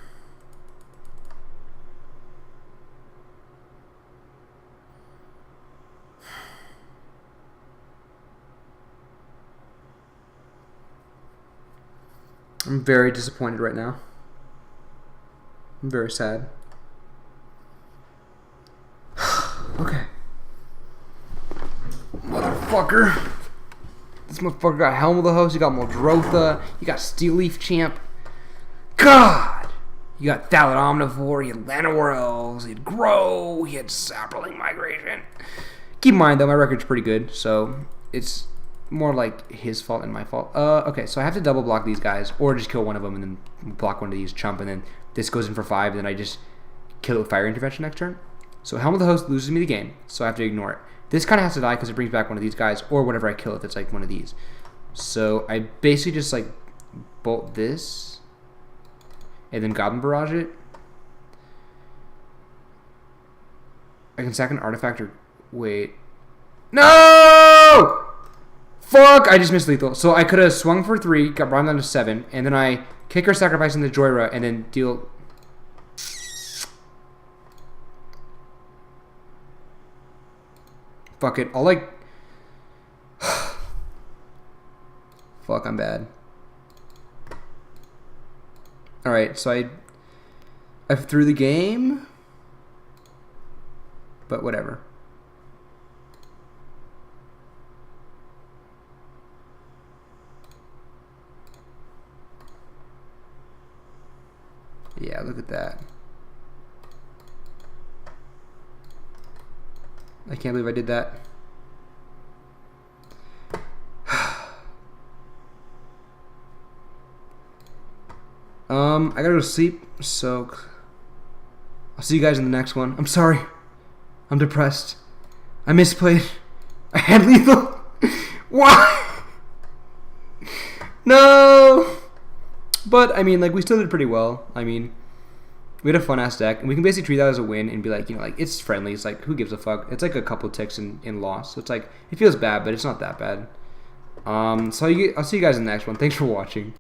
I'm very disappointed right now. I'm very sad. Okay. Motherfucker. This motherfucker got Helm of the Host, you got Muldrotha, you got Steel Leaf Champ. God! You got Thallid Omnivore, you had Llanowar Elves, you had Grow, you had Saproling Migration. Keep in mind though, my record's pretty good, so it's more like his fault than my fault. Okay, so I have to double block these guys, or just kill one of them and then block one of these, chump, and then this goes in for 5, and then I just kill it with Fire Intervention next turn. So Helm of the Host loses me the game, so I have to ignore it. This kind of has to die because it brings back one of these guys, or whatever I kill if it's like one of these. So I basically just like bolt this, and then Goblin Barrage it. I can sack an artifact or wait. No! Fuck! I just missed lethal. So I could have swung for 3, got brought down to 7, and then I kick or sacrifice in the Joyra, and then deal. Fuck it. I'll like. Fuck, I'm bad. Alright, so I threw the game. But whatever. Yeah, look at that. I can't believe I did that. I gotta go to sleep, so I'll see you guys in the next one. I'm sorry. I'm depressed. I misplayed. I had lethal. Why? No! But, I mean, like, we still did pretty well. I mean, we had a fun-ass deck, and we can basically treat that as a win and be like, you know, like, it's friendly. It's like, who gives a fuck? It's like a couple ticks in loss. So it's like, it feels bad, but it's not that bad. So I'll see you guys in the next one. Thanks for watching.